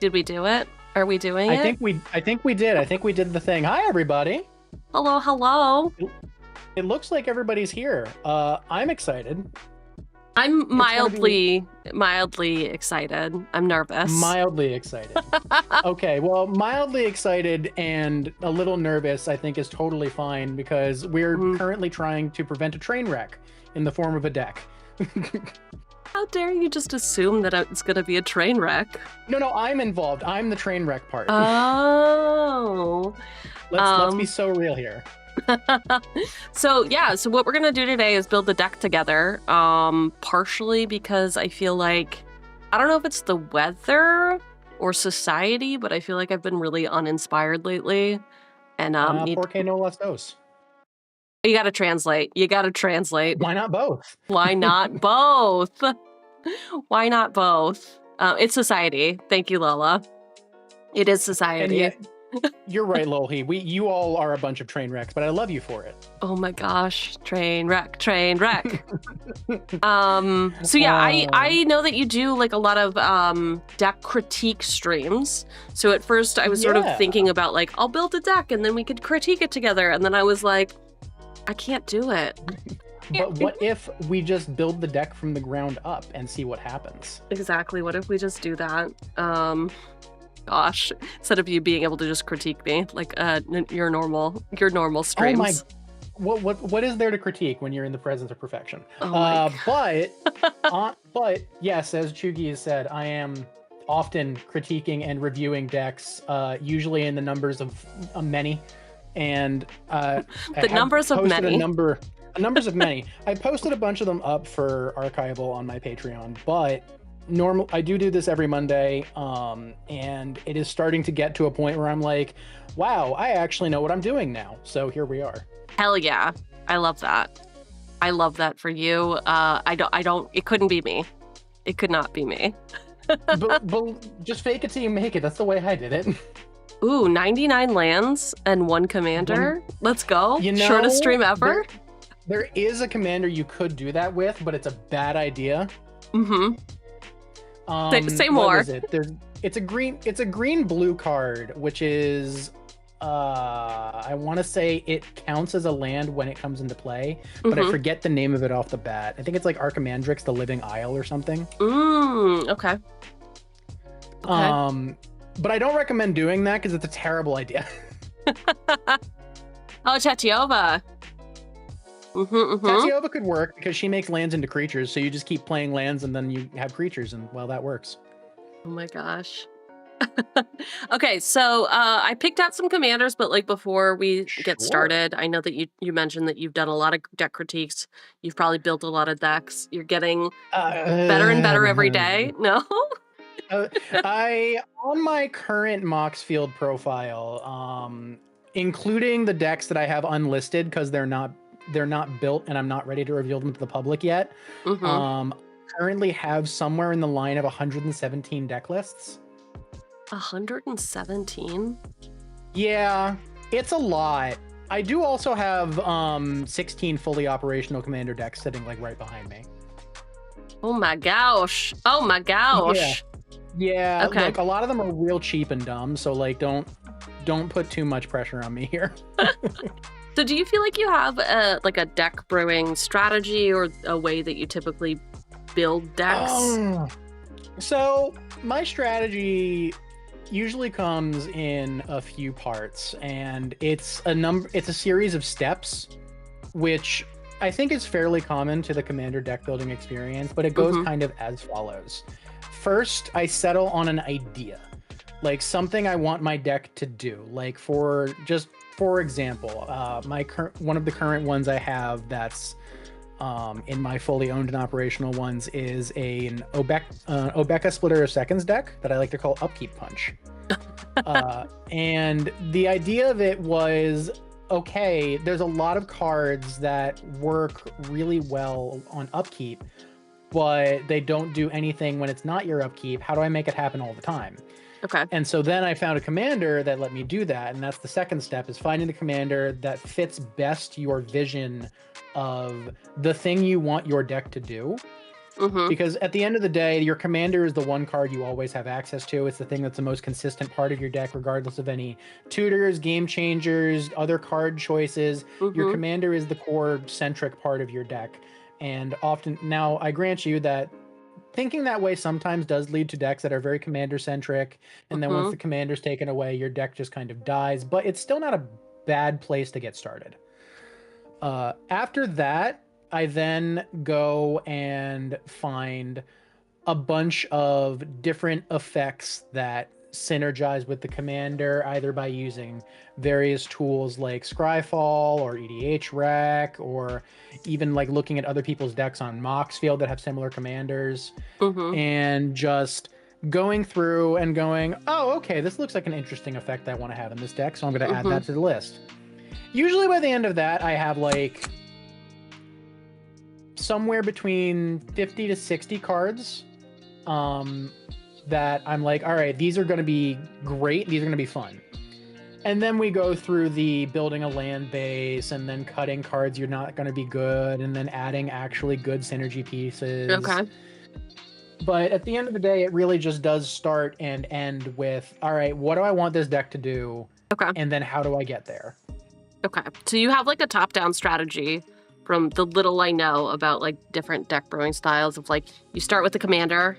Did we do it? Are we doing I it? think we did. I think we did the thing. Hi, everybody. Hello, hello. It looks like everybody's here. I'm excited. I'm It's gonna be mildly excited. I'm nervous. mildly excited. Okay, well, mildly excited and a little nervous, I think, is totally fine because we're currently trying to prevent a train wreck in the form of a deck. How dare you just assume that it's going to be a train wreck? No, I'm involved. I'm the train wreck part. Oh. Let's be so real here. So what we're gonna do today is build the deck together. Partially because I feel like, I don't know if it's the weather or society, but I feel like I've been really uninspired lately. And Porque no las dos. You gotta translate. Why not both? Why not both? Why not both? It's society. Thank you, Lola. It is society. And yet, you're right, Lolhi. You all are a bunch of train wrecks, but I love you for it. Oh my gosh, train wreck. So yeah, I know that you do like a lot of deck critique streams. So at first I was sort of thinking about like, I'll build a deck and then we could critique it together. And then I was like, I can't do it. But what if we just build the deck from the ground up and see what happens? Exactly. What if we just do that? Gosh, instead of you being able to just critique me like your normal streams. Oh my! What is there to critique when you're in the presence of perfection? Oh but yes, as Cheugy has said, I am often critiquing and reviewing decks, usually in the numbers of many, and the numbers of many. Numbers of many. I posted a bunch of them up for archival on my Patreon, but I do this every Monday, and it is starting to get to a point where I'm like, wow, I actually know what I'm doing now. So here we are. Hell yeah. I love that. I love that for you. It couldn't be me. It could not be me. but just fake it till you make it. That's the way I did it. Ooh, 99 lands and one commander. Let's go. You know, shortest stream ever. There is a commander you could do that with, but it's a bad idea. Mm-hmm. Say more. What is it? It's a green blue card, which is I want to say it counts as a land when it comes into play, but I forget the name of it off the bat. I think it's like Archimandrix, the Living Isle or something. Okay. But I don't recommend doing that because it's a terrible idea. Oh, Tatiova. Tatiova could work because she makes lands into creatures, so you just keep playing lands and then you have creatures, and well, that works. Oh my gosh. Okay, so I picked out some commanders, but like before we get started, I know that you mentioned that you've done a lot of deck critiques. You've probably built a lot of decks. You're getting better and better every day. No? On my current Moxfield profile, including the decks that I have unlisted because they're not built and I'm not ready to reveal them to the public yet. Currently have somewhere in the line of 117 deck lists. 117? Yeah, it's a lot. I do also have 16 fully operational commander decks sitting like right behind me. Oh my gosh. Oh my gosh. Yeah. Okay. Look, a lot of them are real cheap and dumb, so like don't put too much pressure on me here. So do you feel like you have a deck brewing strategy or a way that you typically build decks? So my strategy usually comes in a few parts, and it's a series of steps, which I think is fairly common to the commander deck building experience, but it goes kind of as follows. First, I settle on an idea, like something I want my deck to do. Like for example, one of the current ones I have that's in my fully owned and operational ones is an Obeka Splitter of Seconds deck that I like to call Upkeep Punch. And the idea of it was, okay, there's a lot of cards that work really well on upkeep, but they don't do anything when it's not your upkeep. How do I make it happen all the time? Okay. And so then I found a commander that let me do that. And that's the second step, is finding the commander that fits best your vision of the thing you want your deck to do. Because at the end of the day, your commander is the one card you always have access to. It's the thing that's the most consistent part of your deck, regardless of any tutors, game changers, other card choices. Your commander is the core centric part of your deck. And often, now I grant you that thinking that way sometimes does lead to decks that are very commander centric. And then once the commander's taken away, your deck just kind of dies. But it's still not a bad place to get started. After that, I then go and find a bunch of different effects that synergize with the commander, either by using various tools like Scryfall or EDHREC, or even like looking at other people's decks on Moxfield that have similar commanders, and just going through and going, oh, okay, this looks like an interesting effect I want to have in this deck, so I'm going to add that to the list. Usually by the end of that, I have like somewhere between 50 to 60 cards that I'm like, all right, these are going to be great. These are going to be fun. And then we go through the building a land base and then cutting cards you're not going to be good, and then adding actually good synergy pieces. Okay. But at the end of the day, it really just does start and end with, all right, what do I want this deck to do? Okay. And then how do I get there? Okay. So you have like a top-down strategy from the little I know about like different deck brewing styles of like you start with the commander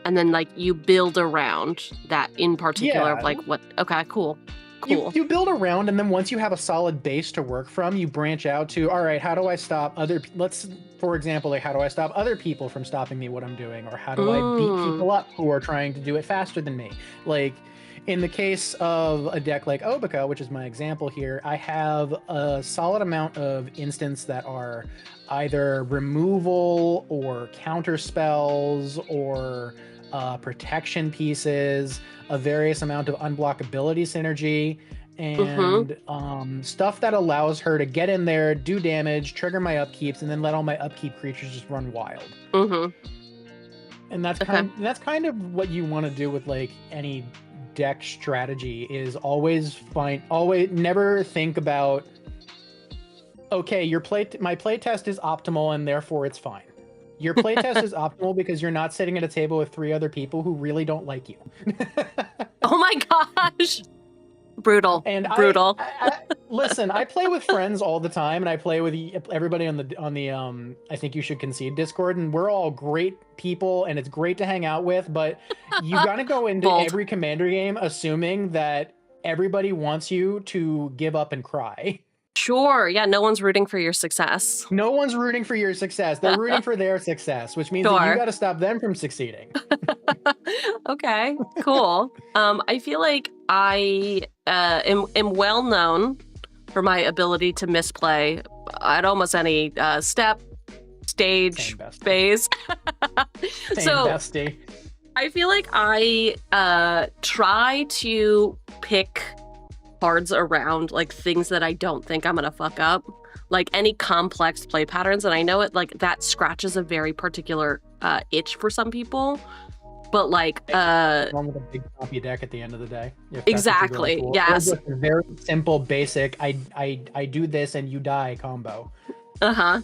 and then like you build around that in particular of like what. Okay, cool. You build around, and then once you have a solid base to work from, you branch out to, all right, how do I stop other, for example, like how do I stop other people from stopping me what I'm doing? Or how do I beat people up who are trying to do it faster than me? Like in the case of a deck like 𝕃𝕚𝕟𝕜, which is my example here, I have a solid amount of instants that are either removal or counter spells or protection pieces, a various amount of unblockability synergy, and stuff that allows her to get in there, do damage, trigger my upkeeps, and then let all my upkeep creatures just run wild. And that's kind of what you want to do with like any deck strategy, is always never think about, okay, my playtest is optimal and therefore it's fine. Your playtest is optimal because you're not sitting at a table with 3 other people who really don't like you. Oh my gosh. Brutal. And brutal. Listen, I play with friends all the time, and I play with everybody on the I think you should concede Discord, and we're all great people, and it's great to hang out with, but you gotta go into every commander game assuming that everybody wants you to give up and cry. Sure. Yeah, no one's rooting for your success. No one's rooting for your success. They're rooting for their success, which means that you got to stop them from succeeding. Okay, cool. I feel like I am well known for my ability to misplay at almost any step, stage, phase. So bestie. I feel like I try to pick cards around like things that I don't think I'm gonna fuck up, like any complex play patterns, and I know it like that scratches a very particular itch for some people, but like wrong with a big copy deck at the end of the day. Exactly. Yes. A very simple, basic. I do this and you die combo. Like,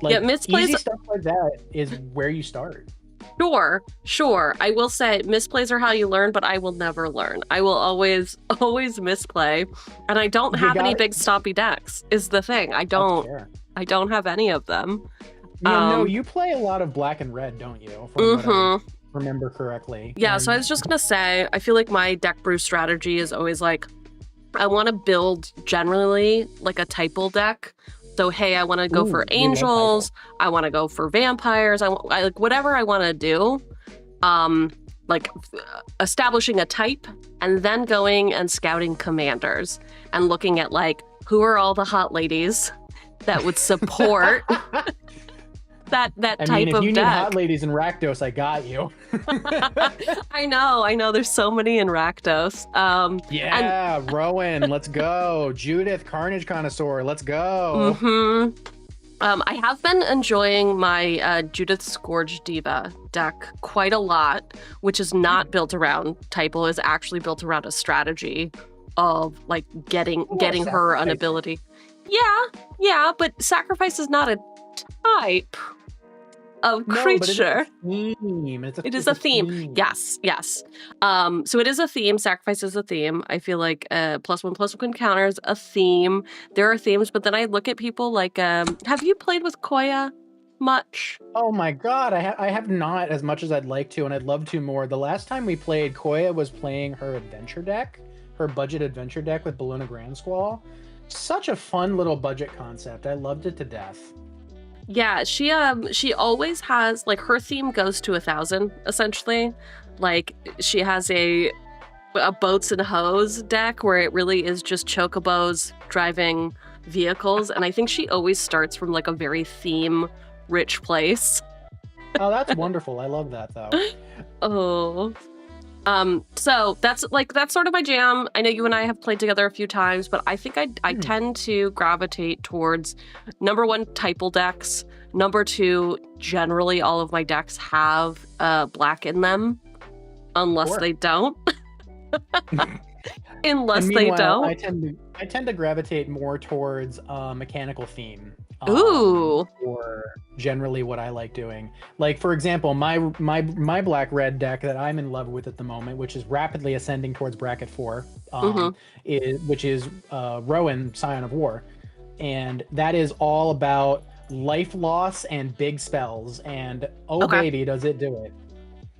yeah, misplays. Easy stuff like that is where you start. Sure. I will say misplays are how you learn, but I will never learn. I will always misplay, and I don't have any big stoppy decks. Is the thing. I don't have any of them. No, you play a lot of black and red, don't you? From what I remember correctly. Yeah. So I was just gonna say, I feel like my deck brew strategy is always like, I want to build generally like a typal deck. So, hey, I want to go for angels. I want to go for vampires. I like whatever I want to do. Like establishing a type and then going and scouting commanders and looking at like who are all the hot ladies that would support that type of if you deck. need hot ladies in Rakdos, I got you. I know. There's so many in Rakdos. Rowan, let's go. Judith, Carnage Connoisseur, let's go. I have been enjoying my Judith Scourge Diva deck quite a lot, which is not built around typal, is actually built around a strategy of like getting her an ability. Yeah, but sacrifice is not a type. of No, but it's a creature. theme. It is It's a a theme. theme. Yes, yes. So it is a theme. Sacrifice is a theme. I feel like +1/+1 encounters a theme. There are themes, but then I look at people like, have you played with Koya much? Oh my god, I have not as much as I'd like to, and I'd love to more. The last time we played, Koya was playing her adventure deck, her budget adventure deck with Balloona Grand Squall. Such a fun little budget concept. I loved it to death. Yeah, she always has, like, her theme goes to 1,000 essentially. Like, she has a boats and hoes deck where it really is just chocobos driving vehicles, and I think she always starts from like a very theme rich place. Oh, that's wonderful. I love that though. Oh. So that's sort of my jam. I know you and I have played together a few times, but I think I tend to gravitate towards number 1, typal decks. Number 2, generally all of my decks have black in them, unless Sure. they don't. Unless And they meanwhile, don't. I tend to gravitate more towards mechanical theme. Ooh. Or generally what I like doing. Like for example, my black red deck that I'm in love with at the moment, which is rapidly ascending towards bracket 4, which is Rowan, Scion of War, and that is all about life loss and big spells. And baby, does it do it!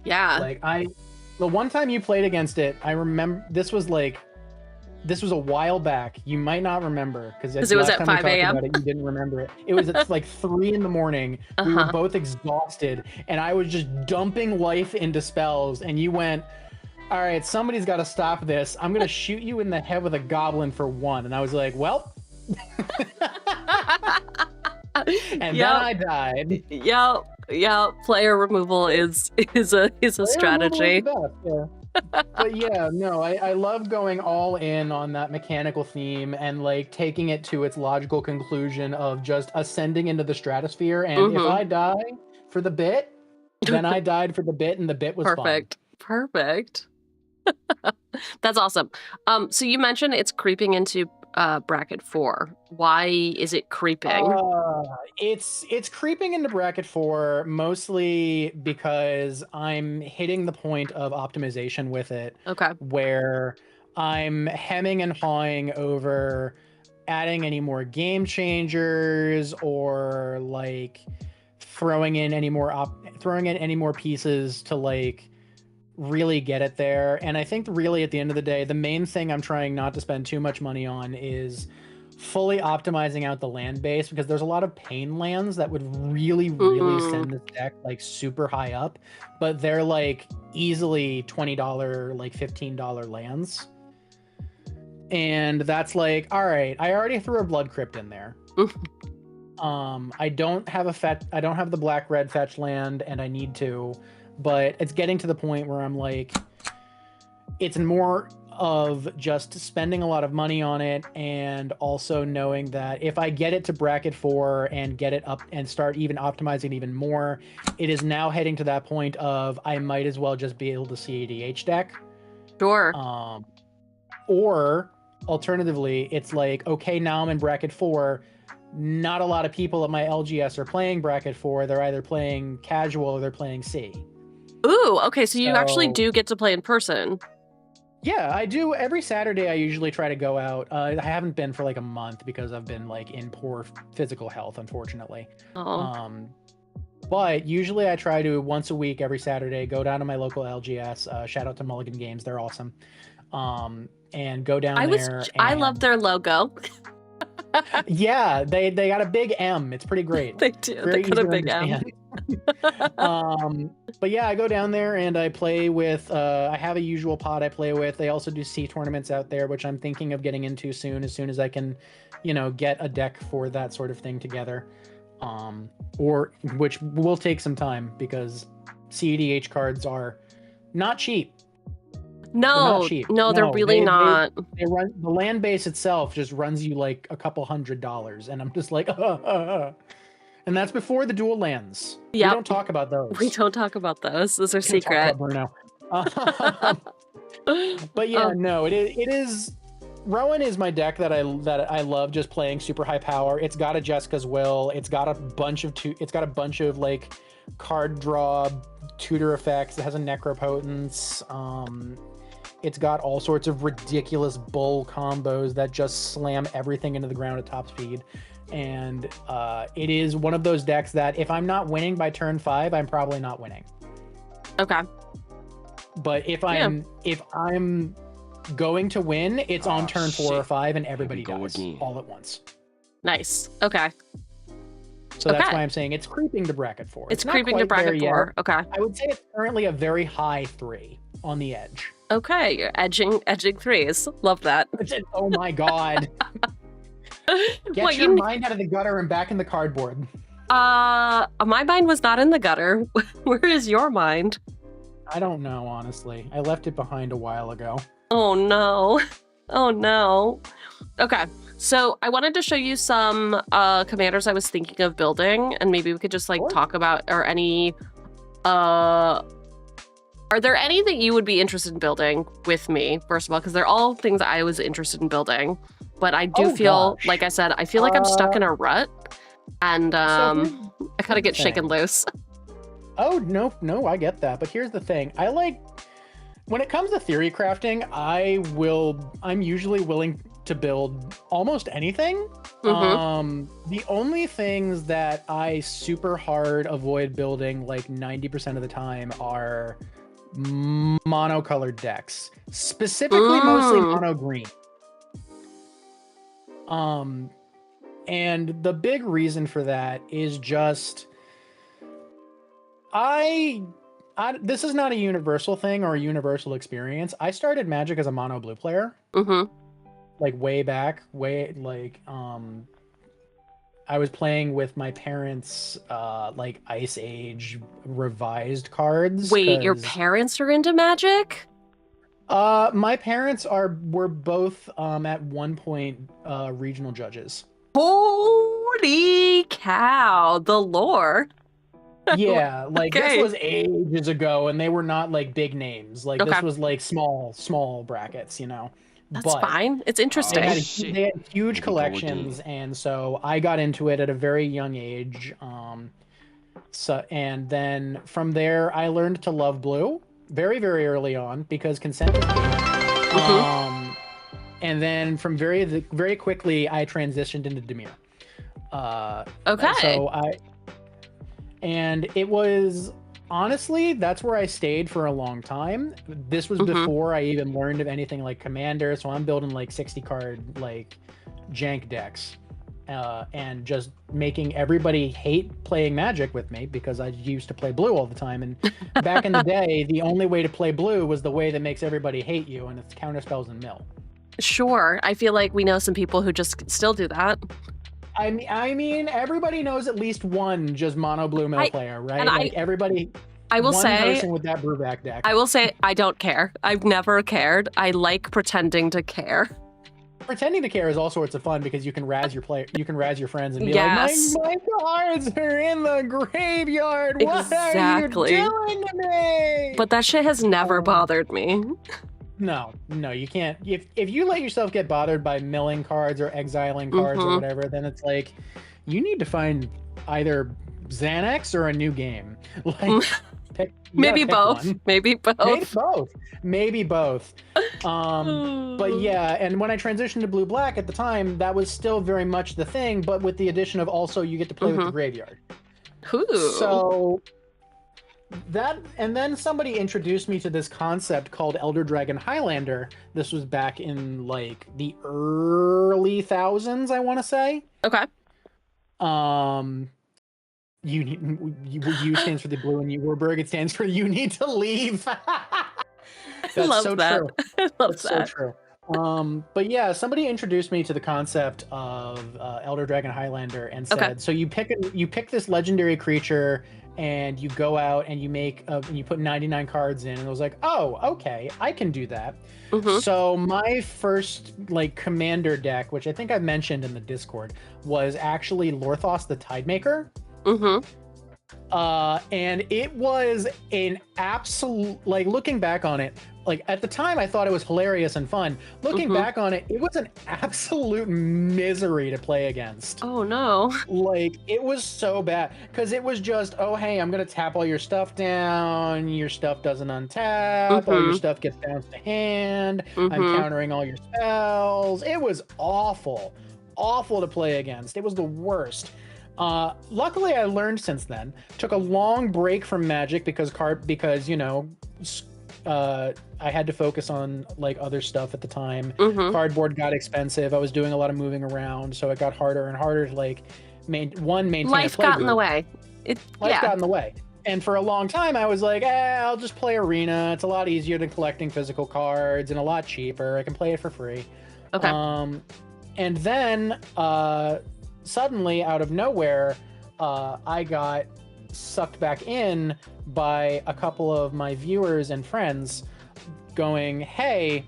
Yeah. Like the one time you played against it, I remember this was a while back. You might not remember because it was at 5 a.m. You didn't remember it. It was at like 3 in the morning. We were both exhausted, and I was just dumping life into spells. And you went, "All right, somebody's got to stop this. I'm gonna shoot you in the head with a goblin for 1." And I was like, "Well," and then I died. Yeah. Player removal is a strategy. But yeah, no, I love going all in on that mechanical theme and like taking it to its logical conclusion of just ascending into the stratosphere. And if I die for the bit, then I died for the bit, and the bit was perfect. fun. Perfect. That's awesome. So you mentioned it's creeping into bracket 4. Why is it creeping? It's creeping into bracket 4 mostly because I'm hitting the point of optimization with it. Okay. Where I'm hemming and hawing over adding any more game changers or like throwing in any more pieces to like really get it there. And I think really at the end of the day, the main thing I'm trying not to spend too much money on is fully optimizing out the land base, because there's a lot of pain lands that would really send this deck like super high up, but they're like easily $20, like $15 lands. And that's like, all right, I already threw a blood crypt in there. I don't have the black red fetch land, and I need to, but it's getting to the point where I'm like, it's more of just spending a lot of money on it, and also knowing that if I get it to bracket 4 and get it up and start even optimizing even more, it is now heading to that point of I might as well just be able to CADH deck. Sure. Or alternatively, it's like, okay, now I'm in bracket 4. Not a lot of people at my LGS are playing bracket 4. They're either playing casual or they're playing C. Ooh, okay, so you actually do get to play in person. Yeah, I do. Every Saturday, I usually try to go out. I haven't been for like a month because I've been like in poor physical health, unfortunately. But usually I try to once a week, every Saturday, go down to my local LGS. Shout out to Mulligan Games. They're awesome. And go down there. I love their logo. Yeah, they got a big M. It's pretty great. They do. They got a big M. But yeah, I go down there and I play with, I have a usual pod I play with. They also do C tournaments out there, which I'm thinking of getting into soon as I can, get a deck for that sort of thing together. Or which will take some time because CEDH cards are not cheap. No, they're really not. They run, the land base itself just runs you like a couple $100, and I'm just like, and that's before the dual lands. Yep. We don't talk about those. We don't talk about those. Those are secret. But yeah, no, it is. Rowan is my deck that I love just playing super high power. It's got a Jessica's Will. It's got a bunch of like card draw tutor effects. It has a Necropotence. It's got all sorts of ridiculous bull combos that just slam everything into the ground at top speed. And it is one of those decks that if I'm not winning by turn 5, I'm probably not winning. Okay. But if I'm going to win, it's on turn 4 or 5 and everybody dies all at once. Nice. Okay. So that's why I'm saying it's creeping to bracket 4. It's creeping to bracket 4. Okay. I would say it's currently a very high 3 on the edge. Okay, you're edging 3s. Love that. Oh my god. Get your mind out of the gutter and back in the cardboard. My mind was not in the gutter. Where is your mind? I don't know, honestly. I left it behind a while ago. Oh no. Oh no. Okay, so I wanted to show you some commanders I was thinking of building, and maybe we could just like talk about, or any are there any that you would be interested in building with me, first of all? Because they're all things I was interested in building. But I do feel, like I said, I feel like I'm stuck in a rut. And I kind of get shaken loose. Oh, no, I get that. But here's the thing. When it comes to theory crafting, I'm usually willing to build almost anything. The only things that I super hard avoid building like 90% of the time are monocolored decks, specifically mostly mono green. And the big reason for that is just this is not a universal thing or a universal experience. I started Magic as a mono blue player. Like way back, I was playing with my parents' like Ice Age revised cards. Wait, your parents are into Magic? My parents were both at one point regional judges. Holy cow, the lore. Yeah, like this was ages ago, and they were not like big names. Like this was like small brackets, you know. That's fine. It's interesting. They had huge collections, and so I got into it at a very young age. And then from there, I learned to love blue very, very early on because consent is key. And then from very quickly, I transitioned into Dimir. And it was honestly, that's where I stayed for a long time. This was before I even learned of anything like Commander, so I'm building like 60 card like jank decks, and just making everybody hate playing Magic with me because I used to play blue all the time. And back in the day, the only way to play blue was the way that makes everybody hate you, and it's counterspells and mill. Sure, I feel like we know some people who just still do that. I mean, everybody knows at least one just mono blue mill player, right? Like everybody. I will say person with that brewback deck. I will say I don't care. I've never cared. I like pretending to care. Pretending to care is all sorts of fun because you can razz your friends and be like, my cards are in the graveyard. What are you doing to me? But that shit has never bothered me. No, you can't. If you let yourself get bothered by milling cards or exiling cards or whatever, then it's like you need to find either Xanax or a new game. Like maybe both. Maybe both. But yeah, and when I transitioned to blue black at the time, that was still very much the thing, but with the addition of also you get to play with the graveyard. So that, and then somebody introduced me to this concept called Elder Dragon Highlander. This was back in like the early thousands, I want to say. Okay. U stands for the blue, and Warburg, it stands for you need to leave. That's love so that. true. I love That's that. so true. But yeah, somebody introduced me to the concept of Elder Dragon Highlander and said, so you pick this legendary creature and you go out and you and you put 99 cards in, and I was like, oh, okay, I can do that. So my first like commander deck, which I think I mentioned in the Discord, was actually Lorthos the Tidemaker. And it was an absolute, like, looking back on it, like, at the time I thought it was hilarious and fun. Looking back on it, it was an absolute misery to play against. Oh no. Like, it was so bad because it was just, oh, hey, I'm gonna tap all your stuff down, your stuff doesn't untap, all your stuff gets bounced to hand, I'm countering all your spells. It was awful to play against. It was the worst. Luckily I learned since then. Took a long break from Magic because you know, I had to focus on like other stuff at the time. Cardboard got expensive. I was doing a lot of moving around, so it got harder and harder to like maintain Life a play got in the group. way. Life got in the way. And for a long time I was like, I'll just play Arena. It's a lot easier than collecting physical cards and a lot cheaper. I can play it for free. Okay. And then suddenly out of nowhere, I got sucked back in by a couple of my viewers and friends going, hey,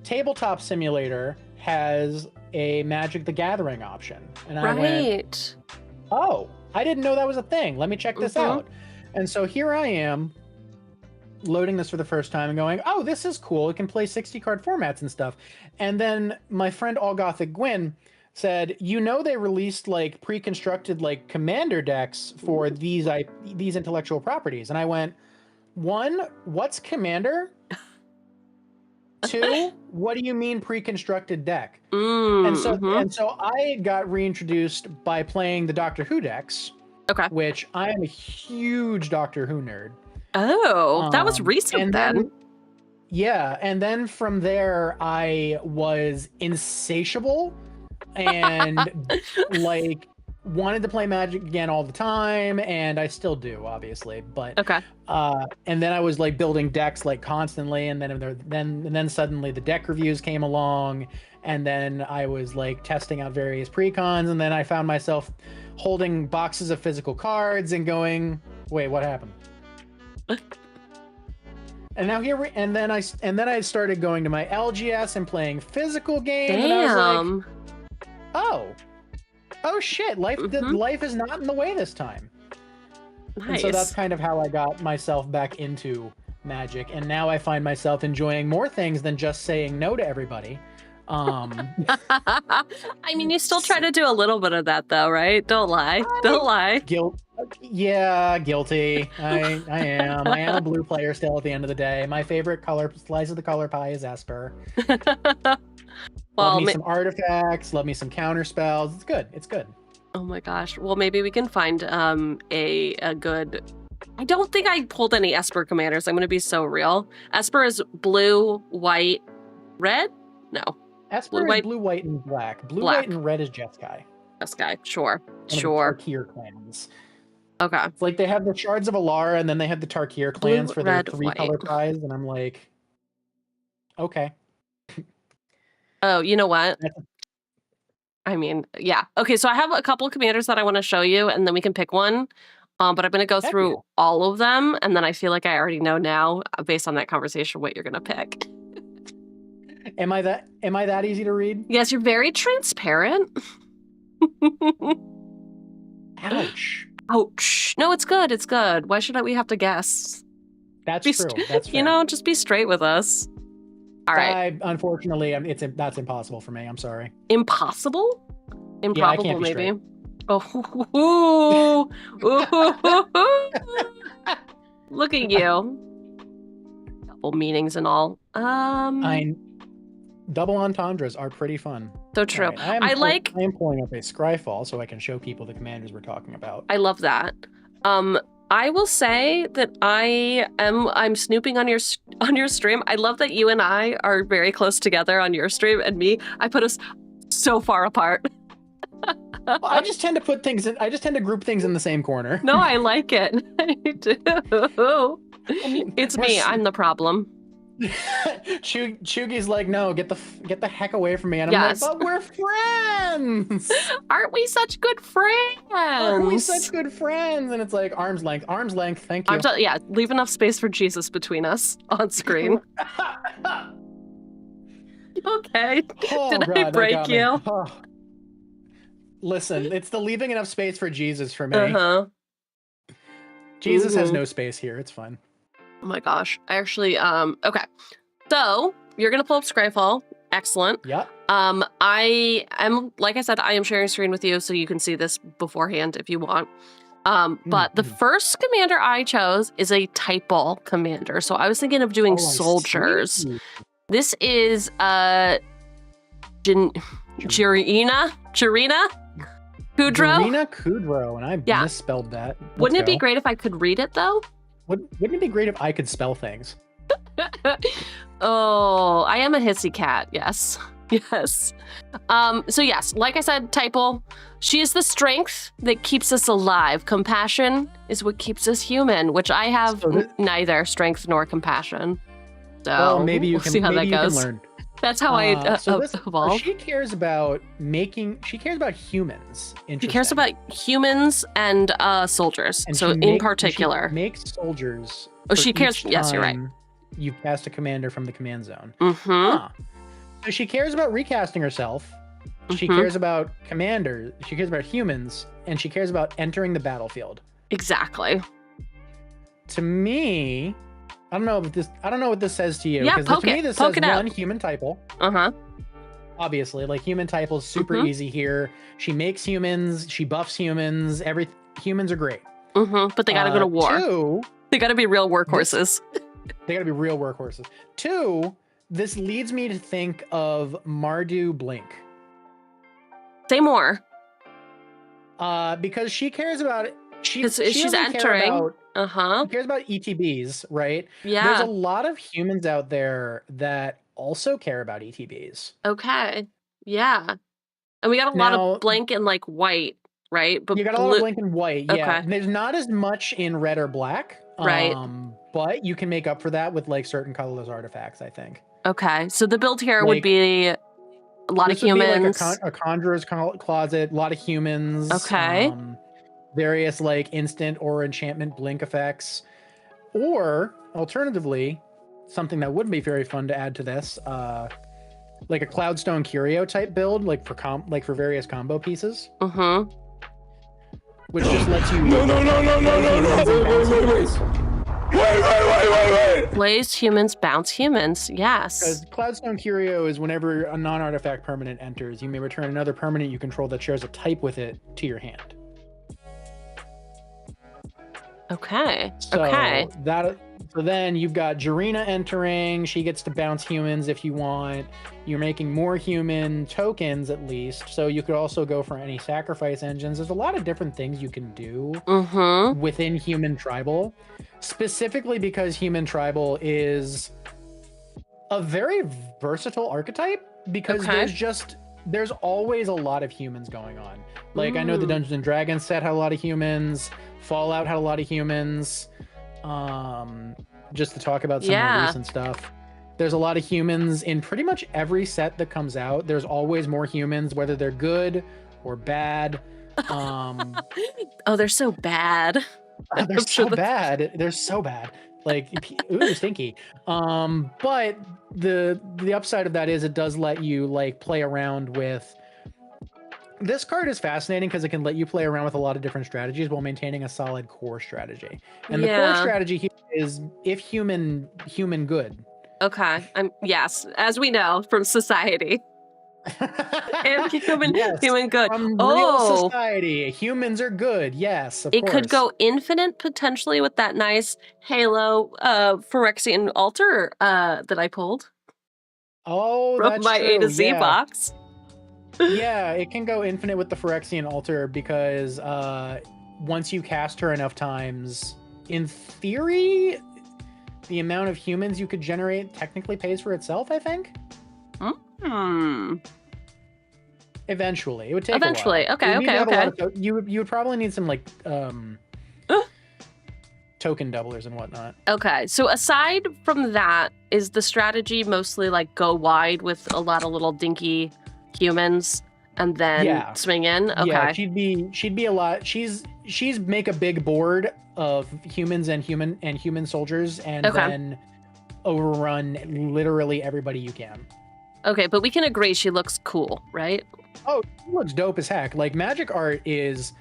Tabletop Simulator has a Magic the Gathering option. And I went, oh, I didn't know that was a thing. Let me check this out. And so here I am loading this for the first time and going, oh, this is cool. It can play 60 card formats and stuff. And then my friend All Gothic Gwyn said, you know, they released like pre-constructed like commander decks for these intellectual properties. And I went, one, what's commander? Two, what do you mean pre-constructed deck? And so I got reintroduced by playing the Doctor Who decks. Okay. Which I am a huge Doctor Who nerd. Oh, that was recent then. Yeah, and then from there I was insatiable and like wanted to play Magic again all the time, and I still do, obviously. But and then I was like building decks like constantly, and then suddenly the deck reviews came along, and then I was like testing out various precons, and then I found myself holding boxes of physical cards and going, wait, what happened? And now and then I started going to my LGS and playing physical games. Damn. And I was like, oh shit, life is not in the way this time. Nice. And so that's kind of how I got myself back into Magic, and now I find myself enjoying more things than just saying no to everybody. I mean, you still try to do a little bit of that though, right? Don't lie. Don't lie. Yeah, guilty. I am. I am a blue player still at the end of the day. My favorite slice of the color pie is Esper. Love me some artifacts, love me some counter spells. It's good. It's good. Oh my gosh. Well, maybe we can find a good... I don't think I pulled any Esper commanders. I'm going to be so real. Esper is blue, white, red? No. Esper is blue, white, and black. Blue, white, and red is Jeskai. Jeskai, sure. Sure. Tarkir clans. Okay. It's like they have the Shards of Alara, and then they have the Tarkir clans for their 3-color prize, and I'm like, okay. Oh, you know what? I mean, yeah. Okay, so I have a couple of commanders that I want to show you, and then we can pick one. But I'm going to go through all of them, and then I feel like I already know now, based on that conversation, what you're going to pick. Am I that easy to read? Yes, you're very transparent. Ouch. Ouch. No, it's good. It's good. Why should we have to guess? That's true. That's fair. You know, just be straight with us. All right. Unfortunately, that's impossible for me. I'm sorry. Impossible? Improbable, yeah, I can't be maybe. Oh. Look at you. Double meanings and all. Double entendres are pretty fun. So true. Right. I am pulling up a Scryfall so I can show people the commanders we're talking about. I love that. I will say that I'm snooping on your stream. I love that you and I are very close together on your stream, and I put us so far apart. Well, I just tend to group things in the same corner. No, I like it. I do. It's me. I'm the problem. Cheugy's like, no, get the heck away from me, and I'm like, but we're friends. Aren't we such good friends? Aren't we such good friends? And it's like arm's length. Thank you. Yeah, leave enough space for Jesus between us on screen. Okay. Did I break you? Listen, it's the leaving enough space for Jesus for me. Jesus has no space here. It's fine. Oh my gosh. I actually, okay. So you're going to pull up Scryfall. Excellent. Yep. I am, like I said, I am sharing screen with you so you can see this beforehand if you want. But the first commander I chose is a typal commander. So I was thinking of doing soldiers. This is Jirina Kudro. Jirina Kudro, and I misspelled that. Wouldn't it be great if I could read it though? Wouldn't it be great if I could spell things? Oh, I am a hissy cat. Yes. Yes. So yes, like I said, typal. She is the strength that keeps us alive. Compassion is what keeps us human, which I have neither strength nor compassion. So well, maybe you we'll can see how maybe that you goes. can learn. That's how I evolve. She cares about humans. She cares about humans and soldiers. And so in particular, she makes soldiers. Oh, she cares. Yes, you're right. You cast a commander from the command zone. Mm-hmm. So she cares about recasting herself. She cares about commanders. She cares about humans, and she cares about entering the battlefield. Exactly. To me, I don't know what this says to you. Yeah, to me, this says one, human typal. Uh-huh. Obviously, like human typal is super easy here. She makes humans, she buffs humans, humans are great. But they gotta go to war. Two, they gotta be real workhorses. They gotta be real workhorses. Two, this leads me to think of Mardu Blink. Say more. Because she cares about she's entering. She cares about ETBs, right? Yeah. There's a lot of humans out there that also care about ETBs. Okay. Yeah. And we got a lot of blank and like white, right? But you got a lot of blank and white, yeah. Okay. And there's not as much in red or black. Right. But you can make up for that with like certain colorless artifacts, I think. Okay. So the build here would be a lot of humans. Like a conjurer's closet, a lot of humans. Okay. Various like instant or enchantment blink effects. Or alternatively, something that would be very fun to add to this, like a Cloudstone Curio type build, like for various combo pieces. Which just lets you Wait. Blaze humans, bounce humans. Yes. Because Cloudstone Curio is whenever a non-artifact permanent enters, you may return another permanent you control that shares a type with it to your hand. Okay. So then you've got Jirina entering. She gets to bounce humans if you want. You're making more human tokens at least. So you could also go for any sacrifice engines. There's a lot of different things you can do within human tribal. Specifically because human tribal is a very versatile archetype because there's always a lot of humans going on. Like I know the Dungeons and Dragons set had a lot of humans. Fallout had a lot of humans. Just to talk about some more recent stuff. There's a lot of humans in pretty much every set that comes out. There's always more humans, whether they're good or bad. Oh, they're so bad. They're so bad. They're so bad. Like, ooh, stinky. But the upside of that is it does let you like play around with. This card is fascinating because it can let you play around with a lot of different strategies while maintaining a solid core strategy. And the core strategy here is if human good. Okay. Yes, as we know from society. If human good. From real society, humans are good. Yes, of course. It could go infinite potentially with that nice Halo Phyrexian altar that I pulled. Oh, from that's my true. A to Z box. Yeah, it can go infinite with the Phyrexian altar because once you cast her enough times, in theory, the amount of humans you could generate technically pays for itself, I think. Eventually. It would take a while. Okay. You would probably need some like token doublers and whatnot. Okay, so aside from that, is the strategy mostly like go wide with a lot of little dinky humans and then swing in? Okay. Yeah, she'd be a lot. She's make a big board of humans and human soldiers and then overrun literally everybody you can. Okay, but we can agree she looks cool, right? Oh, she looks dope as heck. Like magic art is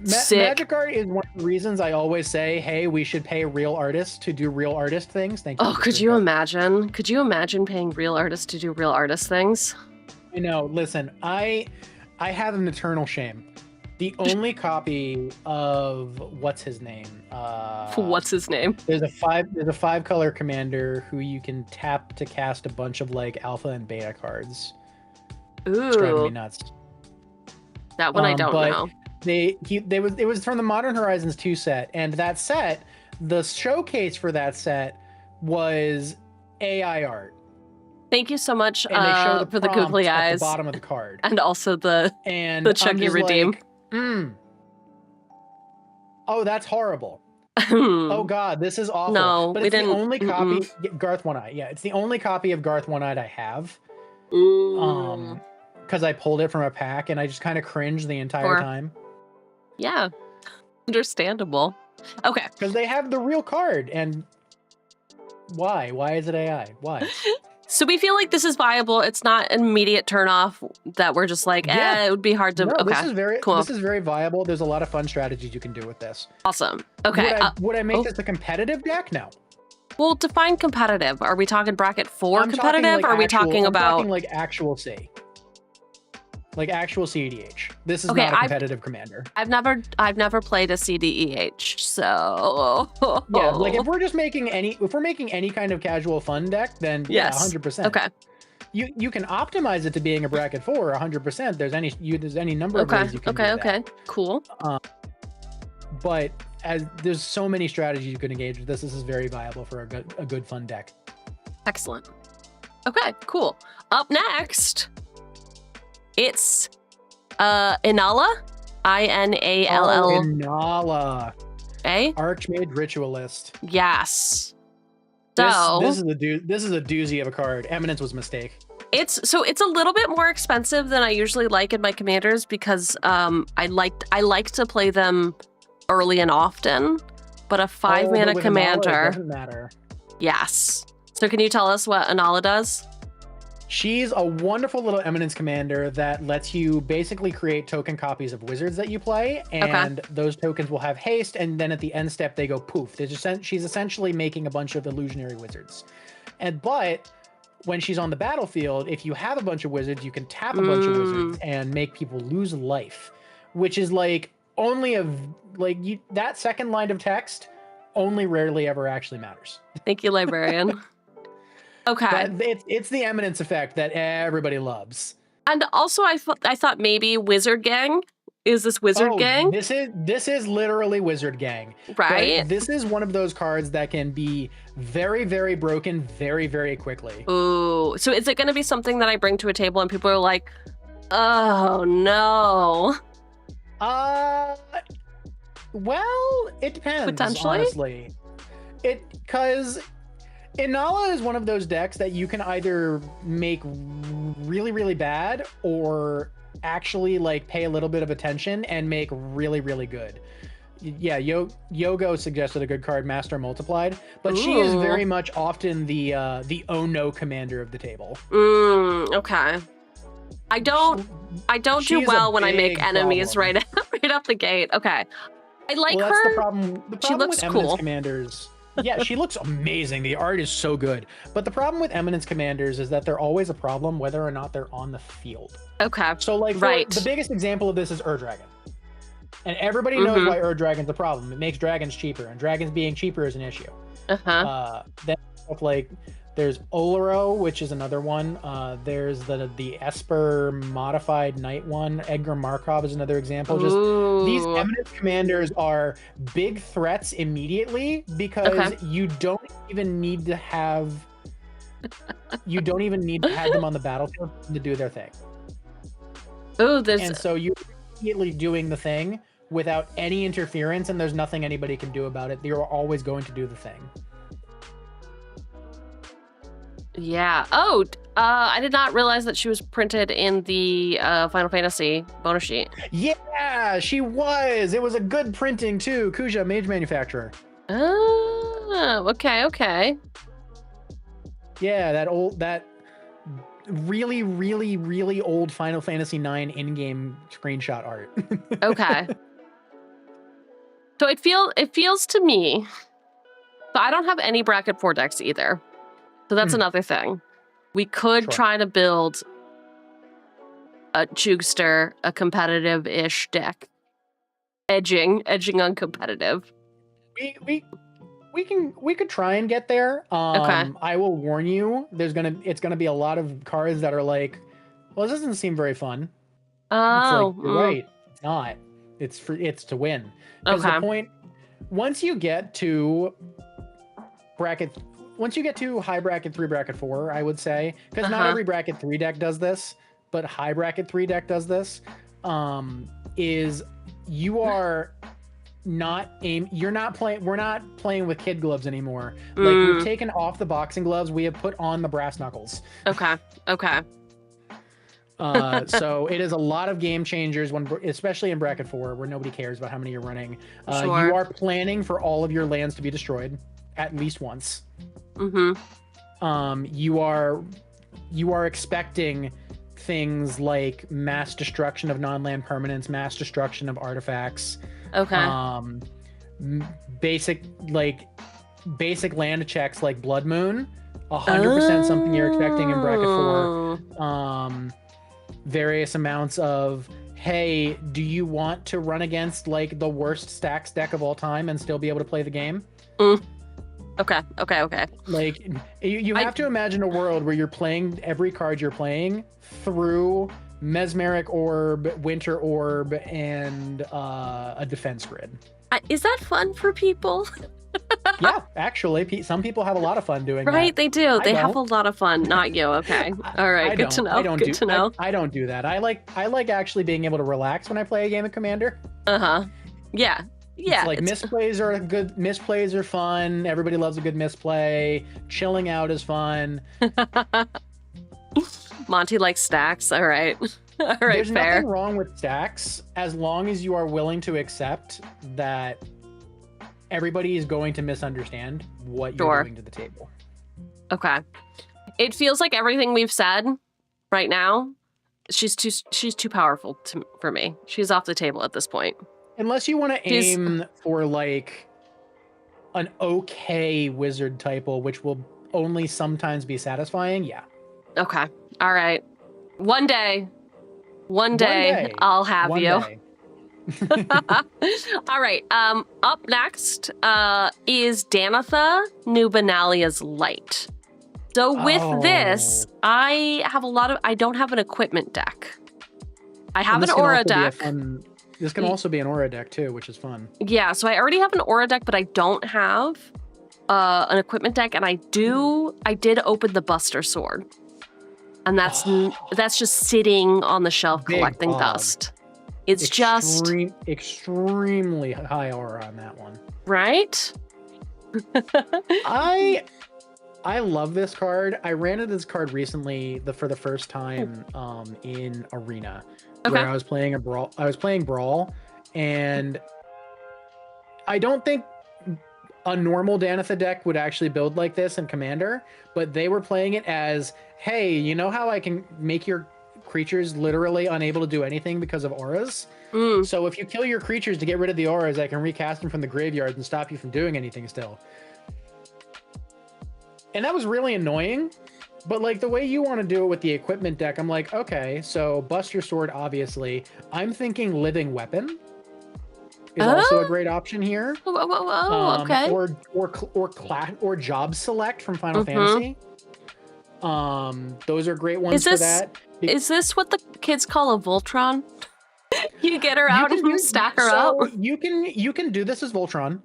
Sick. Magic art is one of the reasons I always say, hey, we should pay real artists to do real artist things. Thank you. Oh, could you imagine? Could you imagine paying real artists to do real artist things? You know, listen, I have an eternal shame. The only copy of what's his name? What's his name? There's a 5-color commander who you can tap to cast a bunch of like alpha and beta cards. Ooh, it's driving me nuts. That one I don't know. It was from the Modern Horizons 2 set, and that set, the showcase for that set was AI art. Thank you so much and they show for the googly eyes at the bottom of the card, and also the Cheugy redeem. Like, oh, that's horrible. Oh God, this is awful. No, but it's the only copy. Garth One-Eye. Yeah, it's the only copy of Garth One-Eyed I have. Because I pulled it from a pack and I just kind of cringed the entire time. Yeah, understandable. Okay. Because they have the real card, and why? Why is it AI? Why? So we feel like this is viable. It's not an immediate turnoff that we're just like, it would be hard to. No, okay, this is very cool. This is very viable. There's a lot of fun strategies you can do with this. Awesome. Okay. Would I make this a competitive deck? No. Well, define competitive. Are we talking bracket 4 competitive? Or are we talking about like actual C? Like actual CDH. This is not a competitive commander. I've never played a CDEH, so yeah. Like if we're making any kind of casual fun deck, then yes, 100%. Okay. You can optimize it to being a bracket 4 100%. There's any number of ways you can do that. Okay. Cool. But as there's so many strategies you can engage with this is very viable for a good fun deck. Excellent. Okay. Cool. Up next. It's 𝕃𝕚𝕟𝕜𝕤, INALL. Oh, 𝕃𝕚𝕟. Archmage Ritualist. Yes. So this is a doozy of a card. Eminence was a mistake. It's a little bit more expensive than I usually like in my commanders because I like to play them early and often, but a 5-mana commander doesn't matter. Yes. So can you tell us what 𝕃𝕚𝕟𝕜𝕜 does? She's a wonderful little Eminence commander that lets you basically create token copies of wizards that you play, and those tokens will have haste, and then at the end step they go poof. She's essentially making a bunch of illusionary wizards. But when she's on the battlefield, if you have a bunch of wizards, you can tap a bunch of wizards and make people lose life, which is like that second line of text only rarely ever actually matters. Thank you, librarian. Okay. It's the Eminence effect that everybody loves. And also I thought maybe Wizard Gang. Is this Wizard Gang? This is literally Wizard Gang. Right? But this is one of those cards that can be very, very broken very, very quickly. Ooh. So is it going to be something that I bring to a table and people are like, oh no? Well, it depends. Potentially? Honestly. Because 𝕃𝕚𝕟𝕜𝕜 is one of those decks that you can either make really, really bad or actually like pay a little bit of attention and make really, really good. Yeah, Yogo suggested a good card, Master Multiplied, but she is very much often the oh no commander of the table. Okay. I don't do well when I make enemies right off the gate. Okay. I like her. That's the problem. She looks with Eminence cool. Commanders. Yeah, she looks amazing. The art is so good. But the problem with Eminence Commanders is that they're always a problem whether or not they're on the field. Okay. So like the biggest example of this is Dragon. And everybody knows why Dragon's a problem. It makes dragons cheaper, and dragons being cheaper is an issue. Then like there's Olero, which is another one. There's the Esper modified knight one. Edgar Markov is another example. Just these Eminence Commanders are big threats immediately because you don't even need to have them on the battlefield to do their thing. And so you're immediately doing the thing without any interference, and there's nothing anybody can do about it. You're always going to do the thing. Yeah. I did not realize that she was printed in the Final Fantasy bonus sheet. Yeah, she was. It was a good printing too. Cheugy, Mage Manufacturer. Oh, okay. Yeah, that really, really, really old Final Fantasy IX in-game screenshot art. Okay. So it feels to me. So I don't have any bracket 4 decks either. So that's another thing. We could try to build a Chugster, a competitive-ish deck. Edging on competitive. We could try and get there. Okay. I will warn you, it's gonna be a lot of cards that are like, well, this doesn't seem very fun. Oh, it's like, you're right. It's not. It's to win. Because the point, once you get to high bracket 3, bracket 4, I would say, because not every bracket 3 deck does this, but high bracket 3 deck does this, is you are we're not playing with kid gloves anymore. Like, we've taken off the boxing gloves, we have put on the brass knuckles. Okay. So it is a lot of game changers, especially in bracket 4, where nobody cares about how many you're running. You are planning for all of your lands to be destroyed at least once. You are expecting things like mass destruction of non-land permanents, mass destruction of artifacts. Basic land checks like Blood Moon, 100% something you're expecting in bracket 4. Various amounts of, hey, do you want to run against like the worst stacks deck of all time and still be able to play the game? Okay. Like, you have to imagine a world where you're playing every card you're playing through Mesmeric Orb, Winter Orb, and a defense grid. Is that fun for people? Yeah, actually, some people have a lot of fun doing that. Right, they do. They have a lot of fun. Not you, okay? All right, good to know. I don't do that. I like actually being able to relax when I play a game of Commander. Yeah. It's like misplays are good. Misplays are fun. Everybody loves a good misplay. Chilling out is fun. Monty likes stacks. All right. All right, There's fair. nothing wrong with stacks as long as you are willing to accept that everybody is going to misunderstand what you're doing to the table. Okay. It feels like everything we've said right now, she's too powerful for me. She's off the table at this point. Unless you want to aim for like an okay wizard typo, which will only sometimes be satisfying, yeah. Okay. All right. One day I'll have you. All right. Up next is 𝕃𝕚𝕟𝕜𝕤𝕟𝕜𝕤's Light. So with this, I don't have an equipment deck. I have an aura deck. This can also be an aura deck too, which is fun. Yeah, so I already have an aura deck, but I don't have an equipment deck, and I did open the Buster Sword. And that's just sitting on the shelf collecting dust. It's extremely high aura on that one. Right? I love this card. I ran into this card recently for the first time in Arena, where I was playing Brawl, and I don't think a normal 𝕃𝕚𝕟 deck would actually build like this in Commander, but they were playing it as, hey, you know how I can make your creatures literally unable to do anything because of auras? So if you kill your creatures to get rid of the auras, I can recast them from the graveyard and stop you from doing anything still. And that was really annoying, but like the way you want to do it with the equipment deck, I'm like, okay, so Buster Sword, obviously. I'm thinking Living Weapon is also a great option here. Okay. Or Job Select from Final Fantasy. Those are great ones for that. Is this what the kids call a Voltron? You get her out and you stack her up. You can do this as Voltron.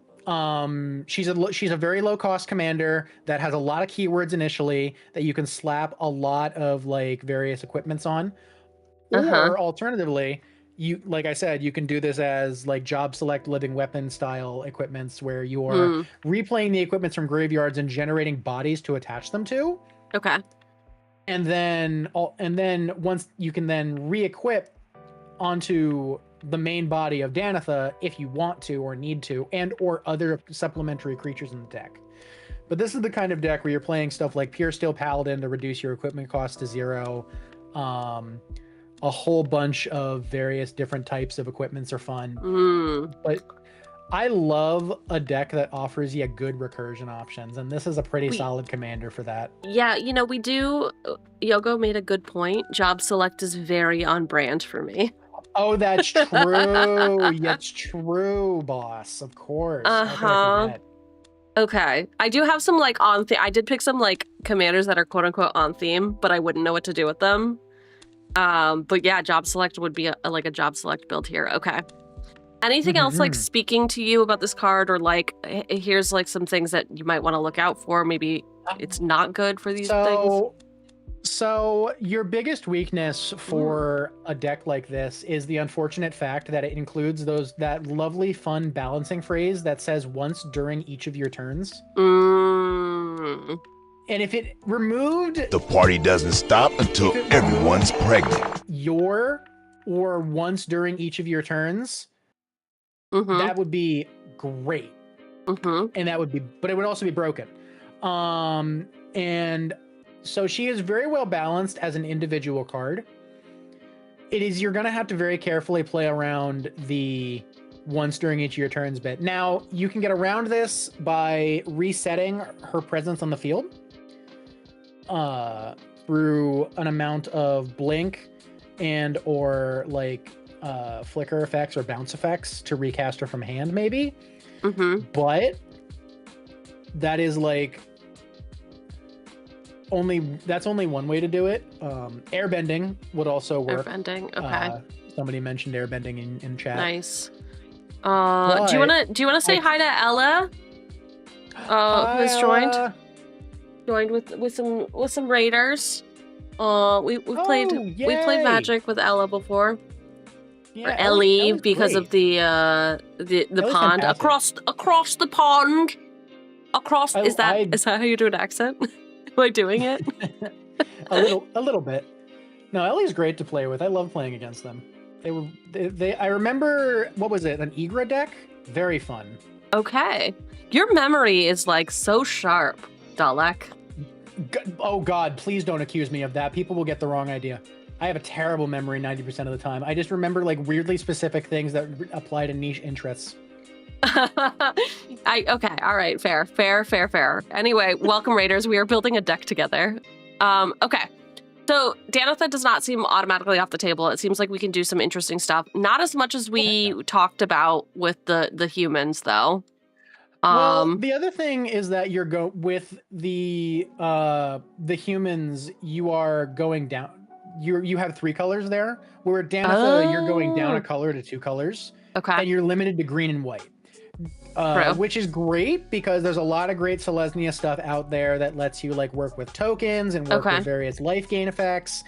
She's a very low cost commander that has a lot of keywords initially that you can slap a lot of like various equipments on. Or alternatively, like I said, you can do this as like Job Select Living Weapon style equipments where you are replaying the equipments from graveyards and generating bodies to attach them to. Okay. And then once you can then re-equip onto the main body of 𝕃𝕚𝕟 if you want to or need to, and or other supplementary creatures in the deck. But this is the kind of deck where you're playing stuff like Pure Steel Paladin to reduce your equipment cost to 0. A whole bunch of various different types of equipments are fun. But I love a deck that offers you good recursion options, and this is a pretty solid commander for that. Yeah, we do. Yogo made a good point. Job select is very on brand for me. Oh, that's true. That's true, boss. Of course. How could I forget? Okay. I do have some like on theme. I did pick some like commanders that are quote unquote on theme, but I wouldn't know what to do with them. But yeah, job select would be like a job select build here. Okay. Anything else like speaking to you about this card, or like here's like some things that you might want to look out for? Maybe it's not good for these things. So your biggest weakness for a deck like this is the unfortunate fact that it includes that lovely fun balancing phrase that says once during each of your turns. And if it removed... The party doesn't stop until everyone's pregnant. Or once during each of your turns, that would be great. And that would be... But it would also be broken. And... So she is very well balanced as an individual card. You're going to have to very carefully play around the once during each of your turns bit. Now, you can get around this by resetting her presence on the field through an amount of blink and or like flicker effects or bounce effects to recast her from hand, maybe. But that is like... that's only one way to do it. Airbending would also work. Airbending, okay. Somebody mentioned airbending in chat. Nice. Do you wanna say hi to Ella? Who's joined with some raiders. We played Magic with Ella before. Yeah, or Ellie because great. Of the pond across the pond. Is that how you do an accent? Am I doing it? a little bit. No, Ellie's great to play with. I love playing against them. I remember, what was it? An Igra deck? Very fun. Okay. Your memory is like so sharp, Dalek. Oh God, please don't accuse me of that. People will get the wrong idea. I have a terrible memory 90% of the time. I just remember like weirdly specific things that apply to niche interests. Okay, all right, fair. Anyway, welcome Raiders. We are building a deck together. Okay, so Danitha does not seem automatically off the table. It seems like we can do some interesting stuff. Not as much as we talked about with the humans, though. Well, the other thing is that with the humans. You are going down. You have 3 colors there. Where Danitha, you're going down a color to 2 colors. Okay, and you're limited to green and white. Which is great because there's a lot of great Selesnya stuff out there that lets you like work with tokens and work with various life gain effects,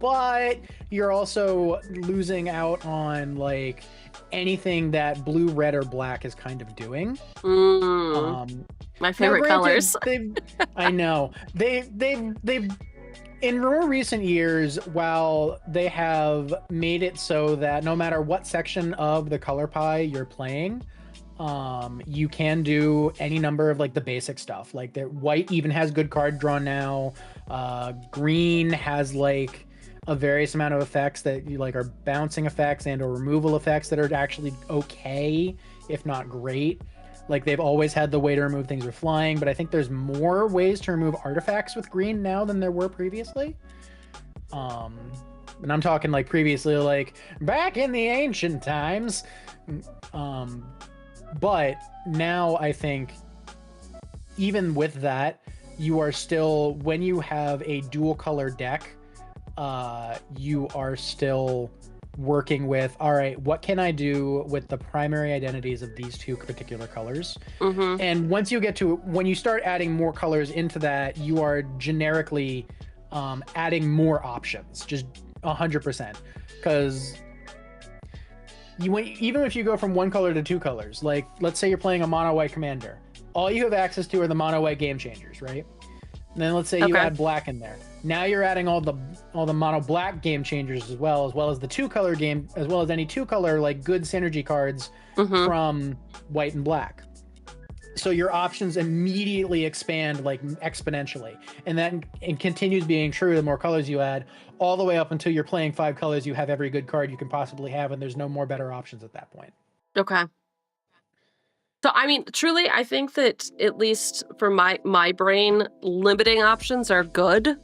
but you're also losing out on like anything that blue, red, or black is kind of doing. My favorite colors. I know they've in more recent years, while they have made it so that no matter what section of the color pie you're playing, you can do any number of like the basic stuff. Like the white even has good card draw now. Green has like a various amount of effects that you like are bouncing effects and or removal effects that are actually okay, if not great. Like they've always had the way to remove things with flying, but I think there's more ways to remove artifacts with green now than there were previously. And I'm talking like previously, like back in the ancient times. But now I think even with that, you are still, when you have a dual color deck, you are still working with, all right, what can I do with the primary identities of these 2 particular colors? And once you get to, when you start adding more colors into that, you are generically adding more options, just 100%. Because even if you go from 1 color to 2 colors, like let's say you're playing a mono white commander, all you have access to are the mono white game changers, right? And then let's say you add black in there. Now you're adding all the mono black game changers as well as the 2 color game, as well as any 2 color like good synergy cards from white and black. So your options immediately expand like exponentially, and that continues being true the more colors you add, all the way up until you're playing 5 colors. You have every good card you can possibly have, and there's no more better options at that point. Okay. So, I mean, truly, I think that at least for my brain, limiting options are good.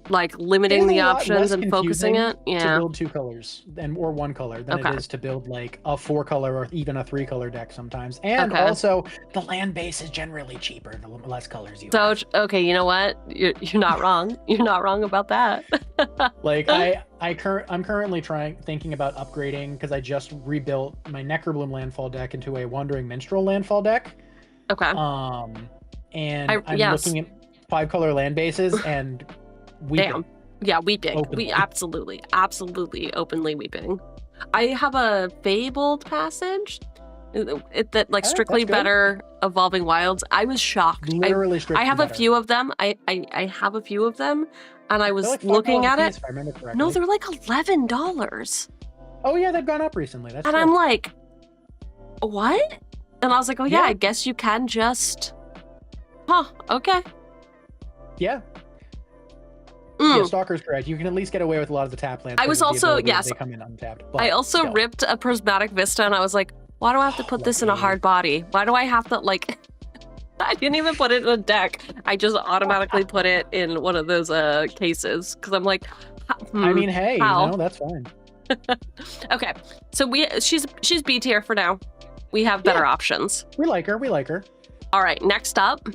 Like limiting the options and focusing it. To Yeah. build 2 colors or 1 color than it is to build like a 4 color or even a 3 color deck sometimes. And also the land base is generally cheaper the less colors you have. Okay, you know what? You're not wrong. You're not wrong about that. Like I'm currently thinking about upgrading because I just rebuilt my Necrobloom landfall deck into a Wandering Minstrel landfall deck. Okay. And I'm looking at 5 color land bases and weeping. Damn. Yeah, weeping. Openly. We absolutely openly weeping. I have a fabled passage that like strictly better evolving wilds. I was shocked. Literally strictly I have better. A few of them. I have a few of them, and I was like looking at it. If I remember correctly. No, they're like $11. Oh yeah, they've gone up recently. That's and true. I'm like, what? And I was like, oh yeah, I guess you can just. Huh? Okay. Yeah. Yeah, Stalker's correct. You can at least get away with a lot of the tap lands. I was also they come in untapped. I also ripped a prismatic vista, and I was like, why do I have to put this in a hard body? Why do I have to like? I didn't even put it in a deck. I just automatically put it in one of those cases because I'm like, I mean, hey, that's fine. Okay, so she's B tier for now. We have better options. We like her. We like her. All right, next up,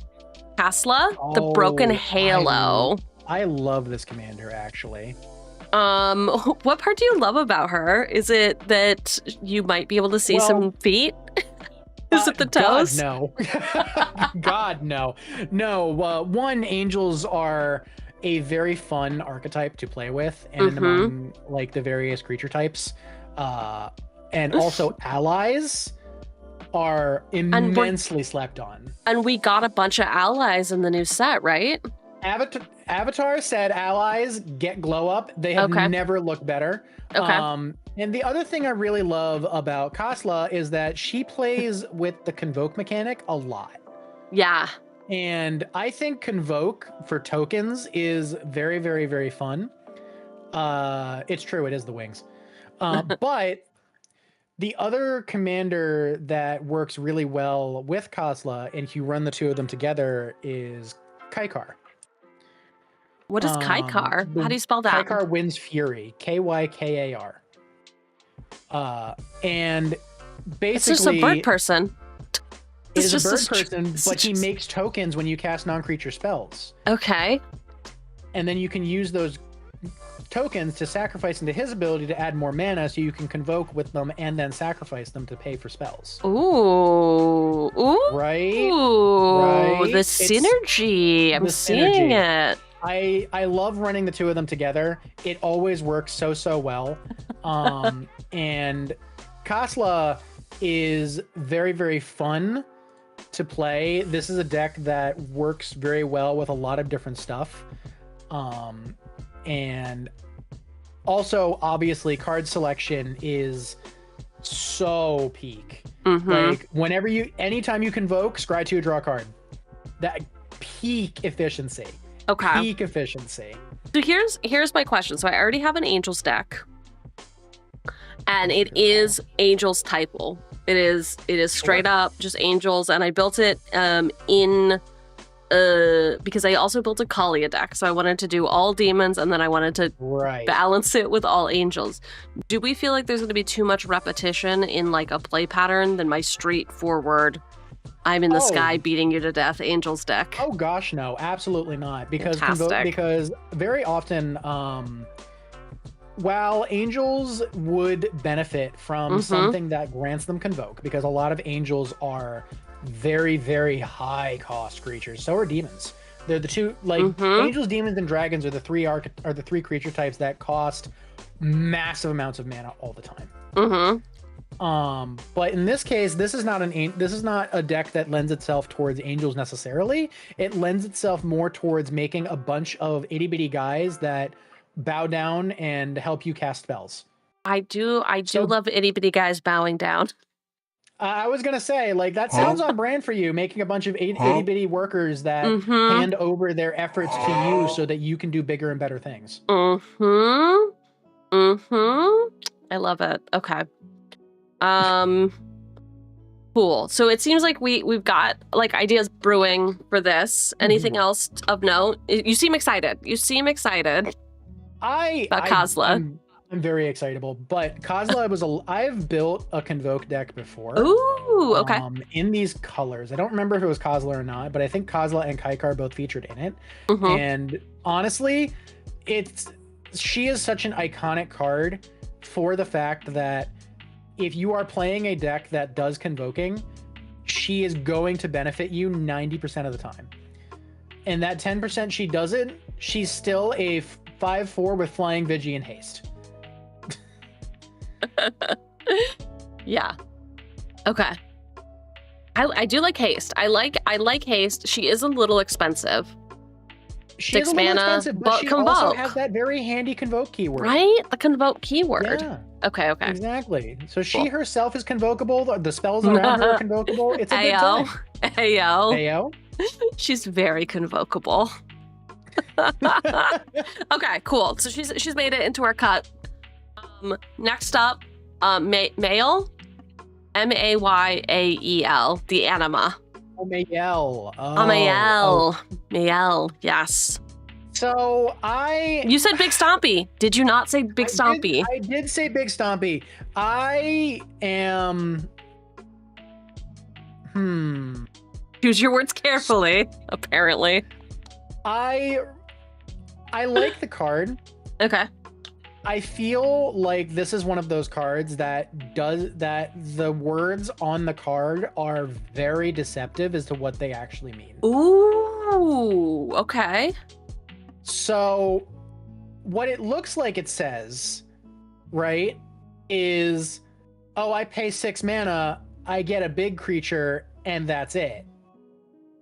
Kasla, the Broken Halo. I love this commander, actually. What part do you love about her? Is it that you might be able to see some feet? Is it the toes? God, no. God, no. No, one, angels are a very fun archetype to play with and among like the various creature types. And also allies are immensely slept on. And we got a bunch of allies in the new set, right? Avatar said allies get glow up. They have never looked better. And the other thing I really love about Kasla is that she plays with the convoke mechanic a lot. Yeah. And I think convoke for tokens is very, very, very fun. It's true, it is the wings. But the other commander that works really well with Kasla, and you run the 2 of them together, is Kaikar. What is Kaikar? How do you spell that? Kaikar Winds Fury. K-Y-K-A-R. And basically... It's just a bird person. It is a bird person, but he makes tokens when you cast non-creature spells. Okay. And then you can use those tokens to sacrifice into his ability to add more mana so you can convoke with them and then sacrifice them to pay for spells. Ooh. Right? Right. The synergy. I'm seeing it. I love running the 2 of them together. It always works so well. And Kasla is very, very fun to play. This is a deck that works very well with a lot of different stuff. And also, obviously, card selection is so peak. Like, anytime you convoke, scry 2, draw a card. That peak efficiency. Okay. Peak efficiency. So here's my question. So I already have an Angels deck. And it is Angels typal. It is straight up just Angels, and I built it because I also built a Kalia deck. So I wanted to do all demons, and then I wanted to balance it with all angels. Do we feel like there's going to be too much repetition in like a play pattern than my straightforward I'm in the sky beating you to death Angels deck? Oh gosh, no, absolutely not. Because very often, while Angels would benefit from something that grants them Convoke, because a lot of Angels are very, very high cost creatures. So are Demons. They're the two, like Angels, Demons, and Dragons are the three creature types that cost massive amounts of mana all the time. But in this case, this is not a deck that lends itself towards Angels necessarily. It lends itself more towards making a bunch of itty bitty guys that bow down and help you cast spells. I do love itty bitty guys bowing down. I was gonna say, like, that sounds on brand for you, making a bunch of itty bitty workers that hand over their efforts to you so that you can do bigger and better things. I love it. Okay. Cool. So it seems like we've got like ideas brewing for this. Anything else of note? You seem excited. You seem excited. About Kozla. I'm very excitable, but Kozla I've built a Convoke deck before. Ooh, okay. In these colors. I don't remember if it was Kozla or not, but I think Kozla and Kaikar both featured in it. And honestly, she is such an iconic card for the fact that if you are playing a deck that does Convoking, she is going to benefit you 90% of the time. And that 10% she doesn't, she's still a 5/4 with Flying Vigi and Haste. Yeah. Okay. I do like Haste. I like Haste. She is a little expensive. She is a little expensive, but she also has that very handy Convoke keyword. Right? The Convoke keyword. Yeah. Okay. Exactly. So she herself is convocable. The spells around her are convocable. It's a good time. Ayo. She's very convocable. Okay, cool. So she's made it into our cut. Next up, Mayel, Mayyael, the anima. Mayel. Mayel. Yes. So You said Big Stompy. Did you not say Big Stompy? I did say Big Stompy. I am. Choose your words carefully. Apparently. I like the card. Okay. I feel like this is one of those cards that the words on the card are very deceptive as to what they actually mean. Ooh, okay. So what it looks like it says, right, is, oh, I pay 6 mana, I get a big creature, and that's it.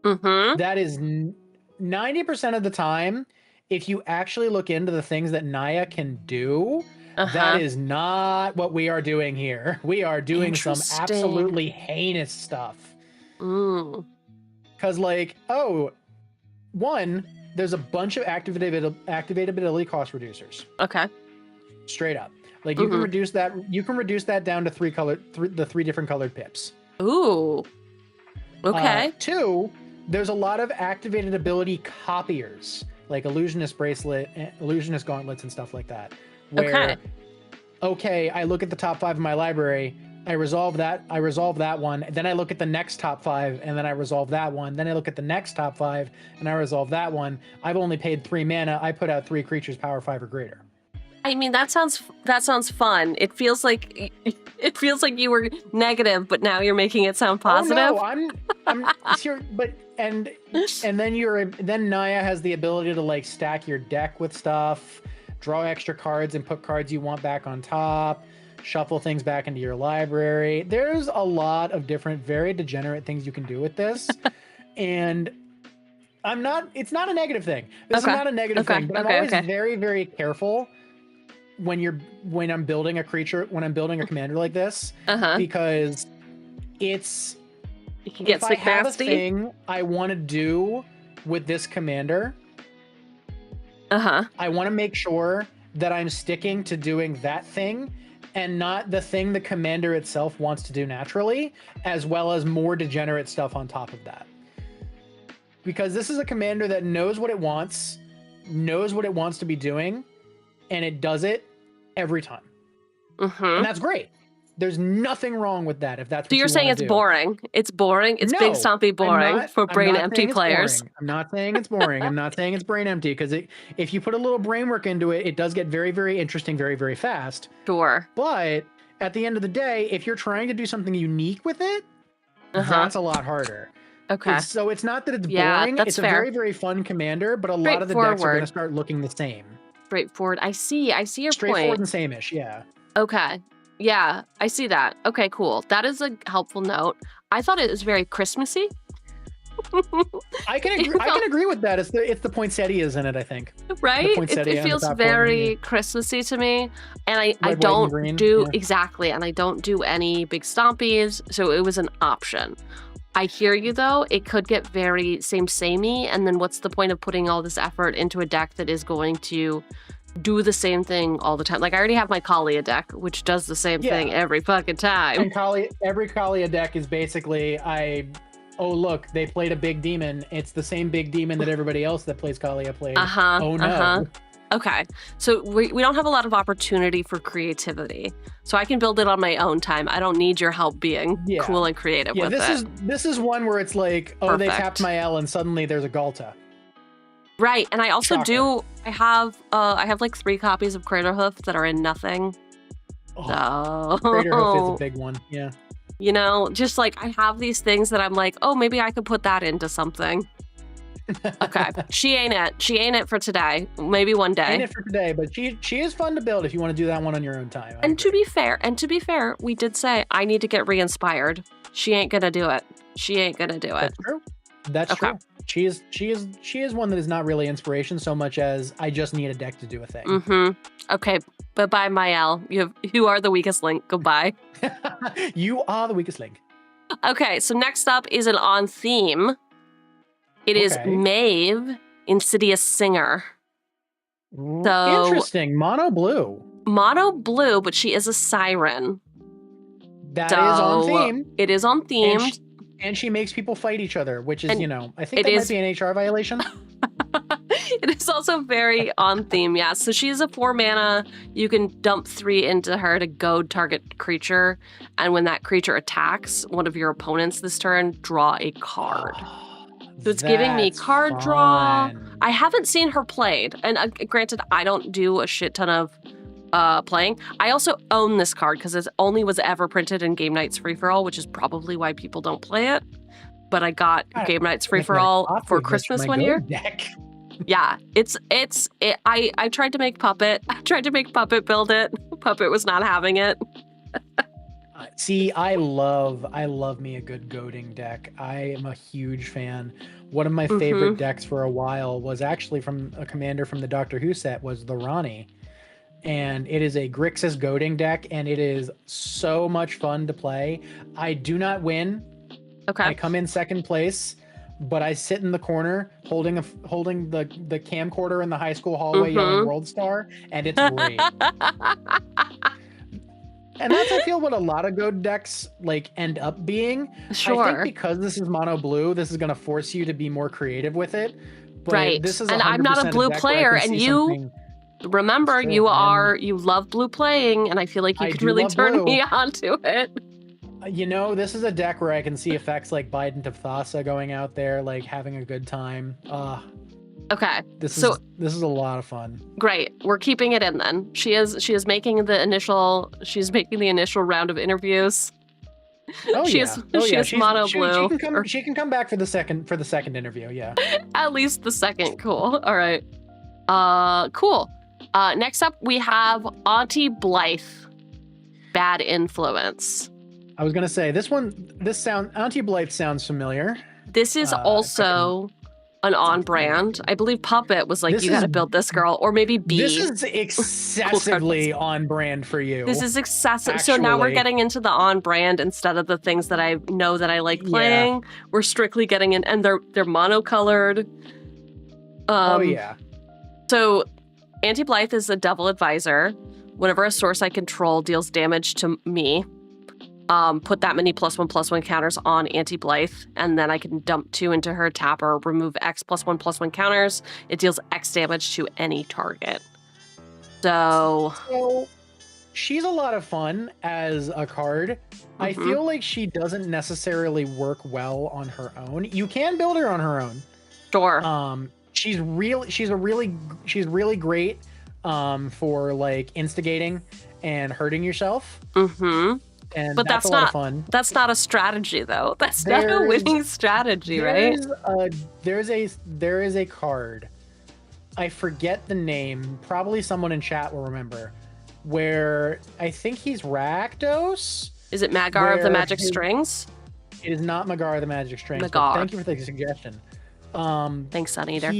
That is 90% of the time. If you actually look into the things that Naya can do, that is not what we are doing here. We are doing some absolutely heinous stuff. Because, like, there's a bunch of activated ability cost reducers. Okay. Straight up. Like, you can reduce that. You can reduce that down to the 3 different colored pips. Ooh. Okay. 2, there's a lot of activated ability copiers, like Illusionist Bracelet, Illusionist Gauntlets, and stuff like that. Where, okay, I look at the top 5 of my library, I resolve that one, then I look at the next top 5, and then I resolve that one, then I look at the next top 5, and I resolve that one. I've only paid 3 mana, I put out 3 creatures power 5 or greater. I mean, that sounds fun. It feels like you were negative, but now you're making it sound positive. Oh, no, I'm sure, but and then Naya has the ability to like stack your deck with stuff, draw extra cards and put cards you want back on top, shuffle things back into your library. There's a lot of different very degenerate things you can do with this. And it's not a negative thing. This is not a negative thing, but I'm always very, very careful when I'm building a commander like this, because if I have a thing I want to do with this commander, I want to make sure that I'm sticking to doing that thing and not the thing the commander itself wants to do naturally, as well as more degenerate stuff on top of that. Because this is a commander that knows what it wants to be doing, and it does it every time. And that's great. There's nothing wrong with that if that's what you're saying. It's boring. It's boring. It's Big Stompy boring for brain empty players. I'm not saying it's boring. I'm not saying it's brain empty, because if you put a little brain work into it, it does get very, very interesting very, very fast. Sure. But at the end of the day, if you're trying to do something unique with it, that's a lot harder. Okay. So it's not that it's boring. It's fair. A very, very fun commander, but a lot of the decks are going to start looking the same. Straightforward. I see your point. Straightforward and same-ish, yeah. Okay. Yeah, I see that. Okay, cool. That is a helpful note. I thought it was very Christmassy. I can agree with that. It's the poinsettias in it, I think. Right? It feels very Christmassy to me. And I don't do exactly, and I don't do any big stompies, so it was an option. I hear you though, it could get very samey, and then what's the point of putting all this effort into a deck that is going to do the same thing all the time. Like I already have my Kalia deck, which does the same thing every fucking time. And every Kalia deck is basically oh look, they played a big demon. It's the same big demon that everybody else that plays Kalia played. Oh no. Okay, so we don't have a lot of opportunity for creativity, so I can build it on my own time. I don't need your help being cool and creative with it. This is one where it's like, oh, they tapped my L and suddenly there's a Galta. Right, and I also I have like 3 copies of Craterhoof that are in nothing. Oh, Craterhoof is a big one, yeah. You know, just like I have these things that I'm like, oh, maybe I could put that into something. Okay, she ain't it for today. Maybe one day. Ain't it for today, but she is fun to build if you want to do that one on your own time. And to be fair, we did say I need to get re-inspired. She ain't gonna do it. That's true. That's true. She is one that is not really inspiration so much as I just need a deck to do a thing. Okay, bye-bye, Mael. You are the weakest link. Goodbye. You are the weakest link. Okay, so next up is an on theme. It is Maeve, Insidious Singer. So interesting. Mono blue. Mono blue, but she is a siren. That is on theme. It is on theme. And she makes people fight each other, which is, I think that might be an HR violation. It is also very on theme, yeah. So she's a 4 mana. You can dump 3 into her to goad target creature. And when that creature attacks one of your opponents this turn, draw a card. So it's giving me card draw. I haven't seen her played. And granted, I don't do a shit ton of playing. I also own this card because it only was ever printed in Game Nights Free For All, which is probably why people don't play it. But I got Game Nights Free For All for Christmas one year. Yeah, I tried to make Puppet. I tried to make Puppet build it. Puppet was not having it. See, I love me a good goading deck. I am a huge fan. One of my favorite decks for a while was actually from a commander from the Doctor Who set, was the Ronnie. And it is a Grixis goading deck, and it is so much fun to play. I do not win. Okay. I come in second place, but I sit in the corner holding the camcorder in the high school hallway yelling World Star, and it's great. And that's, I feel, what a lot of goad decks like end up being. Sure. I think because this is mono blue, this is going to force you to be more creative with it. But right. This is and I'm not a blue player, and you remember you love blue playing, and I feel like you could really turn me onto it. This is a deck where I can see effects like Bident of Thassa going out there, like having a good time. Okay. This is a lot of fun. Great. We're keeping it in then. She is making the initial round of interviews. She is mono blue. She can come back for the second interview, yeah. At least the second. Cool. All right. Cool. Next up we have Auntie Blythe. Bad Influence. I was gonna say Auntie Blythe sounds familiar. This is also an on-brand. I believe Puppet was like, you gotta build this girl, or maybe B. This is excessively on-brand for you. This is excessive. Actually. So now we're getting into the on-brand instead of the things that I know that I like playing. Yeah. We're strictly getting in, and they're monocolored. So Auntie Blythe is a Devil Advisor. Whenever a source I control deals damage to me, put that many +1/+1 counters on Auntie Blythe, and then I can dump 2 into her, tap her, remove X +1/+1 counters. It deals X damage to any target. So she's a lot of fun as a card. I feel like she doesn't necessarily work well on her own. You can build her on her own. Sure. She's really great for like instigating and hurting yourself. But that's not fun. That's not a strategy, though. That's not a winning strategy, right? There is a card. I forget the name. Probably someone in chat will remember. Where I think he's Rakdos. Is it Magar of the Magic Strings? It is not Magar of the Magic Strings. Magar. Thank you for the suggestion. Thanks, Suneater.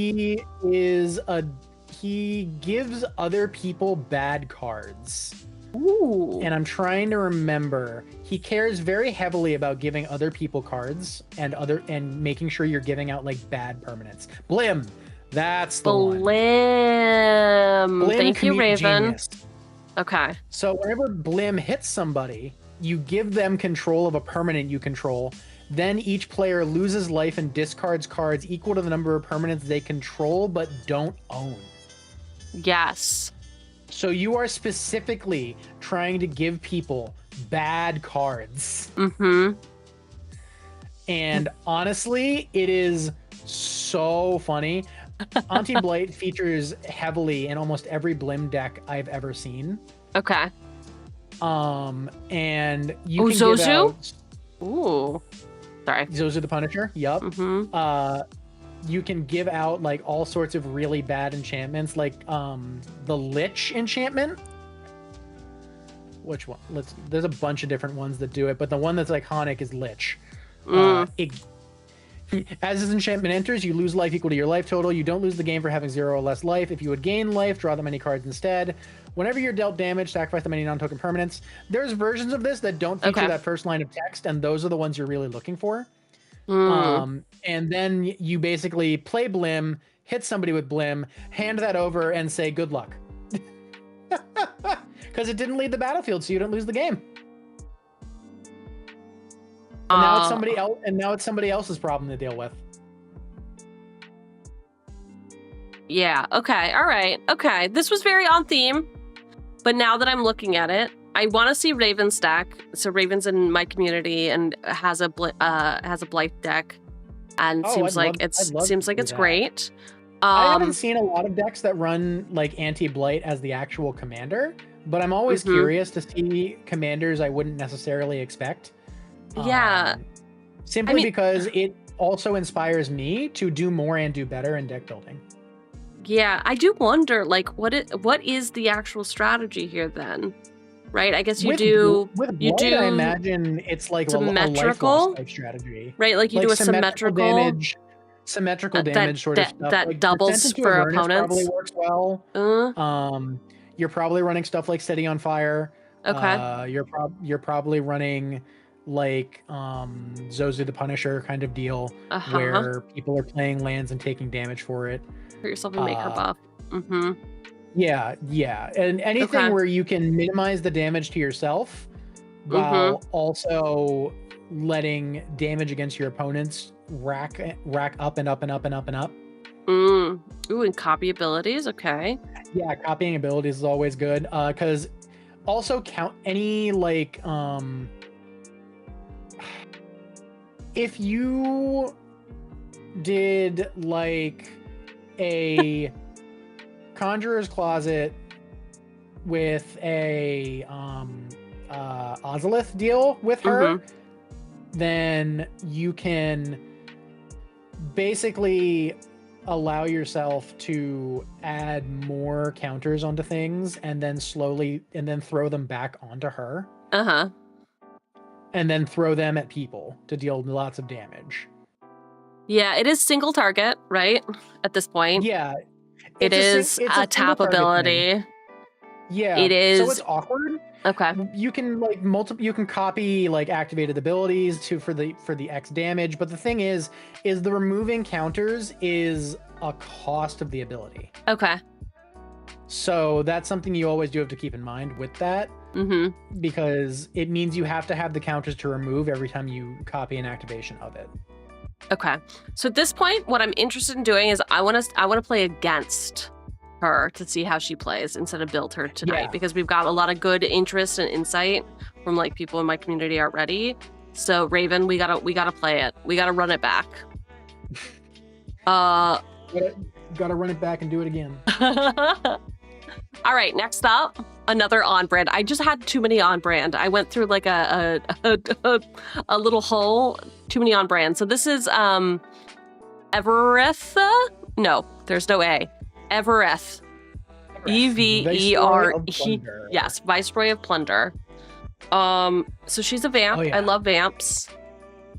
He gives other people bad cards. Ooh. And I'm trying to remember. He cares very heavily about giving other people cards and making sure you're giving out like bad permanents. Blim. That's the one. Blim. Blim Thank you, comedic Raven. genius. Okay. So whenever Blim hits somebody, you give them control of a permanent you control. Then each player loses life and discards cards equal to the number of permanents they control but don't own. Yes. So you are specifically trying to give people bad cards. Mm-hmm. And honestly, it is so funny. Auntie Blight features heavily in almost every Blim deck I've ever seen. Okay. And you can Zozu? give out... Ooh. Sorry. Zozu the Punisher, yup. Mm-hmm. You can give out like all sorts of really bad enchantments, like the Lich enchantment. Which one? There's a bunch of different ones that do it, but the one that's iconic is Lich. As this enchantment enters, you lose life equal to your life total. You don't lose the game for having 0 or less life. If you would gain life, draw that many cards instead. Whenever you're dealt damage, sacrifice the many non-token permanents. There's versions of this that don't feature that first line of text, and those are the ones you're really looking for. And then you basically play Blim, hit somebody with Blim, hand that over, and say good luck. Because it didn't leave the battlefield, so you don't lose the game. And now it's somebody else, and now it's somebody else's problem to deal with. Yeah. Okay. All right. Okay. This was very on theme, but now that I'm looking at it, I want to see Raven's deck. So Raven's in my community and has a Blythe deck, and seems like it's great. I haven't seen a lot of decks that run like anti-Blight as the actual commander, but I'm always curious to see commanders I wouldn't necessarily expect. Yeah. Simply because it also inspires me to do more and do better in deck building. Yeah, I do wonder, like, what is the actual strategy here then? Right? I guess you do. I imagine it's like symmetrical a life type strategy, right? Like you do a symmetrical damage sort of stuff that like doubles for opponents. Probably works well. You're probably running stuff like Steady on Fire. Okay. You're probably running like Zozu the Punisher kind of deal, where people are playing lands and taking damage for it. Put yourself in maker buff. Yeah, and anything where you can minimize the damage to yourself while also letting damage against your opponents rack up and up and up and up and up. Ooh, and copy abilities. Okay. Yeah, copying abilities is always good. Because also count any like if you did like a Conjurer's Closet with a Ozolith deal with her, then you can basically allow yourself to add more counters onto things and then throw them back onto her. And then throw them at people to deal lots of damage. Yeah, it is single target, right? At this point. Yeah. It is a tap ability. Thing. Yeah. It is. So it's awkward. Okay. You can like you can copy like activated abilities for the X damage, but the thing is the removing counters is a cost of the ability. Okay. So that's something you always do have to keep in mind with that. Because it means you have to have the counters to remove every time you copy an activation of it. Okay. So at this point, what I'm interested in doing is I want to play against her to see how she plays instead of build her tonight, because we've got a lot of good interest and insight from like people in my community already. So Raven, we gotta play it. We gotta run it back. Gotta run it back and do it again. All right, next up, another on brand. I just had too many on brand. I went through like a little hole. Too many on brand. So this is Evereth. No, there's no A. Evereth. E-V-E-R-E. Yes, Viceroy of Plunder. So she's a vamp. I love vamps.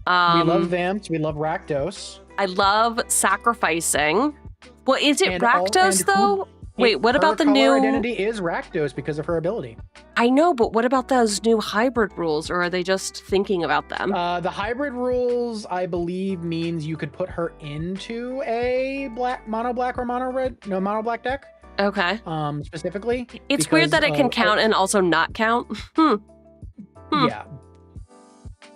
We love vamps. We love Rakdos. I love sacrificing. Well, is it Rakdos though? Wait, what about the color new identity is Rakdos because of her ability. I know, but what about those new hybrid rules, or are they just thinking about them? The hybrid rules, I believe, means you could put her into a mono black or mono black deck. Okay. Specifically. It's weird that it can count and also not count. Yeah.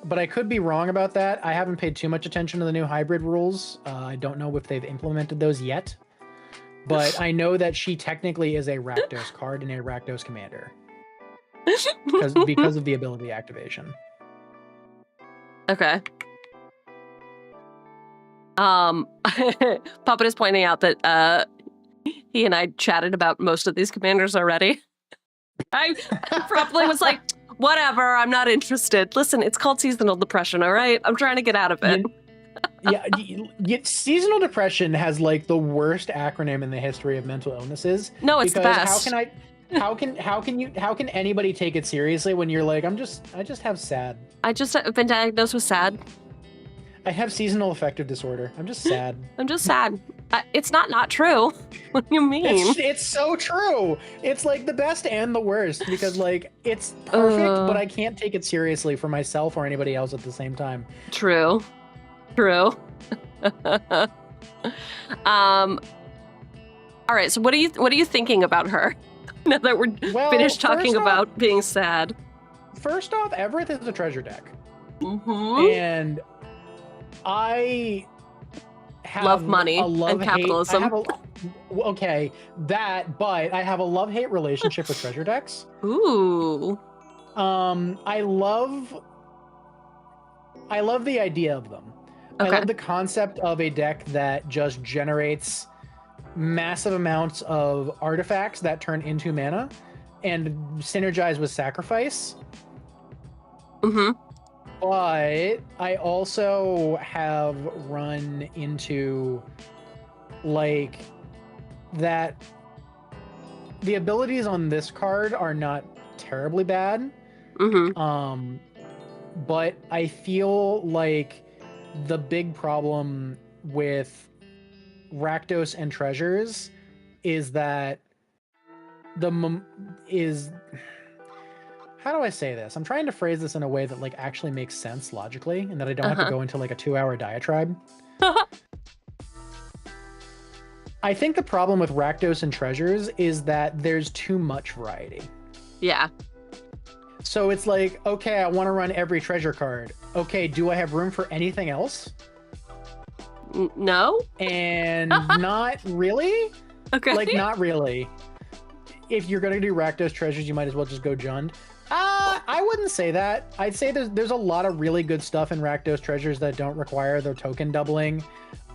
But I could be wrong about that. I haven't paid too much attention to the new hybrid rules. I don't know if they've implemented those yet. But I know that she technically is a Rakdos card and a Rakdos commander. Because of the ability activation. Okay. Puppet is pointing out that he and I chatted about most of these commanders already. I probably was like, whatever, I'm not interested. Listen, it's called seasonal depression, all right? I'm trying to get out of it. Seasonal depression has like the worst acronym in the history of mental illnesses. No, it's the best. How can anybody take it seriously when you're like, I just have sad. I just have been diagnosed with sad. I have seasonal affective disorder. I'm just sad. I'm just sad. It's not true. What do you mean? It's so true. It's like the best and the worst because like it's perfect, but I can't take it seriously for myself or anybody else at the same time. True. All right. So what are you thinking about her? Now that we're finished talking about being sad. First off, Everett is a treasure deck. Mm-hmm. And I have love money and capitalism. But I have a love-hate relationship with treasure decks. Ooh. I love the idea of them. Okay. I love the concept of a deck that just generates massive amounts of artifacts that turn into mana and synergize with sacrifice. Mm-hmm. But I also have run into like that the abilities on this card are not terribly bad. Mm-hmm. But I feel like the big problem with Rakdos and Treasures is that how do I say this? I'm trying to phrase this in a way that like actually makes sense logically and that I don't have to go into like a 2-hour diatribe. I think the problem with Rakdos and Treasures is that there's too much variety. Yeah. So it's like, okay, I want to run every treasure card. Okay, do I have room for anything else? No. And not really? Okay. Like, not really. If you're going to do Rakdos Treasures, you might as well just go Jund. I wouldn't say that. I'd say there's a lot of really good stuff in Rakdos Treasures that don't require their token doubling.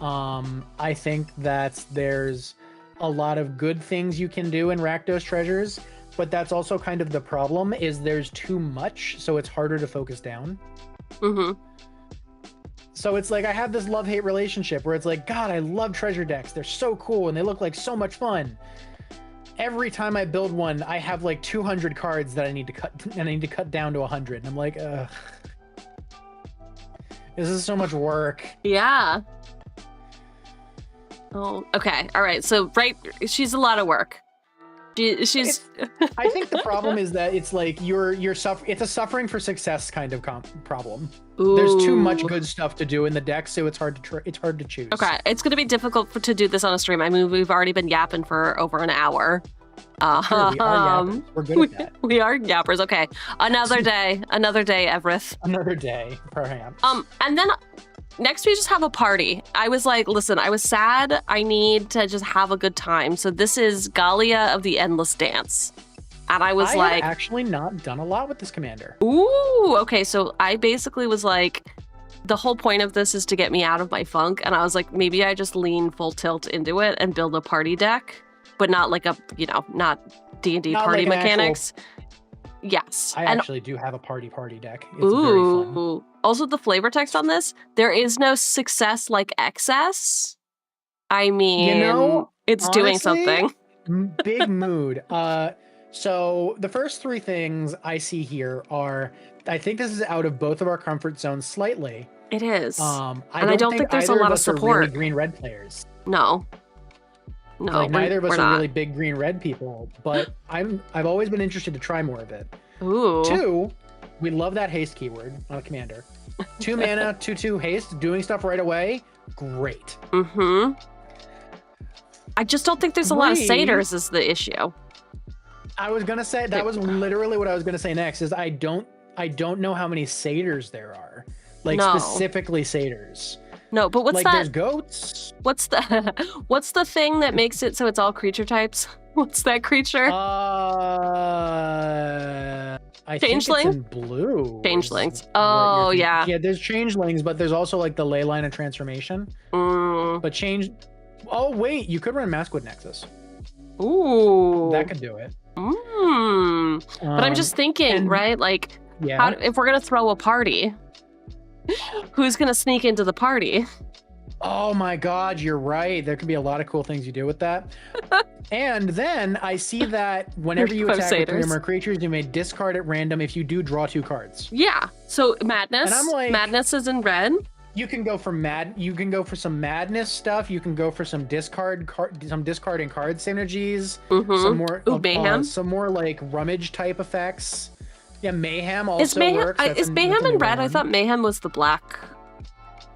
I think that there's a lot of good things you can do in Rakdos Treasures, but that's also kind of the problem, is there's too much, so it's harder to focus down. Mm-hmm. So it's like I have this love-hate relationship where it's like, God, I love treasure decks. They're so cool and they look like so much fun. Every time I build one, I have like 200 cards that I need to cut, and I need to cut down to 100. And I'm like, ugh. This is so much work. Yeah. Oh, okay. All right. So, right, she's a lot of work. She's. I think the problem is that it's like it's a suffering for success kind of problem. Ooh. There's too much good stuff to do in the deck, so it's hard to choose. Okay, it's going to be difficult to do this on a stream. I mean, we've already been yapping for over an hour. Sure, we are yappers. We're good at that. We are yappers. Okay, another day, Everett. Another day, perhaps. And then next we just have a party. I was like, listen, I was sad. I need to just have a good time. So this is Galia of the Endless Dance. And I was like, have actually not done a lot with this commander. Ooh, okay. So I basically was like, the whole point of this is to get me out of my funk. And I was like, maybe I just lean full tilt into it and build a party deck, but not like a, not D&D party like mechanics. Yes. I actually do have a party deck. It's very fun. Also, the flavor text on this, there is no success like excess. I mean, it's honestly, doing something. Big mood. So the first three things I see here are, I think this is out of both of our comfort zones slightly. It is. I don't think there's a lot of support. Really green-red players. No. No, Like neither of us we're are not. really big green-red people, but I've always been interested to try more of it. Ooh. 2, we love that haste keyword on a commander. 2 mana, 2/2 haste, doing stuff right away. Great. Mm-hmm. I just don't think there's a lot of 3, satyrs is the issue. I was gonna say that was literally what I was gonna say next. Is I don't know how many satyrs there are, like No. specifically satyrs. No, but what's Like that? there's goats. What's the thing that makes it so it's all creature types? What's that creature? I Changeling? think it's in blue. Changelings. is what Oh, you're yeah. thinking. Yeah, there's changelings, but there's also like the ley line of transformation. Mm. But change. Oh wait, you could run Maskwood Nexus. Ooh. That could do it. But I'm just thinking, and- right? Like, Yeah. if we're gonna throw a party, who's gonna sneak into the party? Oh my God, you're right. There could be a lot of cool things you do with that. And then I see that whenever you Of attack with 3 or satyrs. more creatures, you may discard at random. If you do, draw 2 cards. Yeah. So madness. And I'm like- Madness is in red. You can go for You can go for some madness stuff. You can go for some discarding card synergies. Mm-hmm. Some more mayhem. some more like rummage type effects. Yeah, mayhem also Is mayhem works. That's is a- mayhem that's a in newer red? I one. thought mayhem was the black.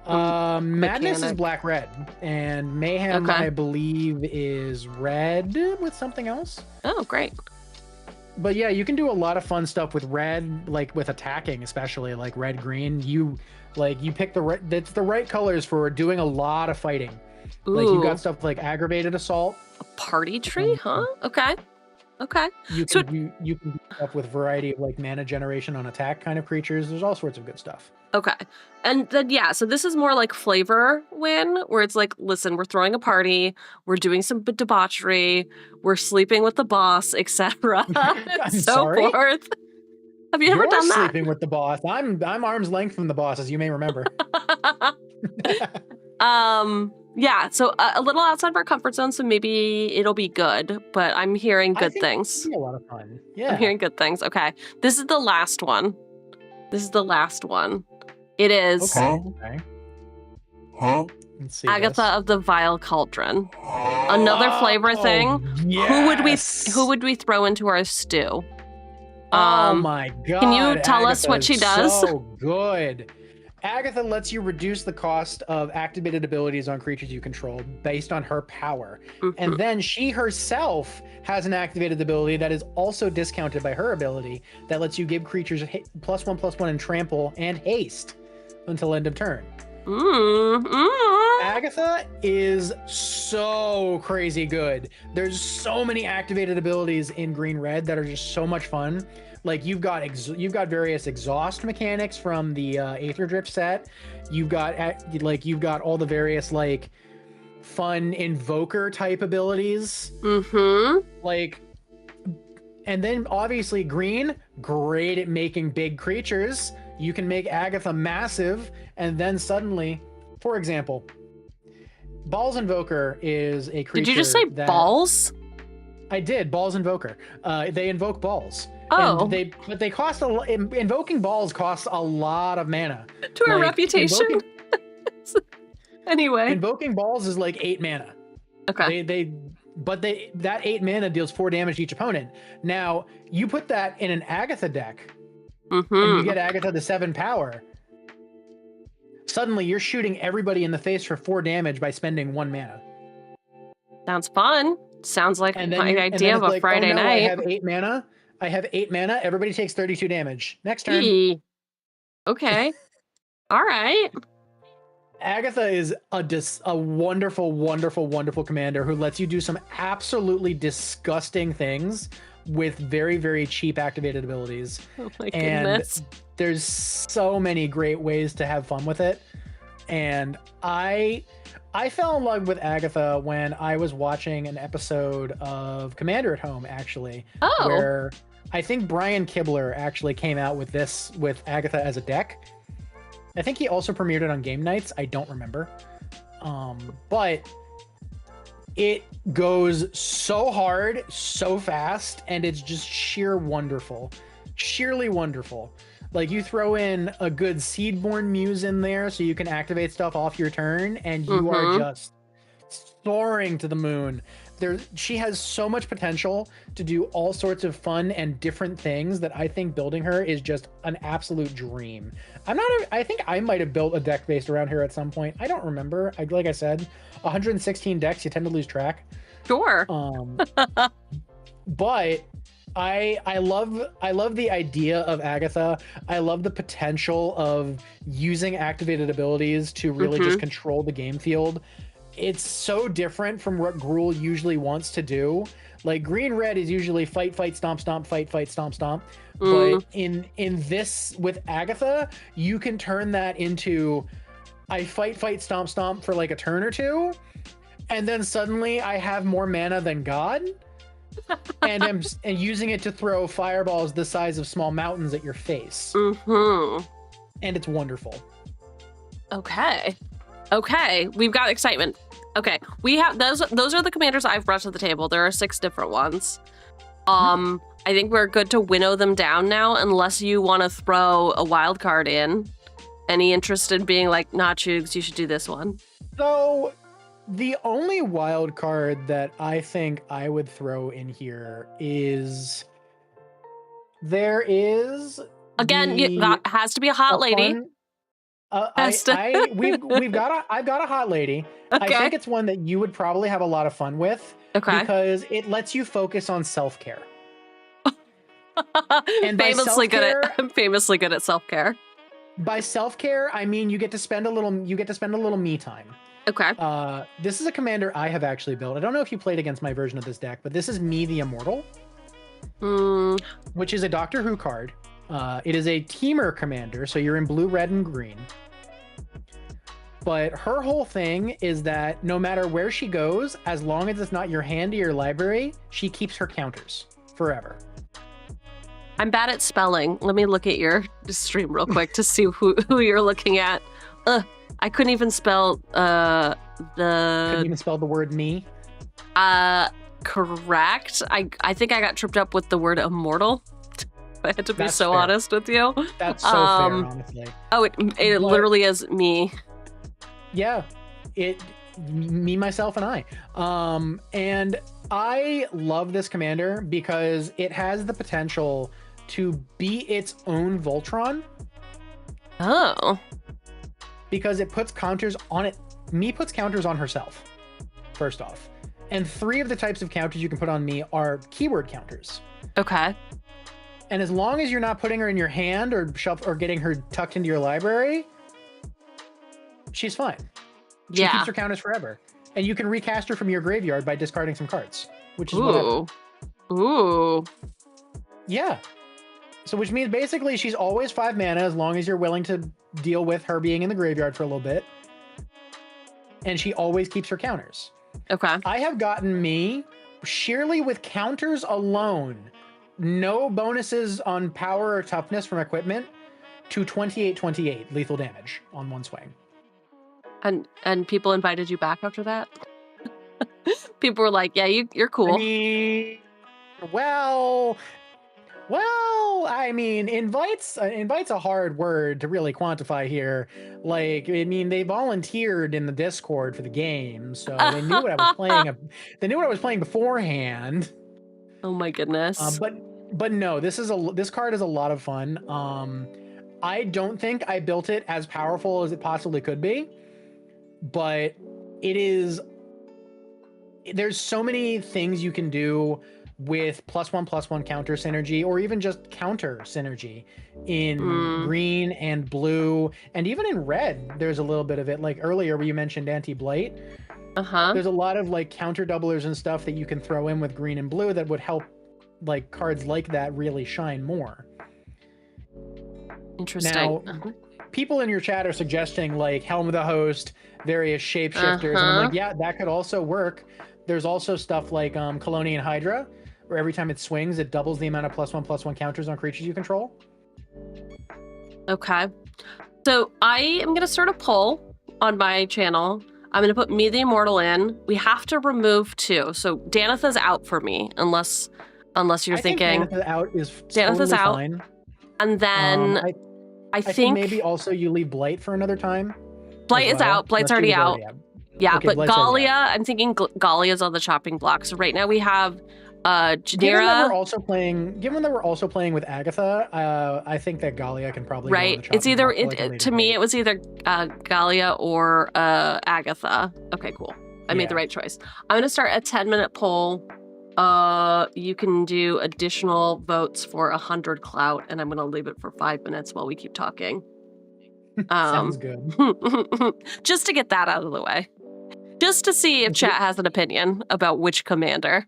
Madness is mechanic. black red, and mayhem Okay. I believe is red with something else. Oh, great. But yeah, you can do a lot of fun stuff with red, like with attacking, especially like red green. You pick that's the right colors for doing a lot of fighting. Ooh. Like you got stuff like aggravated assault. A party tree, huh? Okay. Okay. You So- can you can do stuff with variety of like mana generation on attack kind of creatures. There's all sorts of good stuff. Okay. And then, yeah, so this is more like flavor win, where it's like, listen, we're throwing a party, we're doing some debauchery, we're sleeping with the boss, etc. I'm so sorry? forth. Have you ever You're done that? sleeping with the boss. I'm arm's length from the boss, as you may remember. Yeah, so a little outside of our comfort zone, so maybe it'll be good, but I'm hearing I good think things. It'll be a lot of fun. Yeah. I'm hearing good things. Okay. This is the last one. It is Okay. Huh? Let's see Agatha this. of the Vile Cauldron. Another flavor thing. Yes! Who would we throw into our stew? Oh my God. can you tell us what Agatha she is does? So good. Agatha lets you reduce the cost of activated abilities on creatures you control based on her power. And then she herself has an activated ability that is also discounted by her ability that lets you give creatures +1/+1 in trample and haste until end of turn. Agatha is so crazy good. There's so many activated abilities in green red that are just so much fun. Like you've got various exhaust mechanics from the Aether Drift set. You've got all the various like fun invoker type abilities. Like, and then obviously green, great at making big creatures. You can make Agatha massive, and then suddenly, for example, Balls Invoker is a creature. Did you just say balls? I did. Balls Invoker. They invoke balls. Oh. And they cost invoking balls costs a lot of mana. To our Like, reputation. Anyway. Invoking balls is like 8 mana. Okay. That 8 mana deals 4 damage to each opponent. Now, you put that in an Agatha deck, and you get Agatha to 7 power. Suddenly, you're shooting everybody in the face for 4 damage by spending 1 mana. Sounds fun. Sounds like And then my idea of it's a like, Friday oh, no, night. I have 8 mana. Everybody takes 32 damage. Next turn. Eee. Okay. All right. Agatha is a wonderful, wonderful, wonderful commander who lets you do some absolutely disgusting things with very, very cheap activated abilities. Oh my And goodness. there's so many great ways to have fun with it. And I fell in love with Agatha when I was watching an episode of Commander at Home, actually, Oh. where I think Brian Kibler actually came out with this with Agatha as a deck. I think he also premiered it on game nights. I don't remember. But it goes so hard, so fast, and it's just sheerly wonderful. Like you throw in a good Seedborn Muse in there so you can activate stuff off your turn, and you are just soaring to the moon. she has so much potential to do all sorts of fun and different things that I think building her is just an absolute dream. I think I might have built a deck based around her at some point. I don't remember. Like I said, 116 decks, you tend to lose track. Sure. But I love the idea of Agatha. I love the potential of using activated abilities to really just control the game field. It's so different from what Gruul usually wants to do. Like green-red is usually fight, stomp, stomp, fight, stomp, stomp. But in this with Agatha, you can turn that into I fight, stomp, stomp for like a turn or two, and then suddenly I have more mana than God. and I'm using it to throw fireballs the size of small mountains at your face. And it's wonderful. Okay, we've got excitement. Okay, we have those are the commanders I've brought to the table. There are 6 different ones. I think we're good to winnow them down now, unless you want to throw a wild card in. Any interest in being like, nah, Cheugs, you should do this one? So the only wild card that I think I would throw in here is that has to be a hot lady. I've got a hot lady. Okay. I think it's one that you would probably have a lot of fun with. Okay. Because it lets you focus on self-care. I'm famously good at self-care. By self-care, I mean you get to spend a little me time. Okay. This is a commander I have actually built. I don't know if you played against my version of this deck, but this is Me the Immortal. Which is a Doctor Who card. It is a teamer commander, so you're in blue, red, and green. But her whole thing is that no matter where she goes, as long as it's not your hand or your library, she keeps her counters forever. I'm bad at spelling. Let me look at your stream real quick to see who you're looking at. I couldn't even spell Couldn't even spell the word me? Correct. I think I got tripped up with the word immortal. I had to be so fair. honest with you. That's so fair, honestly. Oh, it literally is me. Yeah, me, myself, and I. And I love this commander because it has the potential to be its own Voltron. Oh. Because it puts counters on it. Me puts counters on herself, first off. And 3 of the types of counters you can put on me are keyword counters. Okay. And as long as you're not putting her in your hand or getting her tucked into your library, she's fine. She keeps her counters forever. And you can recast her from your graveyard by discarding some cards, which is whatever. Ooh. Yeah. So which means basically she's always 5 mana as long as you're willing to deal with her being in the graveyard for a little bit. And she always keeps her counters. Okay. I have gotten me sheerly with counters alone, no bonuses on power or toughness from equipment, to 28/28 lethal damage on one swing. And people invited you back after that? People were like, yeah, you're cool. I mean, well, I mean, invite's a hard word to really quantify here. Like, I mean, they volunteered in the Discord for the game, so they knew what I was playing. They knew what I was playing beforehand. Oh my goodness. But no, this card is a lot of fun. I don't think I built it as powerful as it possibly could be, but it is. There's so many things you can do with +1/+1 counter synergy, or even just counter synergy in green and blue, and even in red. There's a little bit of it. Like earlier, where you mentioned anti-blight. There's a lot of like counter doublers and stuff that you can throw in with green and blue that would help like cards like that really shine more. Interesting. Now, people in your chat are suggesting like Helm of the Host, various shapeshifters, and I'm like, yeah, that could also work. There's also stuff like Colonian Hydra, where every time it swings, it doubles the amount of +1/+1 counters on creatures you control. Okay. So I am going to start a poll on my channel. I'm going to put Me the Immortal in. We have to remove 2. So Danitha's out for me, unless you're thinking. Danitha's out is Danitha's totally out. fine. And then I think maybe also you leave Blight for another time. Blight is out. Blight's already out. Yeah, Okay, but Blight said Galia, yeah. I'm thinking Galia's on the chopping block. So right now we have Given that we're Janira, also playing with Agatha, I think that Galia can probably go on the right? chopping It's either, block for, like, a later to me, date. it was either Galia or Agatha. Okay, cool. I made the right choice. I'm going to start a 10-minute poll. You can do additional votes for 100 clout, and I'm going to leave it for 5 minutes while we keep talking. Sounds good. Just to get that out of the way. Just to see if chat has an opinion about which commander.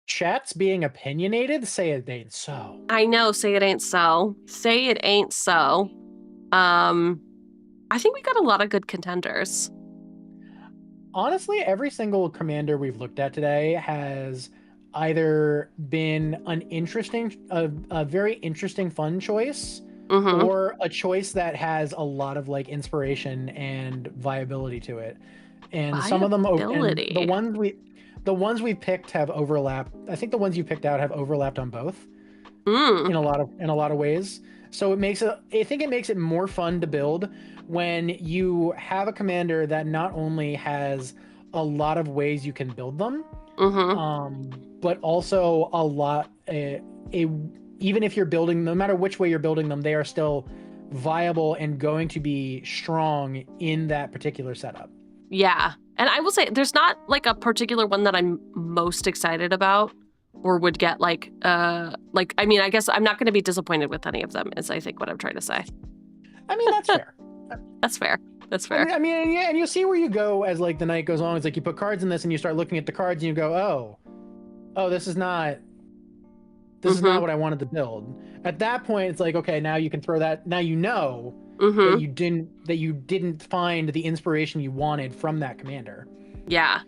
Chat's being opinionated? Say it ain't so. I know, say it ain't so. Say it ain't so. I think we got a lot of good contenders. Honestly, every single commander we've looked at today has either been a very interesting, fun choice, or a choice that has a lot of like inspiration and viability to it. And some of them, and the ones we picked have overlapped. I think the ones you picked out have overlapped on both in a lot of ways. So I think it makes it more fun to build when you have a commander that not only has a lot of ways you can build them, but also a lot. Even if you're building, no matter which way you're building them, they are still viable and going to be strong in that particular setup. Yeah. And I will say there's not like a particular one that I'm most excited about or would get I mean, I guess I'm not going to be disappointed with any of them is I think what I'm trying to say. I mean, that's fair. That's fair. That's fair. I mean, yeah, and you'll see where you go as like the night goes on. It's like you put cards in this and you start looking at the cards and you go, oh, this is not what I wanted to build. At that point, it's like, okay, now you can throw that. Now you know that you didn't find the inspiration you wanted from that commander. Yeah.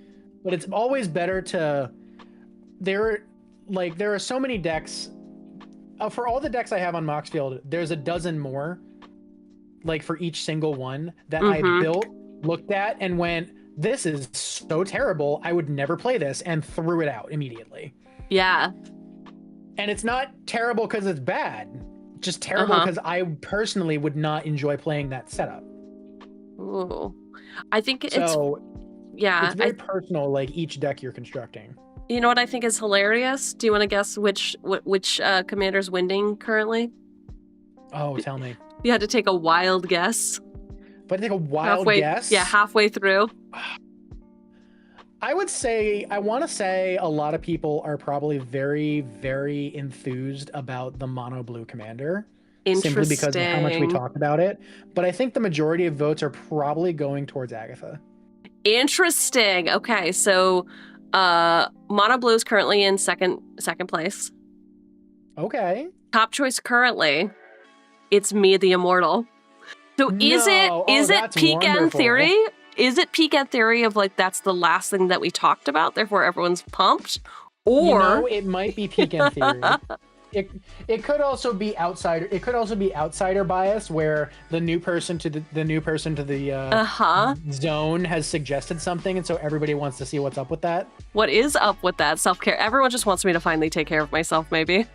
But it's always better to. There are so many decks. For all the decks I have on Moxfield, there's a dozen more. Like for each single one that I built, looked at, and went, "This is so terrible. I would never play this," and threw it out immediately. Yeah. And it's not terrible because it's bad. Just terrible because I personally would not enjoy playing that setup. Ooh. I think it's very personal, like each deck you're constructing. You know what I think is hilarious? Do you want to guess which commander's winning currently? Oh, tell me. You had to take a wild guess. But take a wild guess? Yeah, halfway through. I want to say a lot of people are probably very, very enthused about the mono blue commander. Simply because of how much we talked about it. But I think the majority of votes are probably going towards Agatha. Interesting. Okay, so mono blue is currently in second place. Okay. Top choice currently, it's me, the Immortal. So is it peak end theory? Is it peak end theory of like that's the last thing that we talked about, therefore everyone's pumped? Or it might be peak end theory. It could also be outsider. It could also be outsider bias, where the new person to the zone has suggested something, and so everybody wants to see what's up with that. What is up with that self-care? Everyone just wants me to finally take care of myself, maybe.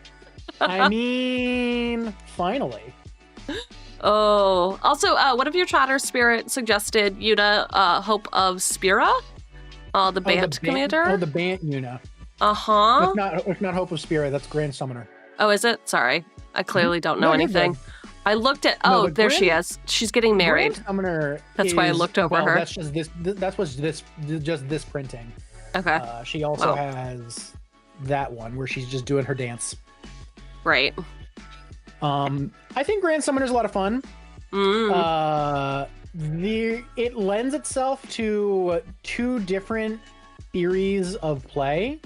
I mean, finally. Oh, also, one of your chatter spirit suggested Yuna, Hope of Spira, the Bant commander. Oh, the Bant Yuna. It's not Hope of Spirit. That's Grand Summoner. Oh, is it? Sorry, I clearly don't know anything. I looked at. Oh, there she is. She's getting married. Grand Summoner. That's why I looked over her. That's just this. That's what's just this printing. Okay. She also has that one where she's just doing her dance. Right. I think Grand Summoner is a lot of fun. It lends itself to two different theories of play,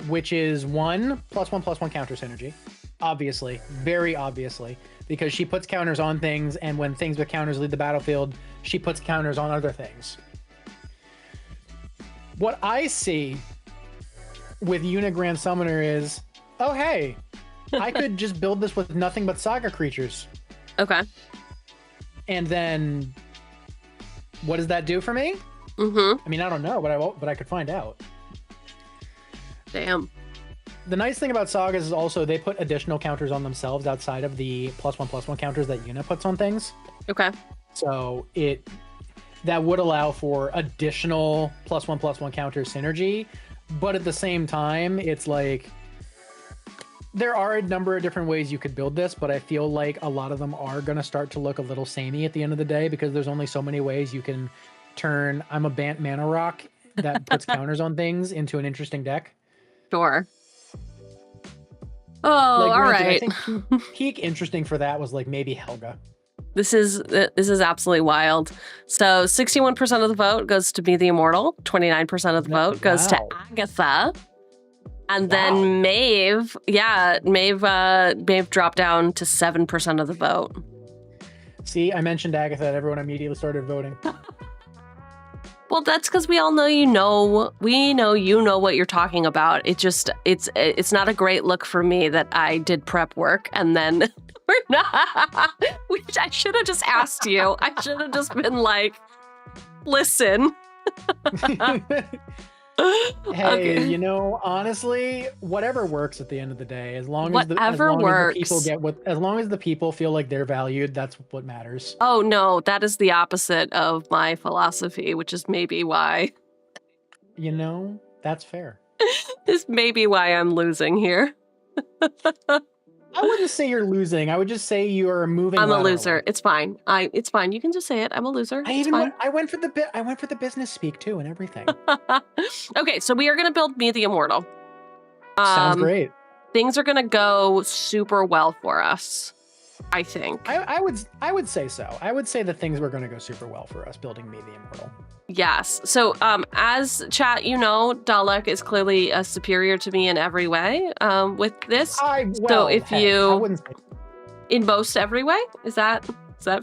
which is one +1/+1 counter synergy, obviously, very obviously, because she puts counters on things, and when things with counters leave the battlefield, she puts counters on other things. What I see with Yuna Grand Summoner is, oh hey, I could just build this with nothing but saga creatures. Okay. And then, what does that do for me? I mean, I don't know, but I could find out. Damn. The nice thing about sagas is also they put additional counters on themselves outside of the +1/+1 counters that Yuna puts on things. Okay. So that would allow for additional +1/+1 counter synergy, but at the same time, it's like there are a number of different ways you could build this, but I feel like a lot of them are going to start to look a little samey at the end of the day because there's only so many ways you can turn I'm a Bant Mana Rock that puts counters on things into an interesting deck. Sure. Oh, all right. I think peak interesting for that was like maybe Helga. This is absolutely wild. So 61% of the vote goes to Be the Immortal. 29% of the vote goes to Agatha. And then Maeve, Maeve dropped down to 7% of the vote. See, I mentioned Agatha, and everyone immediately started voting. Well, that's because we all know you know what you're talking about. It's not a great look for me that I did prep work and then we're not. Which I should have just asked you. I should have just been like, listen. Hey, okay. you know, honestly, whatever works at the end of the day, as long as the people feel like they're valued, that's what matters. Oh no, that is the opposite of my philosophy, which is maybe why. You know, that's fair. This may be why I'm losing here. I wouldn't say you're losing. I would just say you are moving. I'm a loser. It's fine. It's fine. You can just say it. I'm a loser. I went for the business speak too and everything. Okay, so we are gonna build Me the Immortal. Sounds great. Things are gonna go super well for us, I think. I would say so. I would say that things were gonna go super well for us building Me the Immortal. Yes. So as chat, you know, Dalek is clearly superior to me in every way with this. In most every way, is that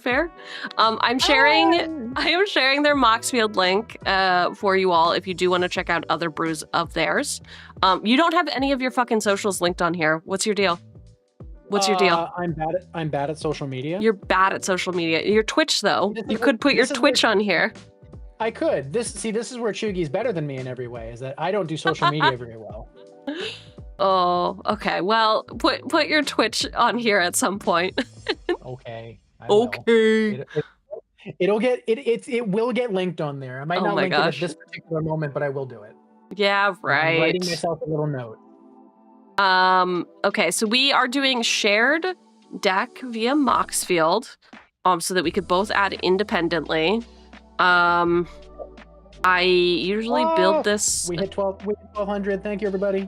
fair? I am sharing their Moxfield link for you all if you do want to check out other brews of theirs. You don't have any of your fucking socials linked on here. What's your deal? What's your deal? I'm bad at social media. You're bad at social media. Your Twitch though. You could put your Twitch on here. I could. This is where Cheugy's better than me in every way, is that I don't do social media very well. Oh, okay. Well, put your Twitch on here at some point. Okay. Okay. It will get linked on there. I might not link it at this particular moment, but I will do it. Yeah, right. I'm writing myself a little note. Okay, so we are doing shared deck via Moxfield, so that we could both add independently. I usually build this. We hit 1200. Thank you, everybody.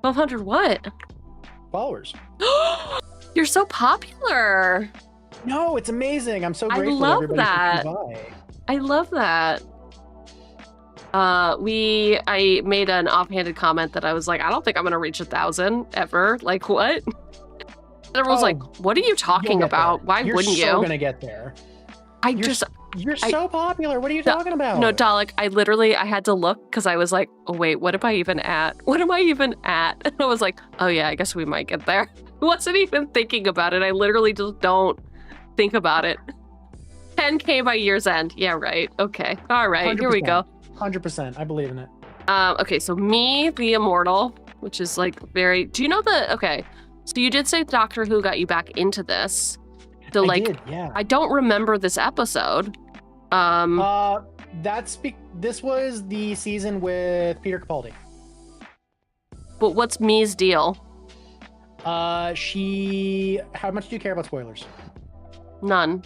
1200 what? Followers. You're so popular. No, it's amazing. I'm so grateful. I love that. I love that. I made an offhanded comment that I was like, I don't think I'm gonna reach 1,000 ever. Like what? And everyone was like, what are you talking about? Why wouldn't you? You're so gonna get there. You're so popular. What are you talking about? No, Dalek, I had to look because I was like, oh wait, what am I even at? What am I even at? And I was like, oh yeah, I guess we might get there. I wasn't even thinking about it. I literally just don't think about it. 10K by year's end. Yeah, right. Okay. All right. 100%. Here we go. 100%. I believe in it. Okay, so Me the Immortal, which is like very. Do you know okay? So you did say Doctor Who got you back into this. I did, yeah. I don't remember this episode. This was the season with Peter Capaldi. But what's Me's deal? How much do you care about spoilers? None.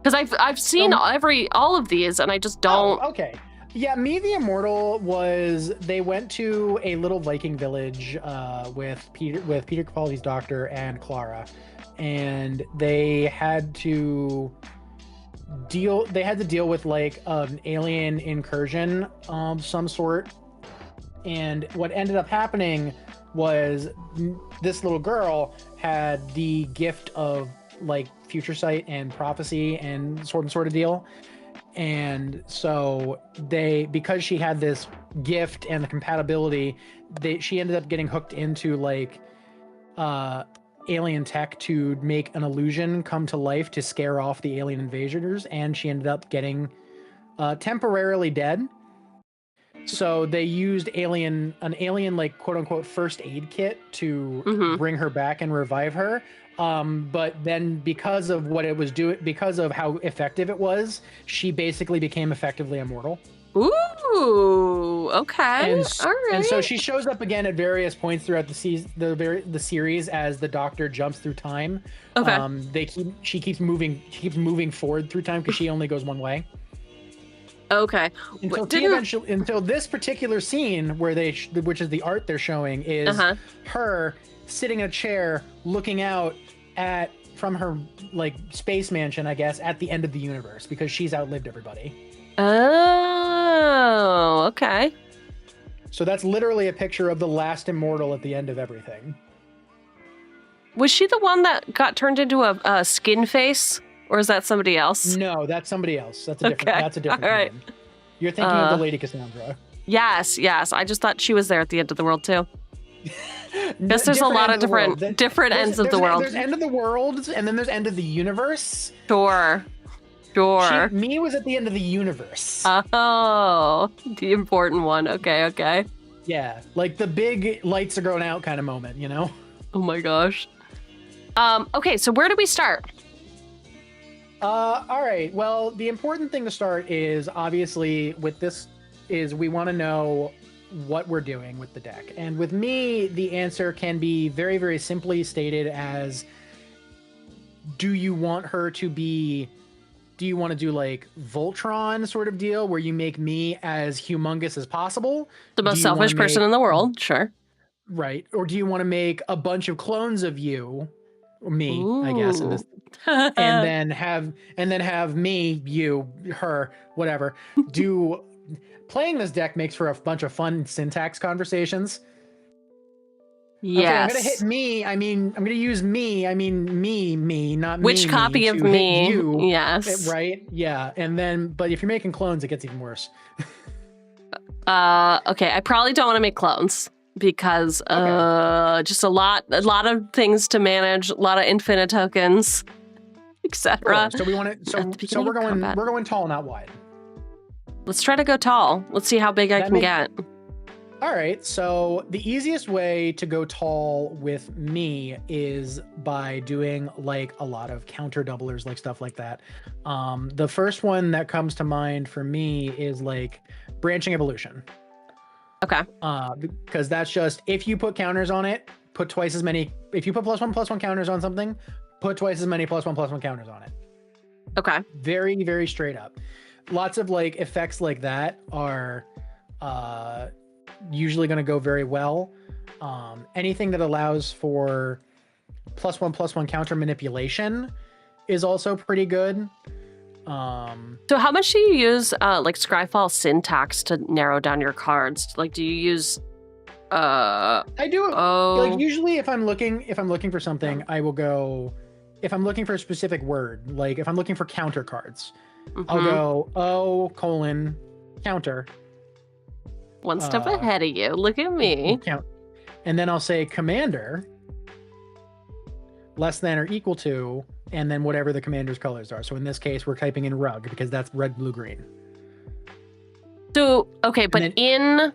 Because I've seen all of these and I just don't. Oh, okay. Yeah, Me the Immortal they went to a little Viking village with Peter Capaldi's doctor and Clara, and they had to deal with like an alien incursion of some sort. And what ended up happening was this little girl had the gift of like future sight and prophecy and sort of deal. And so because she had this gift and the compatibility, she ended up getting hooked into like alien tech to make an illusion come to life to scare off the alien invaders, and she ended up getting temporarily dead. So they used an alien like quote unquote first aid kit to bring her back and revive her. But then because of what it was doing, because of how effective it was, she basically became effectively immortal. Ooh, okay. And, All right. and so she shows up again at various points throughout the series as the Doctor jumps through time. Okay. She keeps moving forward through time because she only goes one way. Okay. Until this particular scene which is the art they're showing, is her sitting in a chair looking out from her like space mansion, I guess, at the end of the universe because she's outlived everybody. Oh, okay. So that's literally a picture of the last immortal at the end of everything. Was she the one that got turned into a skin face, or is that somebody else? No, that's somebody else. That's a different All right. one. You're thinking of the Lady Cassandra. Yes. I just thought she was there at the end of the world too. Guess there's a lot of different ends of the world. There's end of the world, and then there's end of the universe. Sure. Me was at the end of the universe. Oh, the important one. Okay. Yeah, like the big lights are going out kind of moment, you know? Oh my gosh. Okay, so where do we start? All right. Well, the important thing to start is obviously with this is we want to know what we're doing with the deck. And with me, the answer can be very, very simply stated as, do you want to do like Voltron sort of deal where you make me as humongous as possible? The most selfish person in the world, sure. Right. Or do you want to make a bunch of clones of you, or me, Ooh. I guess, in this, and then have me, you, her, whatever, do. Playing this deck makes for a bunch of fun syntax conversations. Yes. Okay, I'm gonna hit me. I'm gonna use me. Me, not me. Which copy of me? You, yes. Right. Yeah. And then, but if you're making clones, it gets even worse. Okay. I probably don't want to make clones because just a lot of things to manage, a lot of infinite tokens, etc. So we want to. So we're going tall, not wide. Let's try to go tall. Let's see how big I can get. All right, so the easiest way to go tall with me is by doing like a lot of counter doublers, like stuff like that. The first one that comes to mind for me is like branching evolution. Okay. Because that's just, if you put counters on it, put twice as many. If you put +1/+1 counters on something, put twice as many +1/+1 counters on it. Okay. Very, very straight up. Lots of like effects like that are usually going to go very well. Anything that allows for +1/+1 counter manipulation is also pretty good. So how much do you use like Scryfall syntax to narrow down your cards? Like, do you use I do like usually if I'm looking for something, I will go, if I'm looking for a specific word, like if I'm looking for counter cards, I'll go counter. One step ahead of you. Look at me. Count. And then I'll say commander less than or equal to, and then whatever the commander's colors are. So in this case, we're typing in rug because that's red, blue, green. So, okay, but then,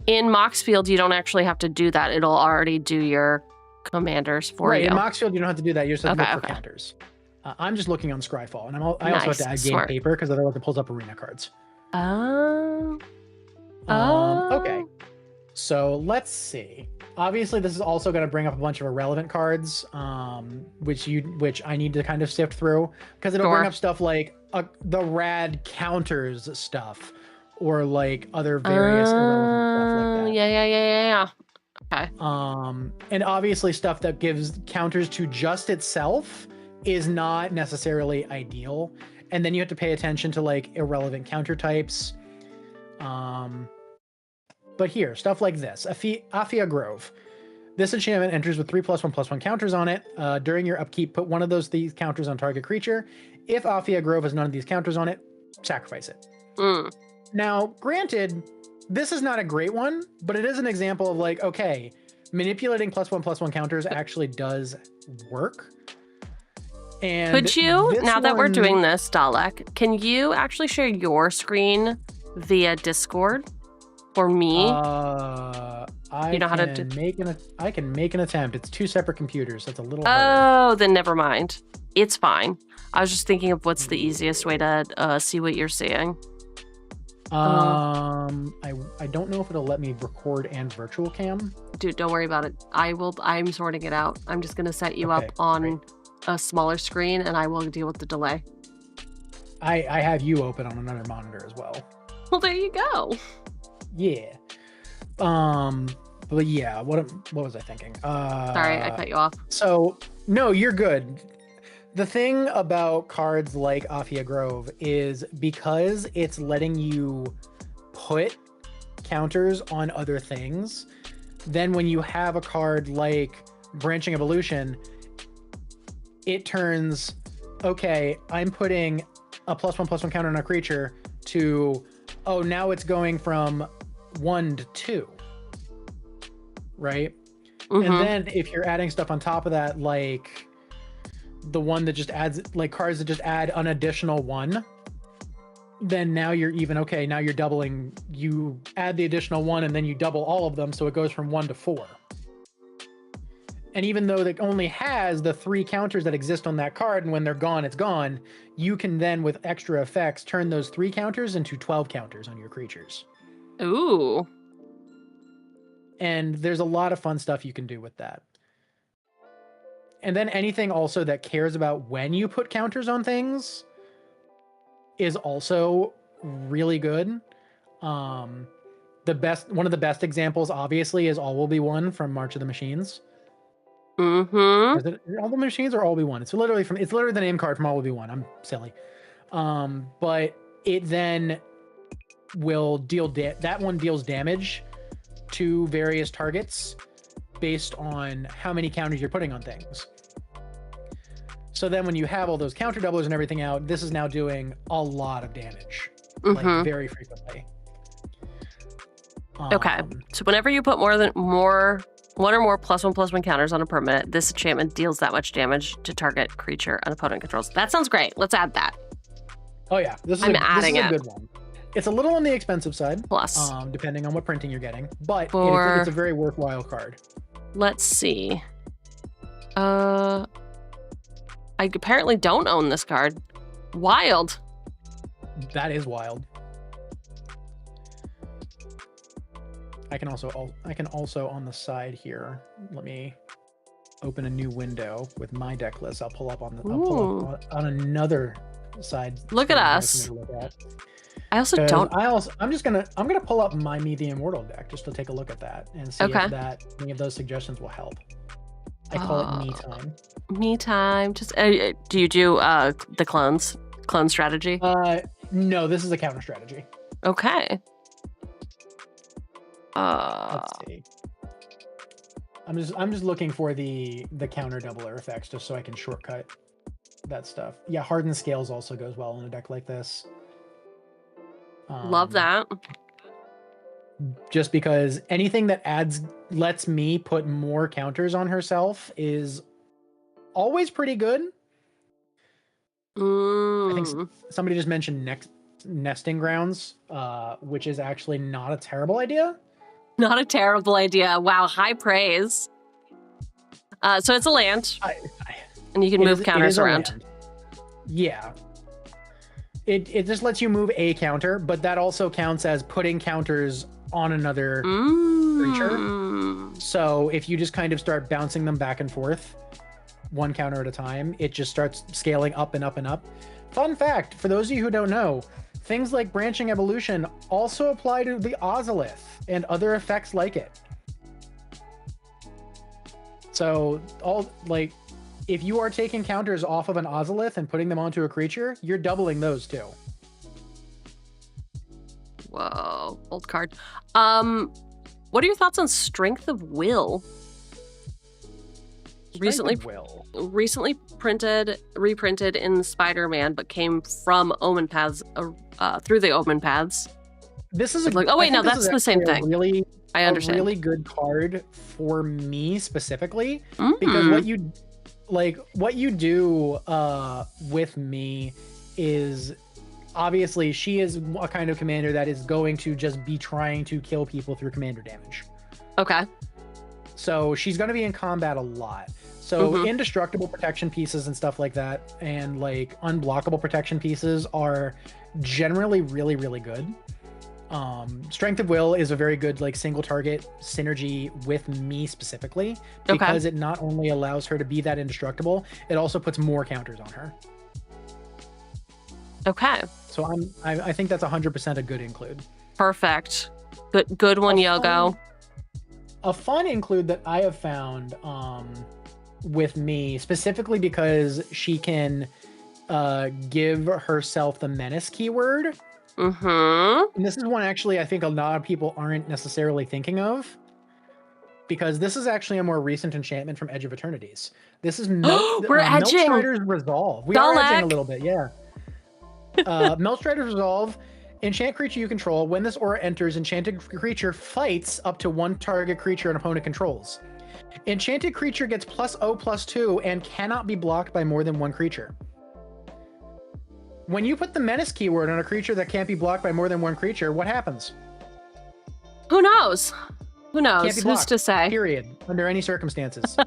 in Moxfield, you don't actually have to do that. It'll already do your commanders for you. Right, in Moxfield, you don't have to do that. You just have to look for counters. I'm just looking on Scryfall, and I also have to add game paper because otherwise it pulls up arena cards. Okay. So let's see. Obviously, this is also going to bring up a bunch of irrelevant cards, which I need to kind of sift through because it'll bring up stuff like the rad counters stuff, or like other various irrelevant stuff like that. Yeah. Okay. And obviously, stuff that gives counters to just itself is not necessarily ideal, and then you have to pay attention to like irrelevant counter types. But here, stuff like this, Afia Grove. This enchantment enters with 3 +1/+1 counters on it. During your upkeep, put one of these counters on target creature. If Afia Grove has none of these counters on it, sacrifice it. Now, granted, this is not a great one, but it is an example of like, okay, manipulating +1/+1 counters actually does work. And could you, now that we're doing this, Dalek, can you actually share your screen via Discord for me? You know how to I can make an attempt. It's 2 separate computers. That's a little harder. Oh, then never mind. It's fine. I was just thinking of what's the easiest way to see what you're seeing. I don't know if it'll let me record and virtual cam. Dude, don't worry about it. I'm sorting it out. I'm just gonna set you up on a smaller screen, and I will deal with the delay. I have you open on another monitor as well. Well, there you go. Yeah. But yeah, what was I thinking? Sorry, I cut you off. So no, you're good. The thing about cards like Afia Grove is because it's letting you put counters on other things, then when you have a card like Branching Evolution, it turns, okay, I'm putting a +1/+1 counter on a creature to, oh, now it's going from 1 to 2, right? Mm-hmm. And then if you're adding stuff on top of that, like the one that just adds, like cards that just add an additional 1, then now you're even, okay, now you're doubling, you add the additional 1 and then you double all of them, so it goes from 1 to 4. And even though it only has the 3 counters that exist on that card, and when they're gone, it's gone, you can then, with extra effects, turn those 3 counters into 12 counters on your creatures. Ooh. And there's a lot of fun stuff you can do with that. And then anything also that cares about when you put counters on things is also really good. One of the best examples, obviously, is All Will Be One from March of the Machines. Mm-hmm. Is it All the Machines or All Will Be One? It's literally the name card from All Will Be One. I'm silly. But it then will deal that one deals damage to various targets based on how many counters you're putting on things. So then when you have all those counter doublers and everything out, this is now doing a lot of damage, like very frequently. Okay, so whenever you put one or more +1/+1 counters on a permanent, this enchantment deals that much damage to target creature an opponent controls. That sounds great. Let's add that. Oh yeah, this is a good one. It's a little on the expensive side, plus, depending on what printing you're getting, but it's a very worthwhile card. Let's see. I apparently don't own this card. Wild. That is wild. I can also on the side here. Let me open a new window with my deck list. I'll pull up on another side. Look at us. I also don't. I'm gonna pull up my Me the Immortal deck just to take a look at that and see if any of those suggestions will help. I call it me time. Me time. Just do you do the clone strategy? No, this is a counter strategy. Okay. Let's see. I'm just looking for the counter doubler effects just so I can shortcut that stuff. Yeah, Hardened Scales also goes well in a deck like this. Love that. Just because anything that lets me put more counters on herself is always pretty good. I think somebody just mentioned nesting grounds, which is actually not a terrible idea. Not a terrible idea. Wow, high praise. So it's a land, and you can move counters around. Yeah. It just lets you move a counter, but that also counts as putting counters on another creature. So if you just kind of start bouncing them back and forth, one counter at a time, it just starts scaling up and up and up. Fun fact, for those of you who don't know, things like Branching Evolution also apply to the Ozolith and other effects like it. So if you are taking counters off of an Ozolith and putting them onto a creature, you're doubling those too. Whoa, old card. What are your thoughts on Strength of Will? Recently reprinted in Spider-Man, but came from Omen Paths through the Omen Paths. This is that's the same thing. I understand. A really good card for me specifically, because what you do with me is obviously she is a kind of commander that is going to just be trying to kill people through commander damage. Okay. So she's going to be in combat a lot. So indestructible protection pieces and stuff like that, and like unblockable protection pieces are generally really, really good. Strength of Will is a very good like single target synergy with me specifically, because it not only allows her to be that indestructible, it also puts more counters on her. Okay. So I think that's 100% a good include. Perfect. Good one, Yogo. A fun include that I have found with me, specifically because she can give herself the menace keyword. And this is one actually I think a lot of people aren't necessarily thinking of, because this is actually a more recent enchantment from Edge of Eternities. This is We're edging. Meltstrider's Resolve. We are edging a little bit, yeah. Meltstrider's Resolve. Enchant creature you control. When this aura enters, enchanted creature fights up to one target creature an opponent controls. Enchanted creature gets +0/+2 and cannot be blocked by more than one creature. When you put the menace keyword on a creature that can't be blocked by more than one creature, what happens? Who knows? Who knows? Can't be Who's blocked, to say? period. Under any circumstances.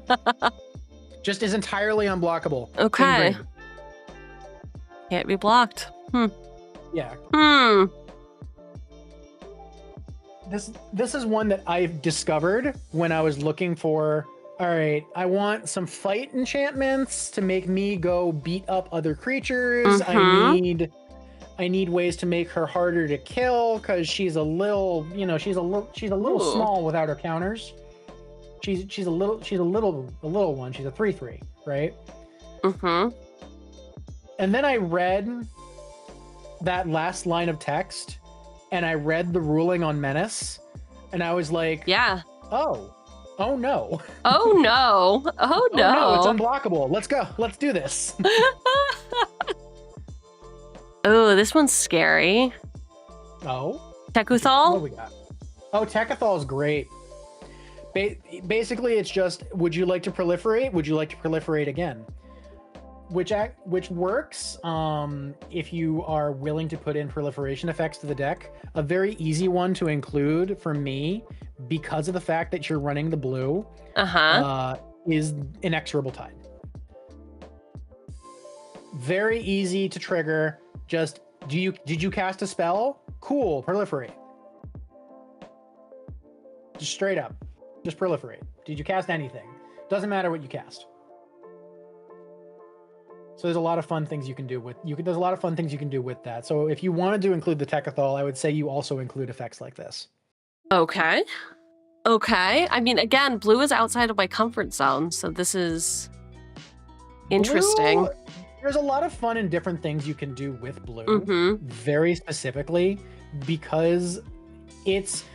Just is entirely unblockable. Okay. Can't be blocked. Yeah. This is one that I've discovered when I was looking for, all right, I want some fight enchantments to make me go beat up other creatures. I need ways to make her harder to kill, because she's a little, she's a little small without her counters. She's a little one. She's a 3/3, right? And then I read that last line of text, and I read the ruling on menace, and I was like, yeah. Oh no. Oh no. Oh no. No, it's unblockable. Let's go. Let's do this. Oh, this one's scary. Oh. Tekuthal? What do we got? Oh, Tekuthal is great. Basically, it's just, would you like to proliferate? Would you like to proliferate again? Which works if you are willing to put in proliferation effects to the deck. A very easy one to include for me, because of the fact that you're running the blue, is Inexorable Tide. Very easy to trigger. Just, did you cast a spell? Cool, proliferate. Just straight up, just proliferate. Did you cast anything? Doesn't matter what you cast. So there's a lot of fun things you can do with there's a lot of fun things you can do with that. So if you wanted to include the Tekuthal, I would say you also include effects like this. Okay. I mean, again, blue is outside of my comfort zone, so this is interesting. Blue, there's a lot of fun and different things you can do with blue, very specifically, because it's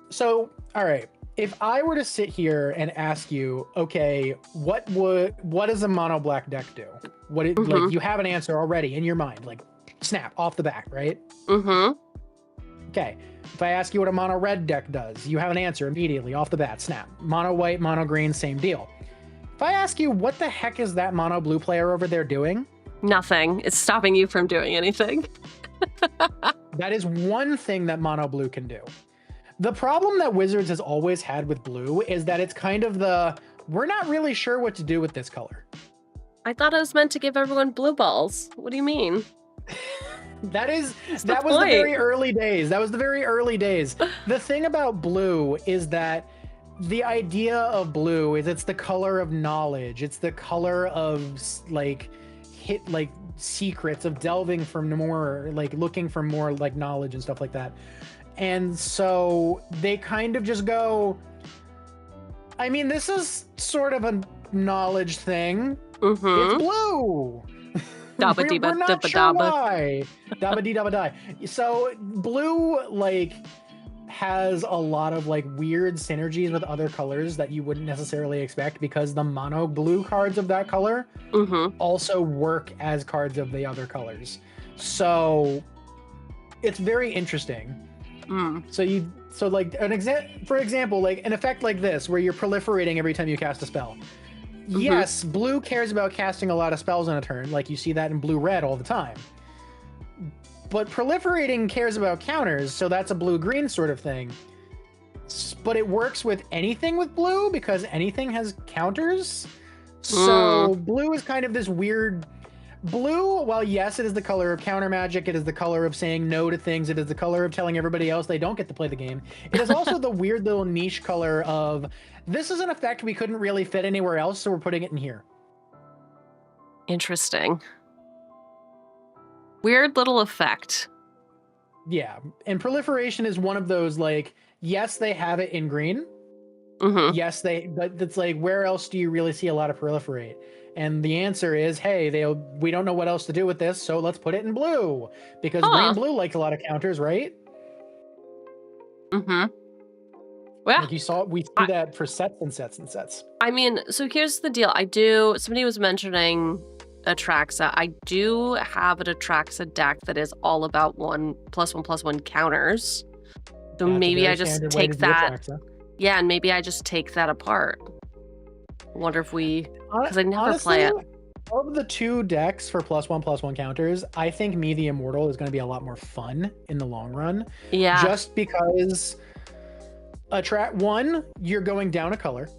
so, all right. If I were to sit here and ask you, okay, what does a mono black deck do? Like, you have an answer already in your mind, like snap off the bat, right? Okay. If I ask you what a mono red deck does, you have an answer immediately off the bat, snap. Mono white, mono green, same deal. If I ask you, what the heck is that mono blue player over there doing? Nothing. It's stopping you from doing anything. That is one thing that mono blue can do. The problem that Wizards has always had with blue is that it's kind of we're not really sure what to do with this color. I thought it was meant to give everyone blue balls. What do you mean? That was the very early days. That was the very early days. The thing about blue is that the idea of blue is it's the color of knowledge. It's the color of secrets, of delving for more, like looking for more like knowledge and stuff like that. And so they kind of just go, I mean, this is sort of a knowledge thing. It's blue. We're not sure why. Dabba-dee-dabba-die. So blue, like, has a lot of like weird synergies with other colors that you wouldn't necessarily expect, because the mono blue cards of that color also work as cards of the other colors. So it's very interesting. So like for example, like an effect like this, where you're proliferating every time you cast a spell. Yes, blue cares about casting a lot of spells on a turn, like you see that in blue-red all the time. But proliferating cares about counters, so that's a blue-green sort of thing. but it works with anything with blue because anything has counters. So blue is kind of this weird blue. While yes, it is the color of counter magic, it is the color of saying no to things, it is the color of telling everybody else they don't get to play the game. It is also the weird little niche color of this is an effect we couldn't really fit anywhere else, so we're putting it in here. Interesting. Weird little effect. Yeah, and proliferation is one of those, like, yes, they have it in green. Yes, but it's like, where else do you really see a lot of proliferate? And the answer is, hey, we don't know what else to do with this, so let's put it in blue. Because green and blue likes a lot of counters, right? Well, like we see that for sets and sets and sets. I mean, so here's the deal. Somebody was mentioning Atraxa. I do have an Atraxa deck that is all about 1+1/+1 counters. So maybe I just take that. Yeah, and maybe I just take that apart. I wonder if because I never play it. Of the two decks for +1/+1 counters, I think Me the Immortal is going to be a lot more fun in the long run. Yeah. Just because you're going down a color.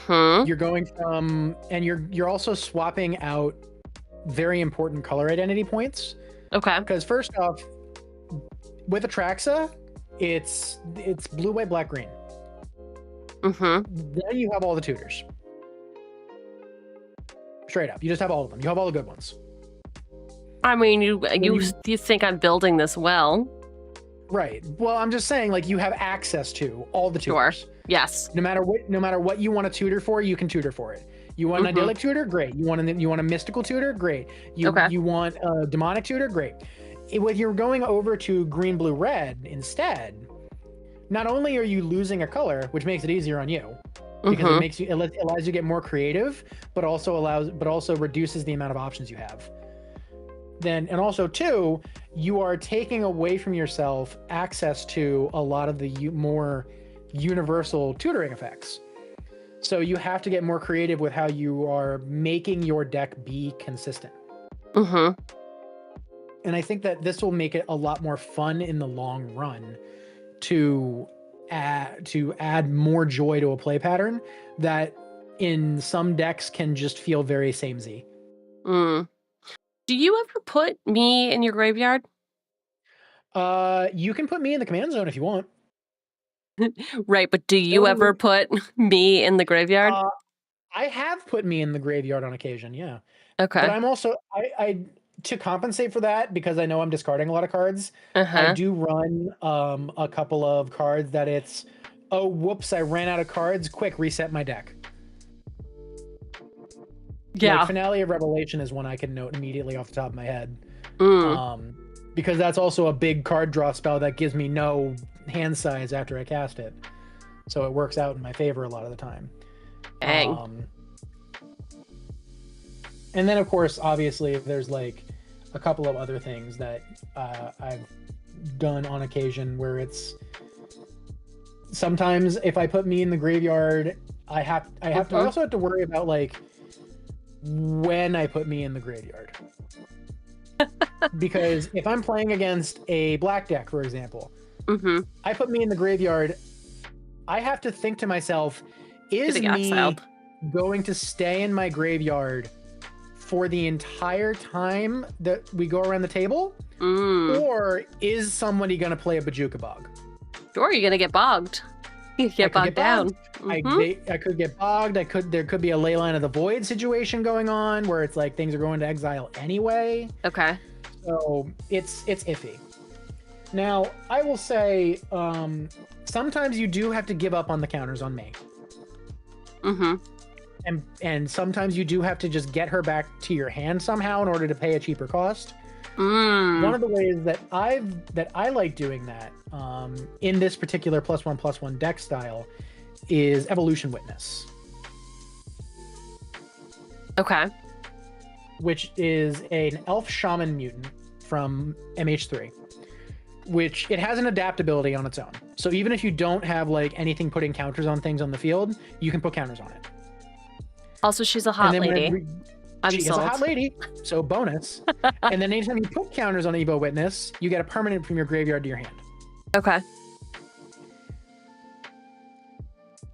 You're going from, and you're also swapping out very important color identity points. Okay. Because first off, with Atraxa, it's blue, white, black, green. Then you have all the tutors. Straight up, you just have all of them. You have all the good ones. I mean, you think I'm building this well. Right. Well, I'm just saying, like, you have access to all the tutors. Sure. Yes. No matter what you want to tutor for, you can tutor for it. You want an idyllic tutor? Great. You want a mystical tutor? Great. You want a demonic tutor? Great. If you're going over to green, blue, red instead, not only are you losing a color, which makes it easier on you, because it allows you to get more creative, but also reduces the amount of options you have. And also too, you are taking away from yourself access to a lot of the more universal tutoring effects. So you have to get more creative with how you are making your deck be consistent. And I think that this will make it a lot more fun in the long run to add more joy to a play pattern that in some decks can just feel very samey. Do you ever put me in your graveyard? You can put me in the command zone if you want. Right, but do you ever put me in the graveyard? I have put me in the graveyard on occasion, yeah. Okay. But I'm also I to compensate for that, because I know I'm discarding a lot of cards, I do run a couple of cards that it's, oh, whoops, I ran out of cards, quick, reset my deck. Yeah. Like Finale of Revelation is one I can note immediately off the top of my head. Because that's also a big card draw spell that gives me no hand size after I cast it. So it works out in my favor a lot of the time. Dang. And then, of course, obviously, there's like a couple of other things that I've done on occasion where it's sometimes if I put me in the graveyard, I also have to worry about like when I put me in the graveyard. Because if I'm playing against a black deck, for example, I put me in the graveyard, I have to think to myself, is me going to stay in my graveyard for the entire time that we go around the table? Or is somebody going to play a Bajuka Bog? Sure, you're going to get bogged. You get bogged down. I could get bogged. There could be a Leyline of the Void situation going on where it's like things are going to exile anyway. Okay. So it's iffy. Now, I will say, sometimes you do have to give up on the counters on me. And sometimes you do have to just get her back to your hand somehow in order to pay a cheaper cost. One of the ways that I like doing that in this particular +1/+1 deck style is Evolution Witness. Okay. Which is an elf shaman mutant from MH3. Which it has an adaptability on its own. So even if you don't have like anything putting counters on things on the field, you can put counters on it. Also, she's a hot lady. She is a hot lady, so bonus. And then anytime you put counters on Evo Witness, you get a permanent from your graveyard to your hand. Okay.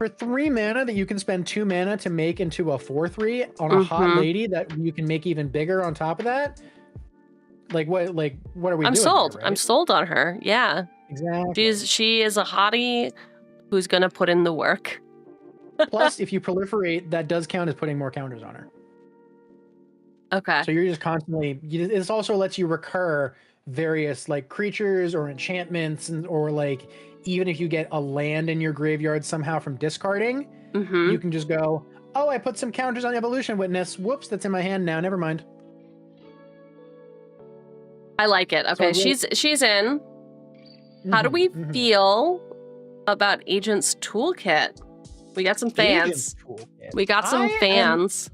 For 3 mana that you can spend 2 mana to make into a 4/3 on a hot lady that you can make even bigger on top of that. Like what are we I'm doing sold. here, I'm right? sold on her. Yeah. Exactly. She is a hottie who's gonna put in the work. Plus, if you proliferate, that does count as putting more counters on her. Okay. So you're just constantly. This also lets you recur various like creatures or enchantments, or like even if you get a land in your graveyard somehow from discarding, you can just go, oh, I put some counters on Evolution Witness. Whoops, that's in my hand now. Never mind. I like it. Okay, she's in. How do we feel about Agent's Toolkit? We got some fans. We got some fans.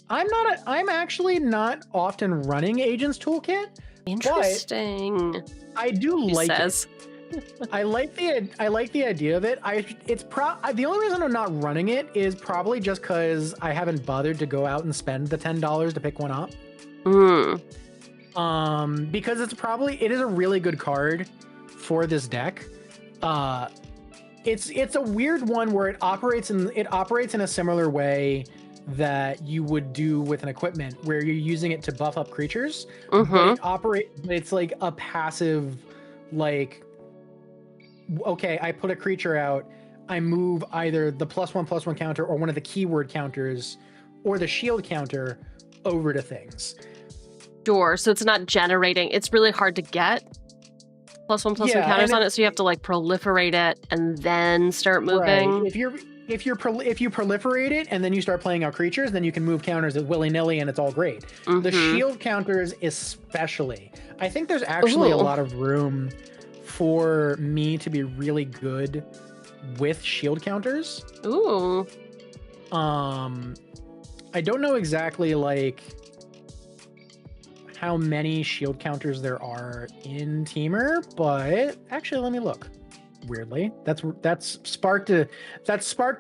I'm actually not often running Agent's Toolkit. Interesting. I do like it. I like the idea of it. The only reason I'm not running it is probably just because I haven't bothered to go out and spend the $10 to pick one up. Because it is a really good card for this deck. It's a weird one where it operates in a similar way that you would do with an equipment where you're using it to buff up creatures. But it's like a passive, like, okay, I put a creature out, I move either the +1/+1 counter or one of the keyword counters or the shield counter over to things. Sure, so it's not generating. It's really hard to get +1/+1 counters on it, so you have to like proliferate it and then start moving. Right. If you proliferate it and then you start playing out creatures, then you can move counters willy-nilly and it's all great. The shield counters especially. I think there's actually a lot of room for me to be really good with shield counters. Ooh. I don't know exactly like how many shield counters there are in Teamer, but actually let me look. Weirdly, that's sparked a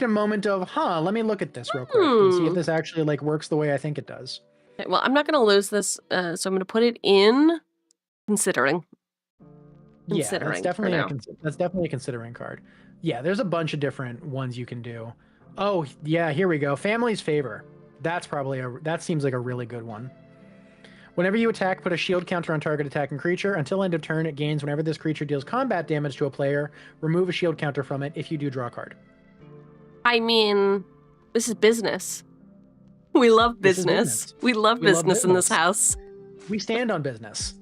moment of, let me look at this real quick and see if this actually like works the way I think it does. Okay, well, I'm not going to lose this, so I'm going to put it in considering. Yeah, that's definitely a considering card. Yeah, there's a bunch of different ones you can do. Oh yeah, here we go. Family's Favor. That seems like a really good one. Whenever you attack, put a shield counter on target attacking creature. Until end of turn, it gains whenever this creature deals combat damage to a player. Remove a shield counter from it. If you do, draw a card. I mean, this is business. We love business. We love business in this house. We stand on business.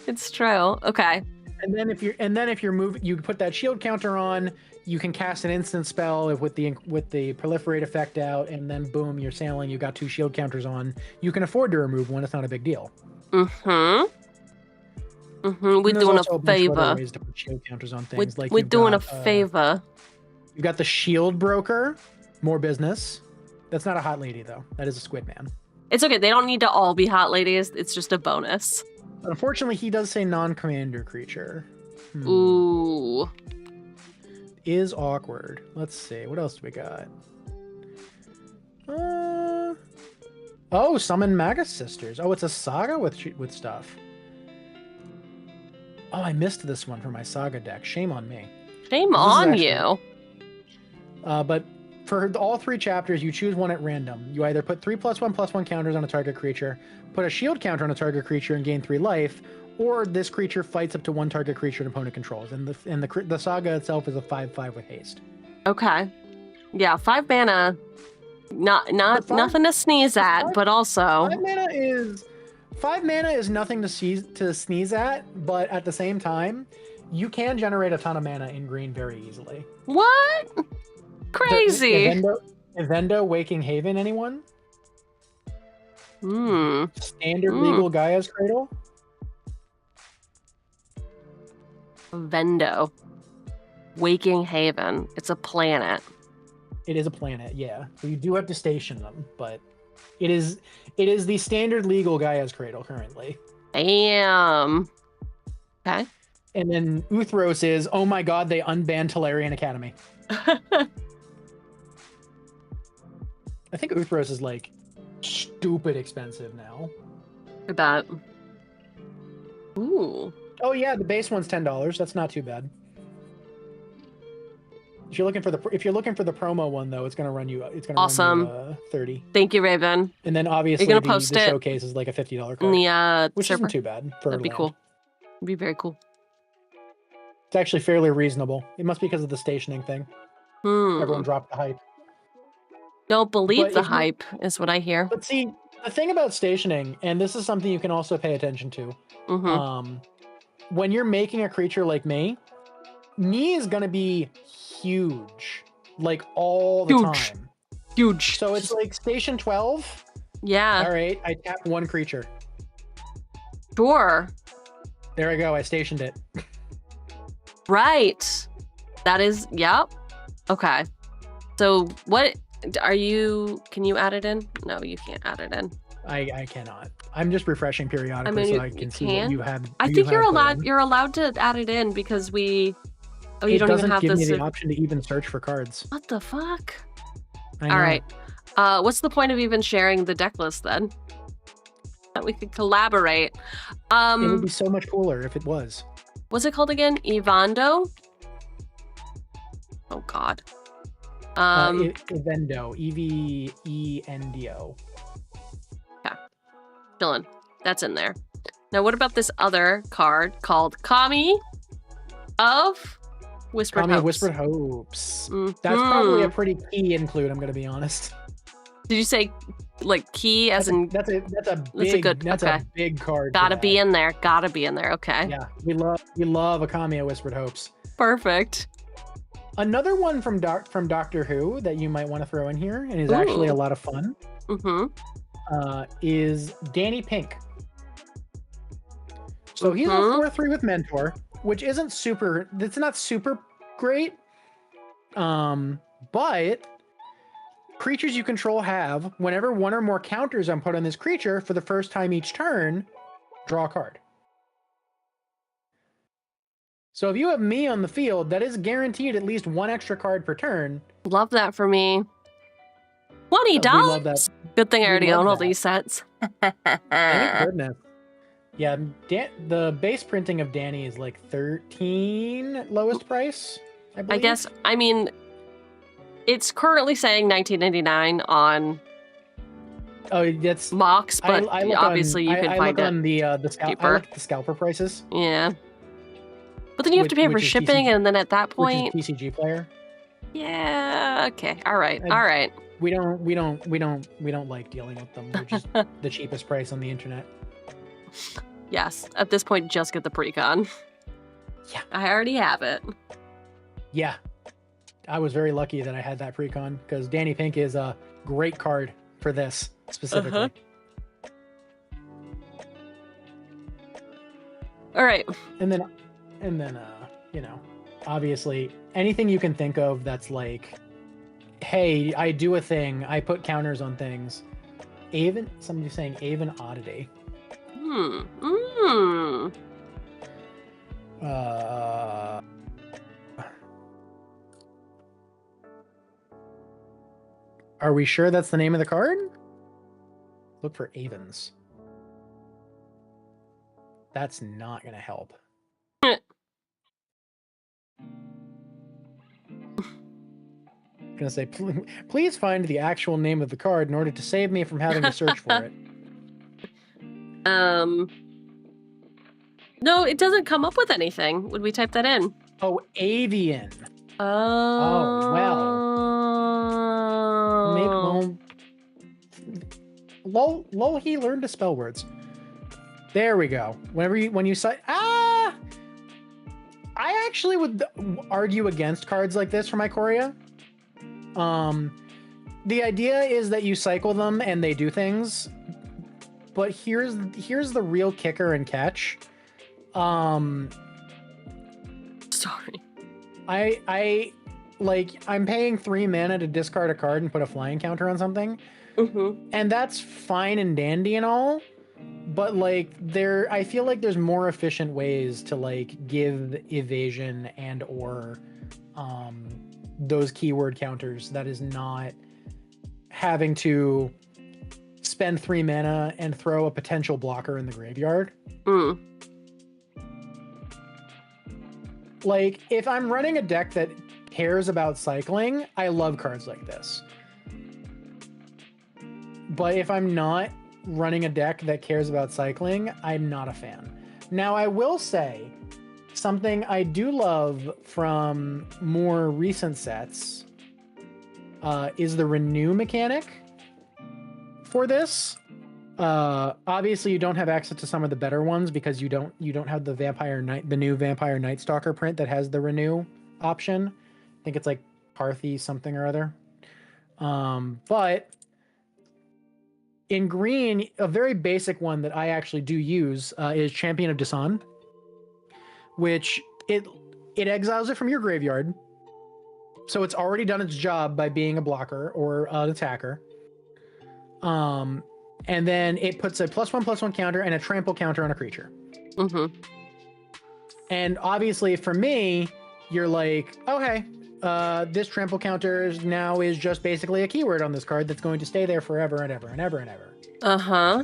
It's true. Okay. And then if you're moving, you put that shield counter on. You can cast an instant spell with the proliferate effect out, and then boom, you're sailing. You got 2 shield counters on. You can afford to remove one. It's not a big deal. We're doing a favor. Ways to put shield counters on things. We're doing a favor. You got the Shield Broker, more business. That's not a hot lady though. That is a Squid Man. It's okay. They don't need to all be hot ladies. It's just a bonus. Unfortunately, he does say non-commander creature. Ooh. Is awkward. Let's see. What else do we got? Summon Magus Sisters. Oh, it's a saga with stuff. Oh, I missed this one for my saga deck. Shame on me. Shame on you. But for all 3 chapters, you choose one at random. You either put 3 +1/+1 counters on a target creature, put a shield counter on a target creature and gain 3 life, or this creature fights up to 1 target creature an opponent controls. And the saga itself is a 5/5 with haste. Okay. Yeah, 5 mana. Nothing to sneeze at, but also 5 mana is nothing to sneeze at, but at the same time, you can generate a ton of mana in green very easily. What? Crazy. Evendo Waking Haven, anyone? Standard legal Gaia's Cradle? Vendo. Waking Haven. It's a planet. It is a planet, yeah. So you do have to station them, but it is the standard legal Gaia's Cradle currently. Damn. Okay. And then Uthros is, oh my god, they unbanned Tolarian Academy. I think Uthros is like stupid expensive now. I bet. Ooh. Oh yeah, the base one's $10. That's not too bad. If you're looking for the promo one though, it's gonna run you. It's gonna Awesome. run you 30. Thank you, Raven. And then obviously gonna the post it showcase is like a $50 In card, the which server? isn't too bad for That'd be land. cool. It'd be very cool. It's actually fairly reasonable. It must be because of the stationing thing. Everyone dropped the hype. Don't believe But the if you- hype is what I hear. But see, the thing about stationing, and this is something you can also pay attention to, when you're making a creature like me is gonna be huge, like all the time. Huge. So it's like station 12. Yeah. All right, I tap one creature. Sure. There I go. I stationed it. Right. That is, yep. Okay. So what are you, can you add it in? No, you can't add it in. I cannot. I'm just refreshing periodically so I can see what you have. I think you're allowed to add it in because we, oh, you don't even have give this. me the option to even search for cards. What the fuck? I know. All right. What's the point of even sharing the deck list then? That we could collaborate. It would be so much cooler if it was. What's it called again? Evando? Oh God. Evendo. EVENDO. Yeah. Chillin'. That's in there. Now, what about this other card called Kami of Whispered Kami Hopes? of Whispered Hopes. That's probably a pretty key include. I'm gonna be honest. Did you say like key as in? That's a big card. Gotta be in there. Gotta be in there. Okay. Yeah, we love a Kami of Whispered Hopes. Perfect. Another one from Doctor Who that you might want to throw in here, and is actually a lot of fun. Is Danny Pink. So he's a 4/3 with Mentor, which isn't super. It's not super great. But creatures you control have, whenever one or more counters are put on this creature for the first time each turn, draw a card. So if you have me on the field, that is guaranteed at least one extra card per turn. Love that for me. $20. Love that. Good thing I already own all that. these sets. Thank goodness. Yeah, the base printing of Danny is like 13 lowest price, I believe. I guess, I mean, it's currently saying $19.99 on that's Mox, but I look obviously on, you can I find look it on the cheaper. the scalper prices. Yeah. But then you have to pay for shipping, and then at that point, which is PCG player. Yeah. Okay. All right. All right. We don't like dealing with them. They're just the cheapest price on the internet. Yes. At this point, just get the pre-con. Yeah. I already have it. Yeah. I was very lucky that I had that pre-con because Danny Pink is a great card for this specifically. All right. And then you know, obviously anything you can think of that's like, hey, I do a thing, I put counters on things. Somebody's saying Avon Oddity. Are we sure that's the name of the card? Look for Avons. That's not gonna help. I'm gonna say, please find the actual name of the card in order to save me from having to search for it. No, it doesn't come up with anything. Would we type that in? Oh, Avian. Oh. Well. Lol, he learned to spell words. There we go. When you say I actually would argue against cards like this for my Ikoria. The idea is that you cycle them and they do things, but here's the real kicker and catch. Sorry. I'm paying 3 mana to discard a card and put a flying counter on something. And that's fine and dandy and all, but I feel like there's more efficient ways to give evasion and or those keyword counters that is not having to spend 3 mana and throw a potential blocker in the graveyard. Like, if I'm running a deck that cares about cycling, I love cards like this. But if I'm not running a deck that cares about cycling, I'm not a fan. Now, I will say something I do love from more recent sets is the renew mechanic for this. Obviously, you don't have access to some of the better ones because you don't have the new Vampire Night Stalker print that has the renew option. I think it's like Parthy something or other. But in green, a very basic one that I actually do use is Champion of Disan, which it exiles it from your graveyard. So it's already done its job by being a blocker or an attacker. And then it puts a +1/+1 counter and a trample counter on a creature. Mm-hmm. And obviously for me, you're like, okay, this trample counter is just basically a keyword on this card that's going to stay there forever and ever and ever and ever. Uh-huh.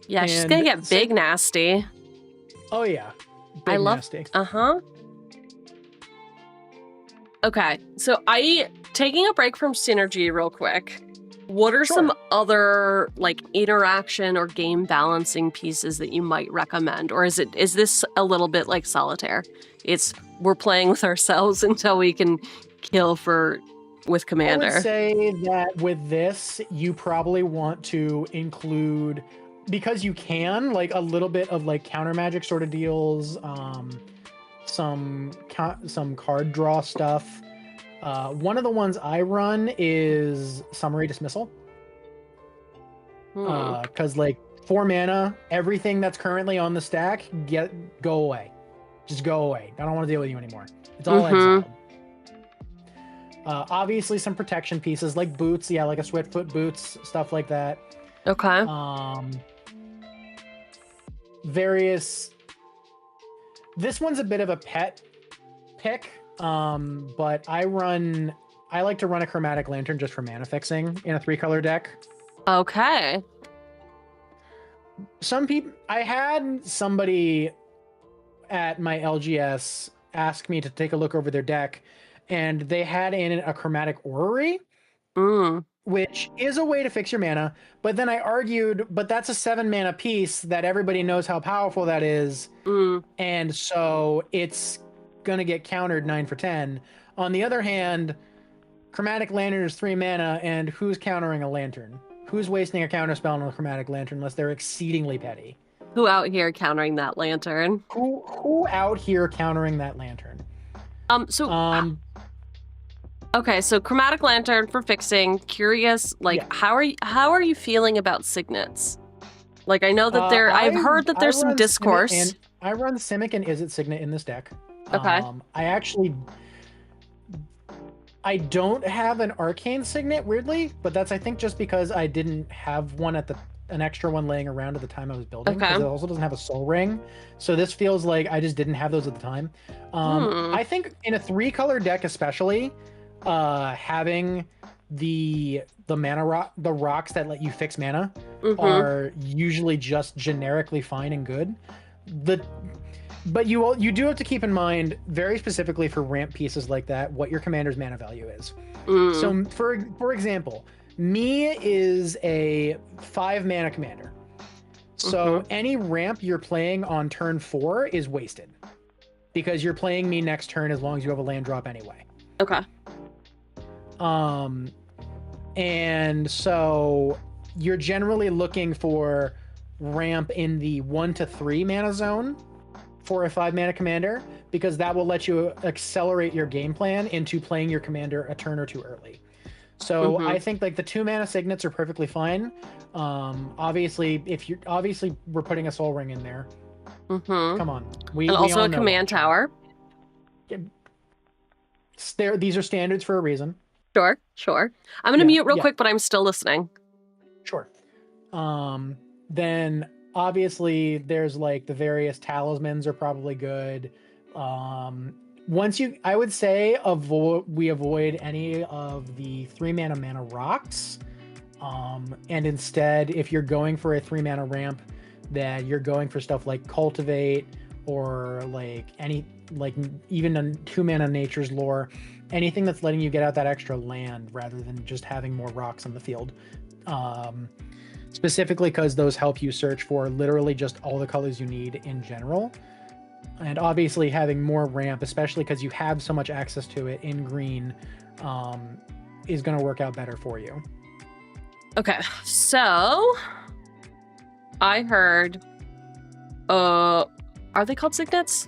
Yeah, she's gonna get big nasty. Oh yeah. Big nasty. Uh-huh. Okay, so taking a break from Synergy real quick. What are some other like interaction or game balancing pieces that you might recommend? Or is this a little bit like Solitaire? We're playing with ourselves until we can kill with Commander. I would say that with this, you probably want to include, because you can, like a little bit of like counter magic sort of deals, some card draw stuff. One of the ones I run is Summary Dismissal. Because like 4 mana, everything that's currently on the stack, go away. Just go away. I don't want to deal with you anymore. It's all exiled. Obviously some protection pieces like boots, like a Swiftfoot boots, stuff like that. Okay. This one's a bit of a pet pick. But I like to run a Chromatic Lantern just for mana fixing in a 3-color deck. Okay. I had somebody at my LGS ask me to take a look over their deck, and they had in it a Chromatic Orrery, which is a way to fix your mana. But then I argued, but that's a 7 mana piece that everybody knows how powerful that is. And so it's gonna get countered 9 for 10. On the other hand, Chromatic Lantern is 3 mana, and who's countering a lantern? Who's wasting a counter spell on a Chromatic Lantern unless they're exceedingly petty? Who out here countering that lantern? Who out here countering that lantern? Okay, so Chromatic Lantern for fixing. Curious, how are you feeling about signets? Like, I know that I've heard that there's some discourse. I run Simic and Izzet Signet in this deck. Okay. I don't have an Arcane Signet, weirdly, but that's, I think, just because I didn't have an extra one laying around at the time I was building. Okay. Because it also doesn't have a Soul Ring. So this feels like I just didn't have those at the time. I think in a 3-color deck especially, having the rocks that let you fix mana are usually just generically fine and good. But you do have to keep in mind, very specifically for ramp pieces like that, what your commander's mana value is. So for example, me is a 5 mana commander. So any ramp you're playing on turn 4 is wasted, because you're playing me next turn as long as you have a land drop anyway. Okay. And so you're generally looking for ramp in the 1 to 3 mana zone for a 5 mana commander, because that will let you accelerate your game plan into playing your commander a turn or 2 early. So I think like the 2 mana signets are perfectly fine. Obviously we're putting a Soul Ring in there. Come on. We also all a know command tower. These are standards for a reason. Sure. I'm gonna mute real quick, but I'm still listening. Sure. Then obviously there's like the various talismans are probably good. I would say we avoid any of the 3 mana rocks. And instead, if you're going for a 3 mana ramp, that you're going for stuff like Cultivate or like even a 2-mana Nature's Lore, anything that's letting you get out that extra land rather than just having more rocks on the field. Specifically because those help you search for literally just all the colors you need in general. And obviously having more ramp, especially because you have so much access to it in green, is going to work out better for you. Okay, so I heard, are they called signets?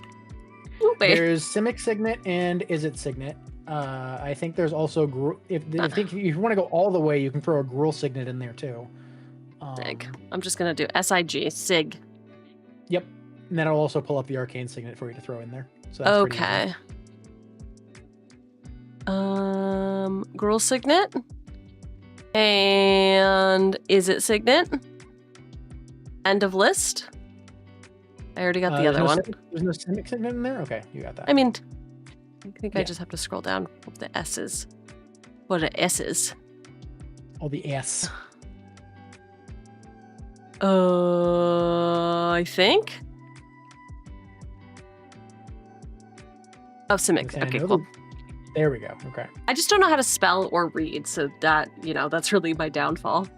Ooh, wait. There's Simic Signet and Is It Signet. I think there's also if you want to go all the way, you can throw a Gruul Signet in there too. Sig. I'm just gonna do SIG Sig. Yep, and that'll also pull up the Arcane Signet for you to throw in there. So that's okay. Gruul Signet and Is It Signet. End of list. I already got the other one. There's no Simic Signet in there? Okay, you got that. I mean, I think I just have to scroll down the S's. What are S's? Oh, the S. I think. Oh, Simic. Okay, cool. There we go. Okay. I just don't know how to spell or read, so that, that's really my downfall.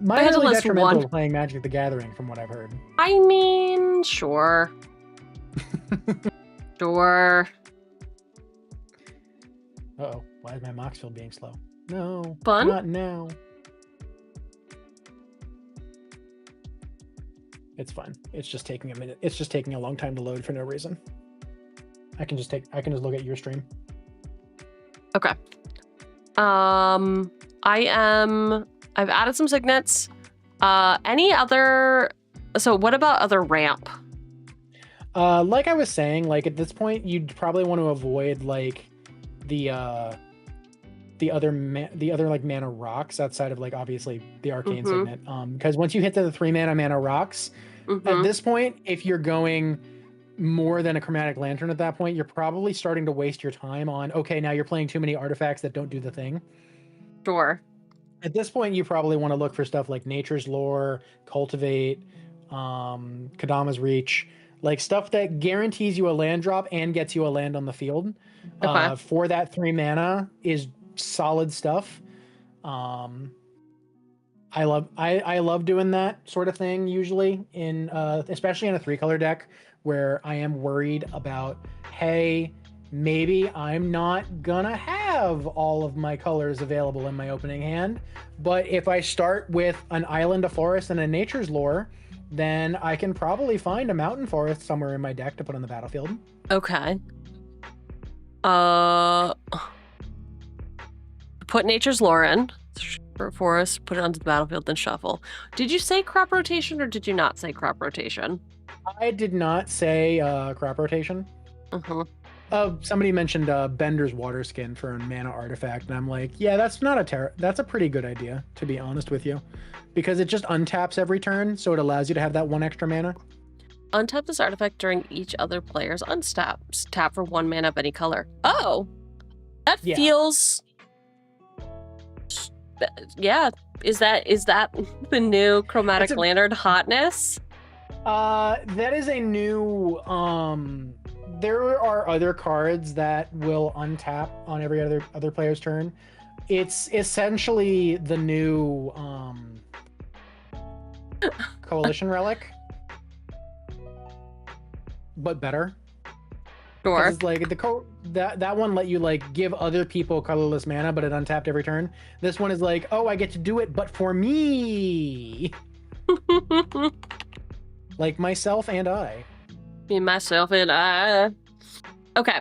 Mine's really detrimental to playing Magic the Gathering, from what I've heard. I mean, sure. Sure. Uh-oh. Why is my Moxfield being slow? No. Fun? Not now. It's fine. It's just taking a minute. It's just taking a long time to load for no reason. I can just look at your stream. Okay. I've added some signets. Any other, so what about other ramp? Like I was saying, like at this point you'd probably want to avoid like the other like mana rocks outside of like obviously the Arcane Signet. Because once you hit the 3-mana rocks, at this point, if you're going more than a Chromatic Lantern at that point, you're probably starting to waste your time on, okay, now you're playing too many artifacts that don't do the thing. Sure. At this point, you probably want to look for stuff like Nature's Lore, Cultivate, Kadama's Reach, like stuff that guarantees you a land drop and gets you a land on the field. Okay. For that 3 mana is solid stuff. I love doing that sort of thing usually in especially in a 3-color deck where I am worried about, hey, maybe I'm not gonna have all of my colors available in my opening hand, but if I start with an island, a forest, and a Nature's Lore, then I can probably find a mountain forest somewhere in my deck to put on the battlefield. Okay. Put Nature's Lore in for forest, put it onto the battlefield, then shuffle. Did you say crop rotation or did you not say crop rotation? I did not say crop rotation. Somebody mentioned Bender's Water Skin for a mana artifact, and I'm like, yeah, that's a pretty good idea, to be honest with you, because it just untaps every turn, so it allows you to have that 1 extra mana. Untap this artifact during each other player's untaps. Tap for 1 mana of any color. Oh, that feels. Yeah, is that the new Chromatic Lantern hotness? That is a new. There are other cards that will untap on every other player's turn. It's essentially the new Coalition Relic, but better. Sure. It's like that one let you like give other people colorless mana, but it untapped every turn. This one is like, oh, I get to do it, but for me. Like myself and I. Me, myself, and I. Okay.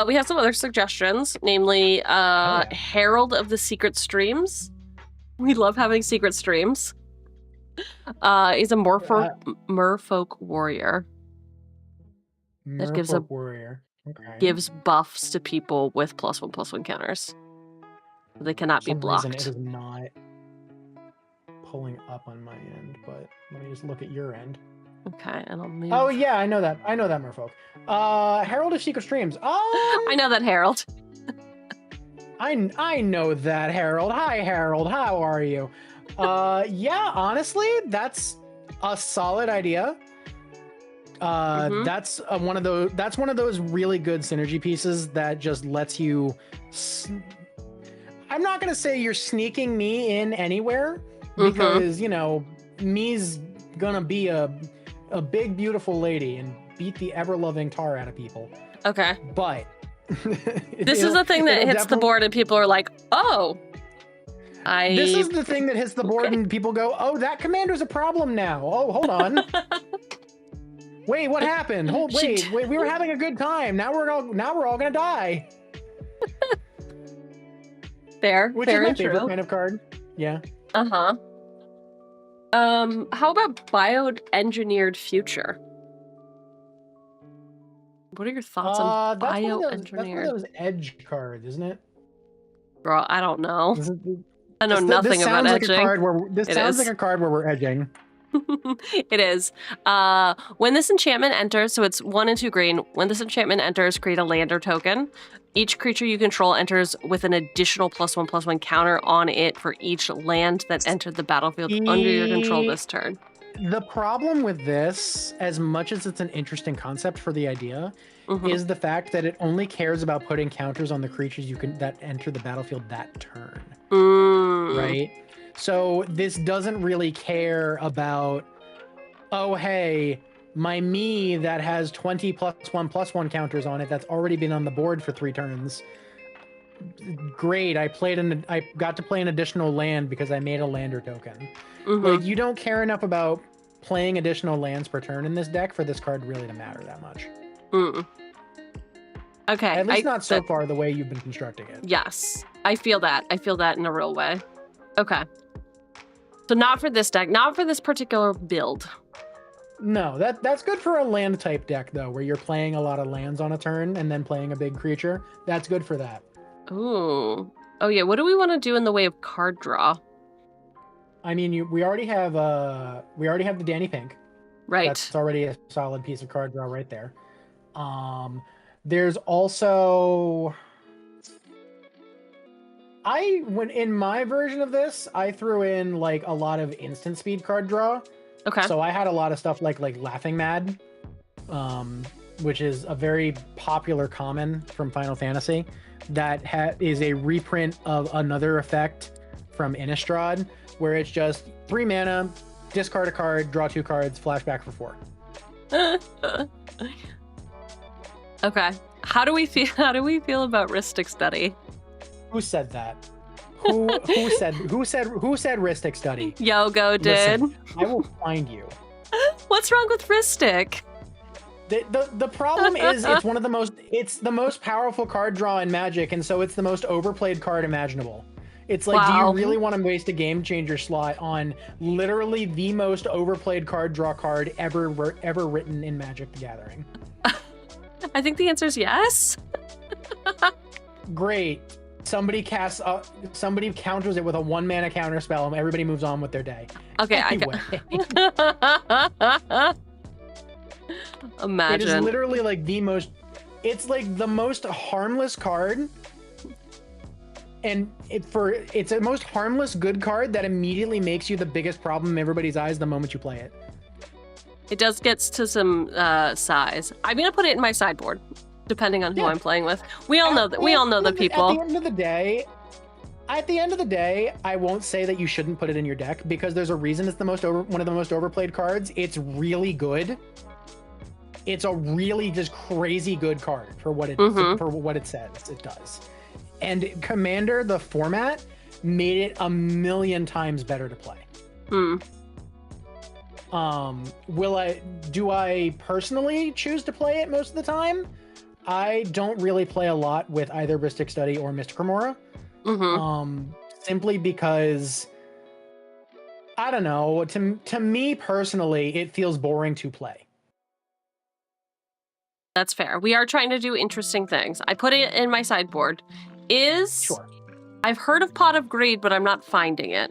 We have some other suggestions, namely Herald of the Secret Streams. We love having secret streams. He's a merfolk warrior. That gives gives buffs to people with +1/+1 counters. They cannot be blocked. It is not pulling up on my end, but let me just look at your end. Okay, and I'll move. Oh yeah, I know that merfolk. Herald of Secret Streams. I know that Herald. I know that Herald. Hi Herald, how are you? Yeah, honestly, that's a solid idea. That's one of those. That's one of those really good synergy pieces that just lets you. I'm not gonna say you're sneaking me in anywhere because you know me's gonna be a big beautiful lady and beat the ever loving tar out of people. Okay. But this is the thing that hits the board and people are like, oh. This is the thing that hits the board and people go, oh, that commander's a problem now. Oh, hold on. Wait, what happened? Wait, we were having a good time. Now we're all gonna die. Fair. Which fair is my and favorite true. kind of card. Yeah. Uh-huh. How about bioengineered future? What are your thoughts on bioengineered? That's one of those edge cards, isn't it? Bro, I don't know. I know nothing about edging. This sounds like a card where we're edging. It is. When this enchantment enters, so it's 1 and 2 green. When this enchantment enters, create a lander token. Each creature you control enters with an additional +1/+1 counter on it for each land that entered the battlefield under your control this turn. The problem with this, as much as it's an interesting concept for the idea, is the fact that it only cares about putting counters on the creatures that enter the battlefield that turn. Right? So this doesn't really care about, oh, hey, my me that has 20 +1/+1 counters on it that's already been on the board for 3 turns. Great, I got to play an additional land because I made a lander token. Like, you don't care enough about playing additional lands per turn in this deck for this card really to matter that much. Okay. At least not so far the way you've been constructing it. Yes. I feel that. I feel that in a real way. Okay. So not for this deck, not for this particular build. No, that's good for a land type deck though, where you're playing a lot of lands on a turn and then playing a big creature. That's good for that. Ooh. Oh yeah, what do we want to do in the way of card draw? I mean, we already have the Danny Pink. Right. That's already a solid piece of card draw right there. There's also in my version of this, I threw in like a lot of instant speed card draw. Okay. So I had a lot of stuff like Laughing Mad, which is a very popular common from Final Fantasy that is a reprint of another effect from Innistrad, where it's just 3 mana, discard a card, draw 2 cards, flashback for 4. Okay. How do we feel about Rhystic Study? Who said that? Who said Rhystic Study? Yogo did. Listen, I will find you. What's wrong with Rhystic? The problem is it's the most powerful card draw in Magic, and so it's the most overplayed card imaginable. It's like, do you really want to waste a game changer slot on literally the most overplayed card draw card ever written in Magic the Gathering? I think the answer is yes. Great. Somebody counters it with a 1 mana counter spell, and everybody moves on with their day. Okay, anyway. Imagine. It is literally like it's like the most harmless card, and it's a most harmless good card that immediately makes you the biggest problem in everybody's eyes the moment you play it. It does get to some size. I'm gonna put it in my sideboard, depending on who I'm playing with. We all know that. We all know the people. At the end of the day, I won't say that you shouldn't put it in your deck, because there's a reason it's one of the most overplayed cards. It's really good. It's a really just crazy good card for what it for what it says it does. And Commander, the format, made it a million times better to play. Do I personally choose to play it most of the time? I don't really play a lot with either Rhystic Study or Mystic Remora. Simply because, I don't know, to me personally, it feels boring to play. That's fair. We are trying to do interesting things. I put it in my sideboard. Sure. I've heard of Pot of Greed, but I'm not finding it.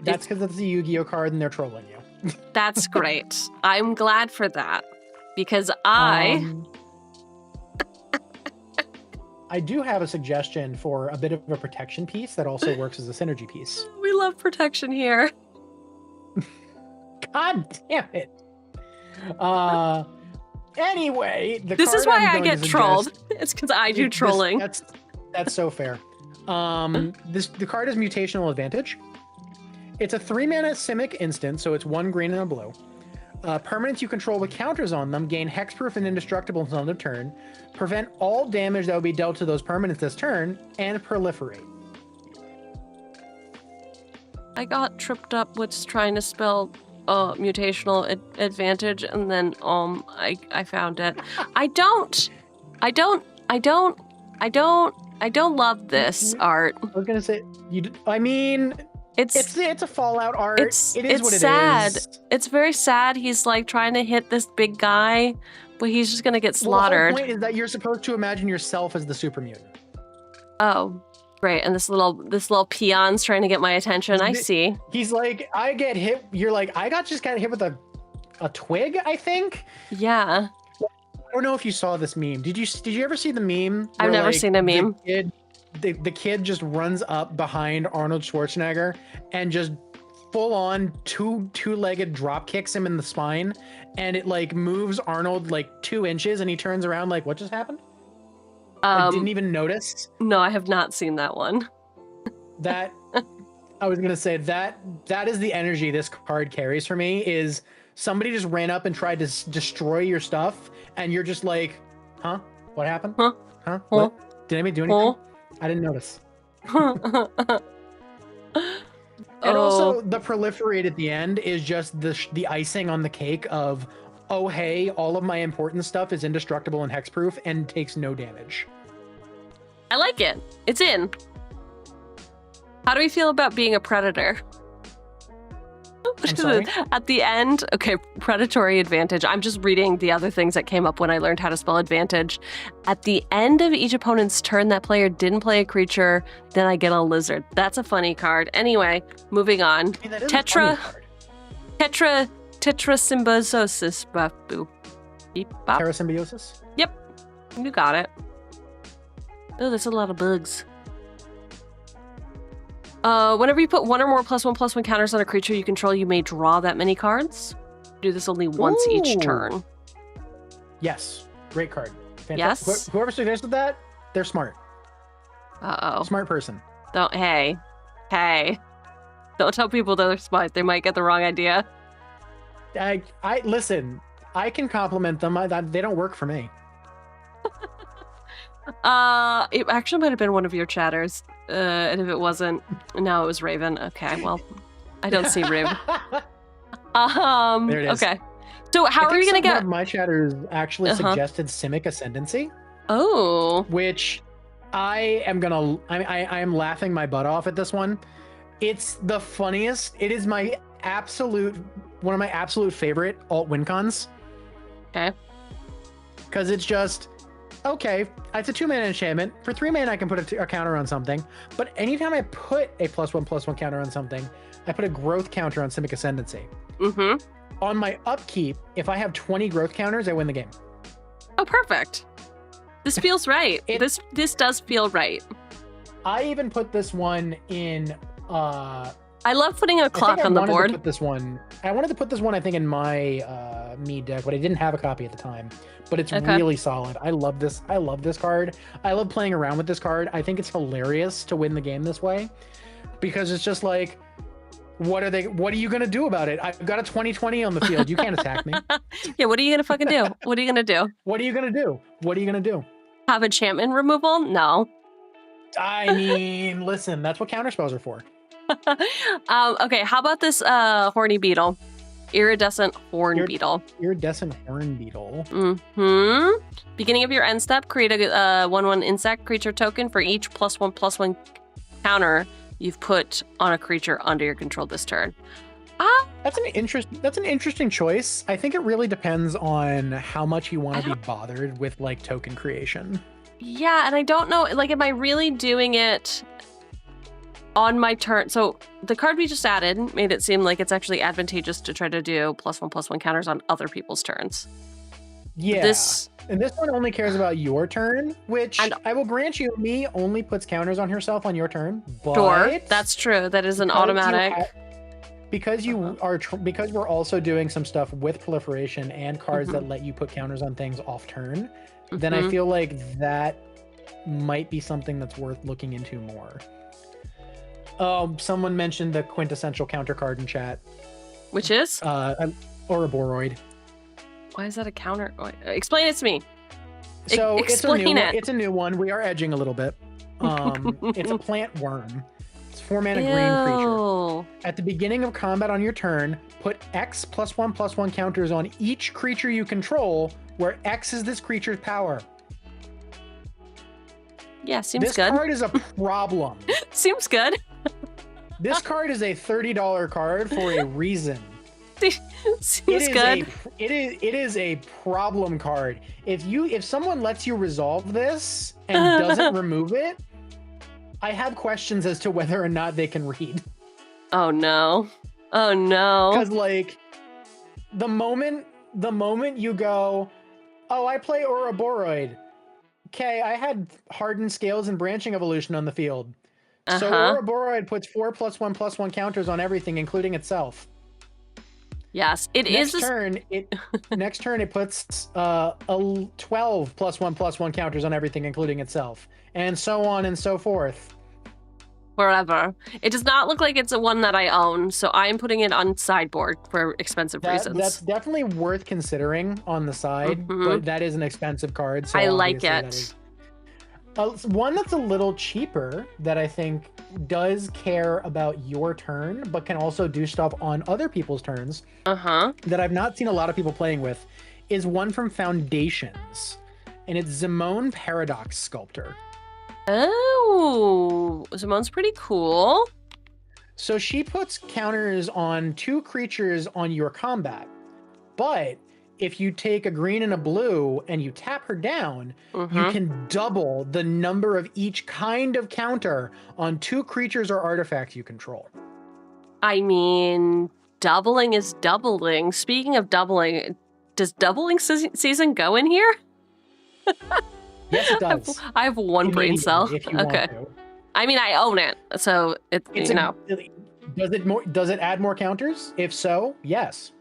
That's because it's a Yu-Gi-Oh card and they're trolling you. That's great. I'm glad for that, because I do have a suggestion for a bit of a protection piece that also works as a synergy piece. We love protection here. God damn it. Anyway, the This card is why I'm I going get to trolled. suggest- It's because I do trolling. That's so fair. The card is Mutational Advantage. It's a 3-mana Simic instant, so it's 1 green and a blue. Permanents you control with counters on them gain hexproof and indestructible until end of turn. Prevent all damage that would be dealt to those permanents this turn, and proliferate. I got tripped up with trying to spell mutational advantage, and then I found it. I don't love this art. I was gonna say I mean, it's a Fallout art. It is what it sad. is. It's very sad. He's like trying to hit this big guy, but he's just gonna get slaughtered. Well, the whole point is that you're supposed to imagine yourself as the super mutant. Oh, great. And this little peon's trying to get my attention. I see. He's like, I get hit. You're like, I just got hit with a twig, I think. Yeah. I don't know if you saw this meme. Did you ever see the meme? I've never seen a meme. The kid just runs up behind Arnold Schwarzenegger and just full on two-legged drop kicks him in the spine, and it like moves Arnold like 2 inches, and he turns around like, what just happened? I didn't even notice. No, I have not seen that one. That I was gonna say that is the energy this card carries for me. Is somebody just ran up and tried to destroy your stuff, and you're just like, huh? What happened? Huh? What? Did anybody do anything? I didn't notice. And also, the proliferate at the end is just the icing on the cake of, oh hey, all of my important stuff is indestructible and hexproof and takes no damage. I like it. It's in. How do we feel about being a predator? I'm sorry? At the end, okay, predatory advantage. I'm just reading the other things that came up when I learned how to spell advantage. At the end of each opponent's turn, that player didn't play a creature, then I get a lizard. That's a funny card. Anyway, moving on. I mean, that is a funny card. Tetrasymbiosis. Boo. Beep, bop. Parasymbiosis? Yep. You got it. Oh, there's a lot of bugs. Whenever you put 1 or more +1/+1 counters on a creature you control, you may draw that many cards. Do this only once each turn. Yes. Great card. Fantastic. Yes. Whoever suggested that, they're smart. Uh-oh. Smart person. Hey. Don't tell people they're smart. They might get the wrong idea. I listen, I can compliment them. They don't work for me. It actually might have been one of your chatters. And if it wasn't, no, it was Raven. Okay, well, I don't see Raven. There it is. Okay. So how are we gonna get? One of my chatters actually suggested Simic Ascendancy. Oh. Which I am laughing my butt off at this one. It's the funniest. It is one of my absolute favorite alt win cons. Okay. Because it's just, okay, it's a 2-mana enchantment. For 3 mana, I can put a counter on something. But anytime I put a +1/+1 counter on something, I put a growth counter on Simic Ascendancy. Mm-hmm. On my upkeep, if I have 20 growth counters, I win the game. Oh, perfect. This feels right. This does feel right. I even put this one in. I love putting a clock on the board. I wanted to put this one, I think, in my me deck, but I didn't have a copy at the time. But it's really solid. I love this. I love this card. I love playing around with this card. I think it's hilarious to win the game this way, because it's just like, what are you gonna do about it? I've got a 20/20 on the field. You can't attack me. Yeah, what are you gonna fucking do? What are you gonna do? What are you gonna do? What are you gonna do? Have enchantment removal? No. I mean, listen, that's what counterspells are for. Okay, how about this horny beetle? Iridescent horn beetle. Iridescent horn beetle. Mm-hmm. Beginning of your end step, create a 1/1 insect creature token for each +1/+1 counter you've put on a creature under your control this turn. That's an interesting choice. I think it really depends on how much you want to be bothered with like token creation. Yeah, and I don't know, like, am I really doing it on my turn? So the card we just added made it seem like it's actually advantageous to try to do +1/+1 counters on other people's turns. Yeah. And this one only cares about your turn, which I will grant you, me only puts counters on herself on your turn. But sure, that's true. That is an automatic. because because we're also doing some stuff with proliferation and cards that let you put counters on things off turn, then I feel like that might be something that's worth looking into more. Someone mentioned the quintessential counter card in chat, which is Ouroboros. Why is that a counter? Explain it to me. So Explain it. It's a new one. We are edging a little bit. It's a plant worm. It's 4-mana green creature. At the beginning of combat on your turn, put X +1/+1 counters on each creature you control, where X is this creature's power. Yeah, seems this good. This card is a problem. Seems good. This card is a $30 card for a reason. Seems good. It is a problem card. If someone lets you resolve this and doesn't remove it, I have questions as to whether or not they can read. Oh no. Oh no. Because like the moment you go, oh, I play Ouroboros. Okay, I had hardened scales and branching evolution on the field. So Ouroboros puts 4 +1/+1 counters on everything, including itself. Yes, next turn it puts 12 +1/+1 counters on everything, including itself, and so on and so forth. Wherever. It does not look like it's a one that I own, so I'm putting it on sideboard for expensive reasons. That's definitely worth considering on the side, but that is an expensive card. So I like it. One that's a little cheaper that I think does care about your turn, but can also do stuff on other people's turns, that I've not seen a lot of people playing with, is one from Foundations, and it's Zimone Paradox Sculptor. Oh, Zimone's pretty cool. So she puts counters on 2 creatures on your combat, but if you take a green and a blue and you tap her down, you can double the number of each kind of counter on 2 creatures or artifacts you control. I mean, doubling is doubling. Speaking of doubling, does doubling season go in here? Yes, it does. I have one brain cell. If you want to. I mean, I own it, so it's you know. Does it add more counters? If so, yes.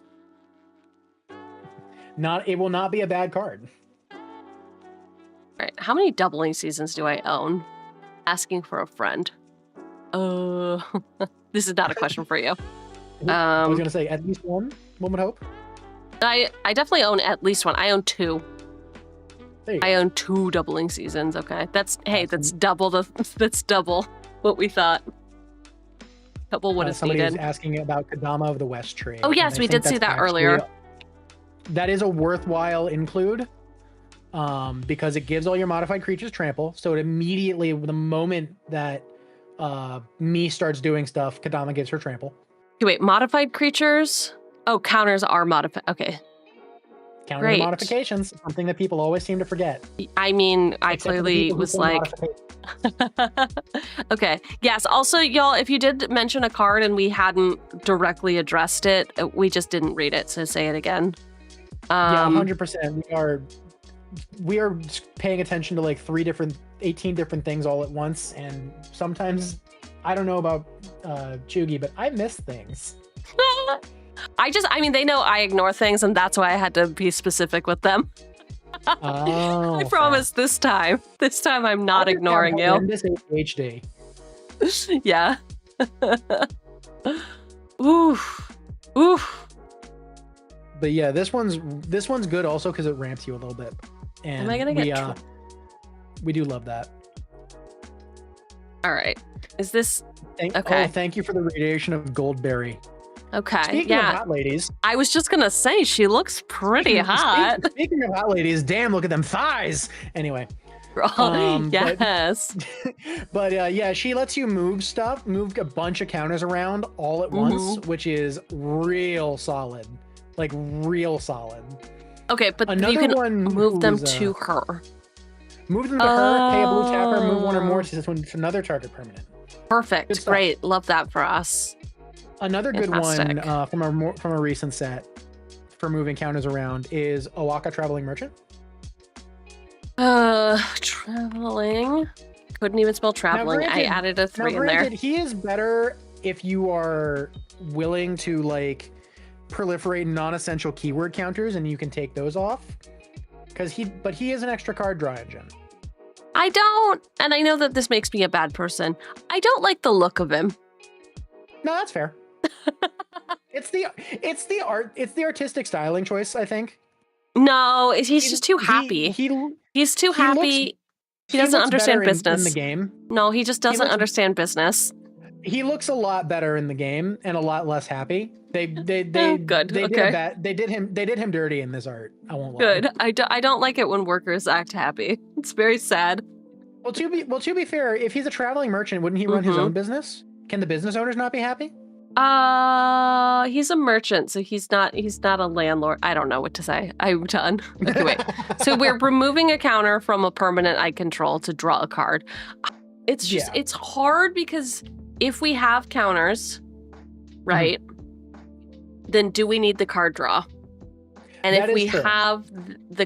It will not be a bad card. Right. How many doubling seasons do I own? Asking for a friend. This is not a question for you. I was gonna say at least one would hope. I definitely own at least one. I own 2. I own 2 doubling seasons. Okay, that's double that's double what we thought. Double what is somebody needed. was asking about Kadama of the West trade. Oh yes, we did see that earlier. That is a worthwhile include, because it gives all your modified creatures trample. So it immediately, the moment that me starts doing stuff, Kadama gives her trample. Okay, wait, modified creatures? Oh, counters are modified. Okay. Counter modifications, something that people always seem to forget. I mean, I clearly was like... Okay. Yes. Also, y'all, if you did mention a card and we hadn't directly addressed it, we just didn't read it, so say it again. Yeah, 100%. We are paying attention to like 18 different things all at once, and sometimes I don't know about Cheugy, but I miss things. I mean, they know I ignore things, and that's why I had to be specific with them. I promise this time I'm not ignoring you. This ADHD. Yeah. Oof. Oof. But yeah, this one's good also because it ramps you a little bit. And am I gonna get? We do love that. All right. Is this okay? Oh, thank you for the radiation of Goldberry. Okay. Speaking of hot ladies, I was just gonna say she looks pretty hot. Speaking of hot ladies, damn, look at them thighs. Anyway. Yes. But yeah, she lets you move a bunch of counters around all at once, which is real solid. Like real solid. Okay, but you can move them to her. Move them to her, pay a blue tapper, move one or more to another target permanent. Perfect. Great. Love that for us. Another Fantastic. Good one from a recent set for moving counters around is Owaka Traveling Merchant. Traveling. Couldn't even spell traveling. I added a 3 in there. He is better if you are willing to like proliferate non-essential keyword counters, and you can take those off. Because he is an extra card draw engine. I don't, and I know that this makes me a bad person. I don't like the look of him. No, that's fair. it's the artistic styling choice, I think. No, he's just too happy. He's too happy. He doesn't understand business in the game. No, he just doesn't understand business. He looks a lot better in the game and a lot less happy. They good. They Okay. did him dirty in this art. I won't lie. Good. I don't like it when workers act happy. It's very sad. Well, to be fair, if he's a traveling merchant, wouldn't he run his own business? Can the business owners not be happy? He's a merchant, so he's not a landlord. I don't know what to say. I'm done. Okay, wait. So we're removing a counter from a permanent I control to draw a card. It's just it's hard because if we have counters, right? Then do we need the card draw? And if we have the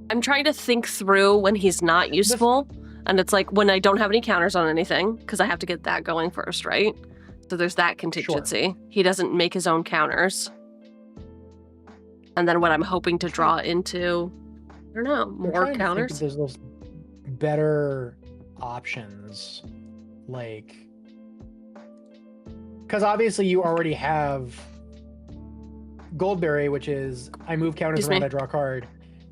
I'm trying to think through when he's not useful, and it's like when I don't have any counters on anything because I have to get that going first, right? So there's that contingency. Sure. He doesn't make his own counters. And then what I'm hoping to draw into, I don't know, more counters. There's those better options, like, because obviously you already have Goldberry, which is I move counters around, I draw a card,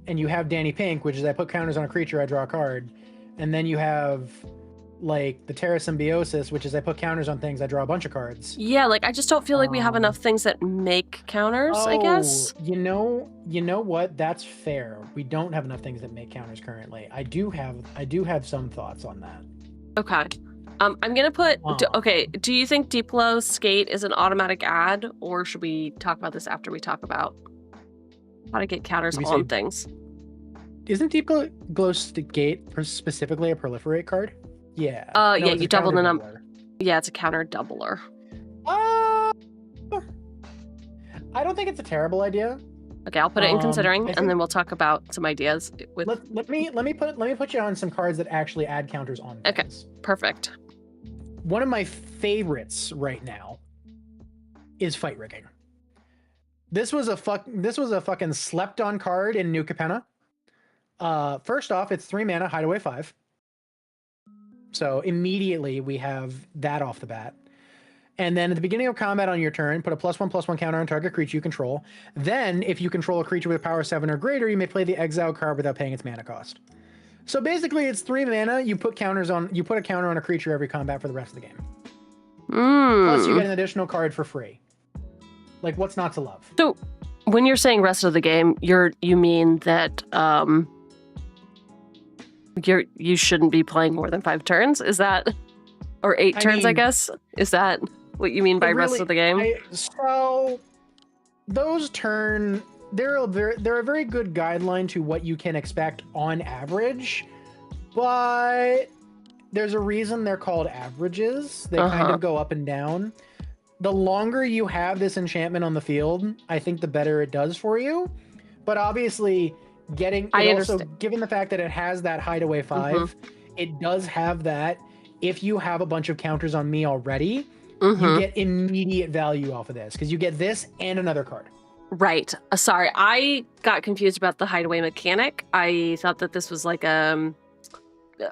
and you have Danny Pink, which is I put counters on a creature, I draw a card, and then you have like the Terra Symbiosis, which is I put counters on things, I draw a bunch of cards. Yeah, like I just don't feel like we have enough things that make counters, I guess. You know what? That's fair. We don't have enough things that make counters currently. I do have some thoughts on that. Okay. I'm gonna put okay, do you think Deep Glow Skate is an automatic add, or should we talk about this after we talk about how to get counters on things? Isn't Deep Glow Skate specifically a proliferate card? Yeah. Yeah, you double the number. Yeah, it's a counter doubler. I don't think it's a terrible idea. Okay, I'll put it in considering, and then we'll talk about some ideas. With let me put you on some cards that actually add counters on things. Okay, perfect. One of my favorites right now is Fight Rigging. This was a fucking slept on card in New Capenna. First off, it's 3 mana, Hideaway 5. So immediately we have that off the bat. And then at the beginning of combat on your turn, put a +1/+1 counter on target creature you control. Then, if you control a creature with power 7 or greater, you may play the exile card without paying its mana cost. So basically, it's 3 mana. You put a counter on a creature every combat for the rest of the game. Plus, you get an additional card for free. Like, what's not to love? So, when you're saying rest of the game, you mean that you shouldn't be playing more than 5 turns? Is that, or 8 turns? I guess, is that what you mean by rest of the game? So those they're a very good guideline to what you can expect on average, but there's a reason they're called averages. They kind of go up and down. The longer you have this enchantment on the field, I think the better it does for you. But obviously, given the fact that it has that Hideaway 5, it does have that. If you have a bunch of counters on me already, you get immediate value off of this because you get this and another card. Right. Sorry, I got confused about the Hideaway mechanic. I thought that this was like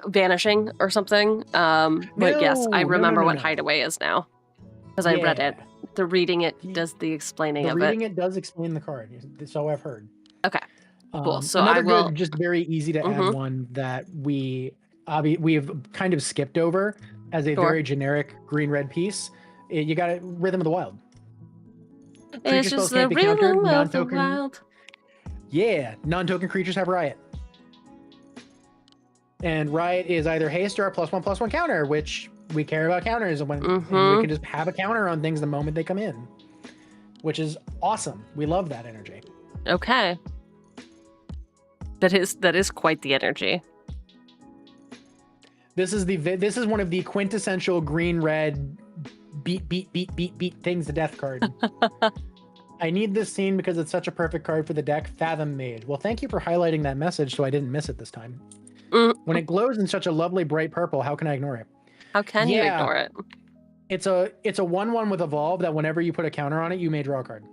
vanishing or something. But yes, I remember what Hideaway is now because I read it. The reading it does the explaining of it. Reading it does explain the card. So I've heard. Okay. Cool. So another good, just very easy to add one that we have kind of skipped over as a very generic green-red piece. You got it, Rhythm of the Wild. It's just the rhythm of the wild. Yeah, non-token creatures have Riot. And Riot is either haste or a +1/+1 counter, which we care about counters, and we can just have a counter on things the moment they come in, which is awesome. We love that energy. Okay. That is quite the energy. This is one of the quintessential green-red beat things to death card. I need this scene because it's such a perfect card for the deck. Fathom made. Well, thank you for highlighting that message so I didn't miss it this time. When it glows in such a lovely bright purple, how can I ignore it? How can you ignore it? It's a 1/1 with evolve that whenever you put a counter on it, you may draw a card.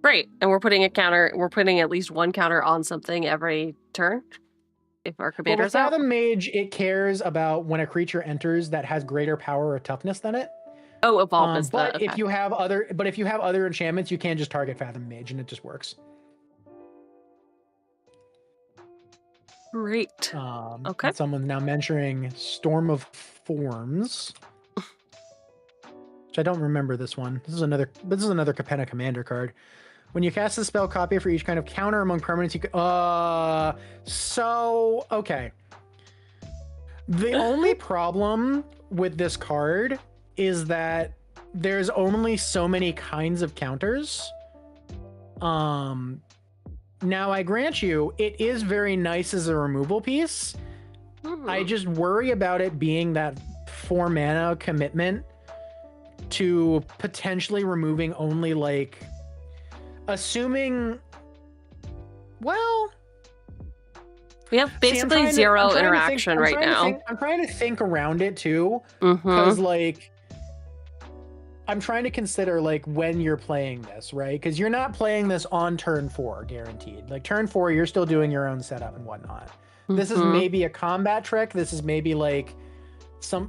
Great. And we're putting at least one counter on something every turn if our Well, with commander's out. Fathom Mage, it cares about when a creature enters that has greater power or toughness than it. Oh, evolve is But the, okay. if you have other enchantments, you can just target Fathom Mage and it just works. Great. Okay. Someone's now mentioning Storm of Forms. Which I don't remember this one. This is another Capenna Commander card. When you cast a spell, copy it for each kind of counter among permanents you can... So, okay. The only problem with this card is that there's only so many kinds of counters. Now, I grant you, it is very nice as a removal piece. I just worry about it being that 4 mana commitment to potentially removing only, like... Assuming... Well... We have basically zero interaction right now. I'm trying to think around it, too. Because, like... I'm trying to consider, like, when you're playing this, right? Because you're not playing this on turn 4, guaranteed. Like, turn 4, you're still doing your own setup and whatnot. This is maybe a combat trick. This is maybe, like,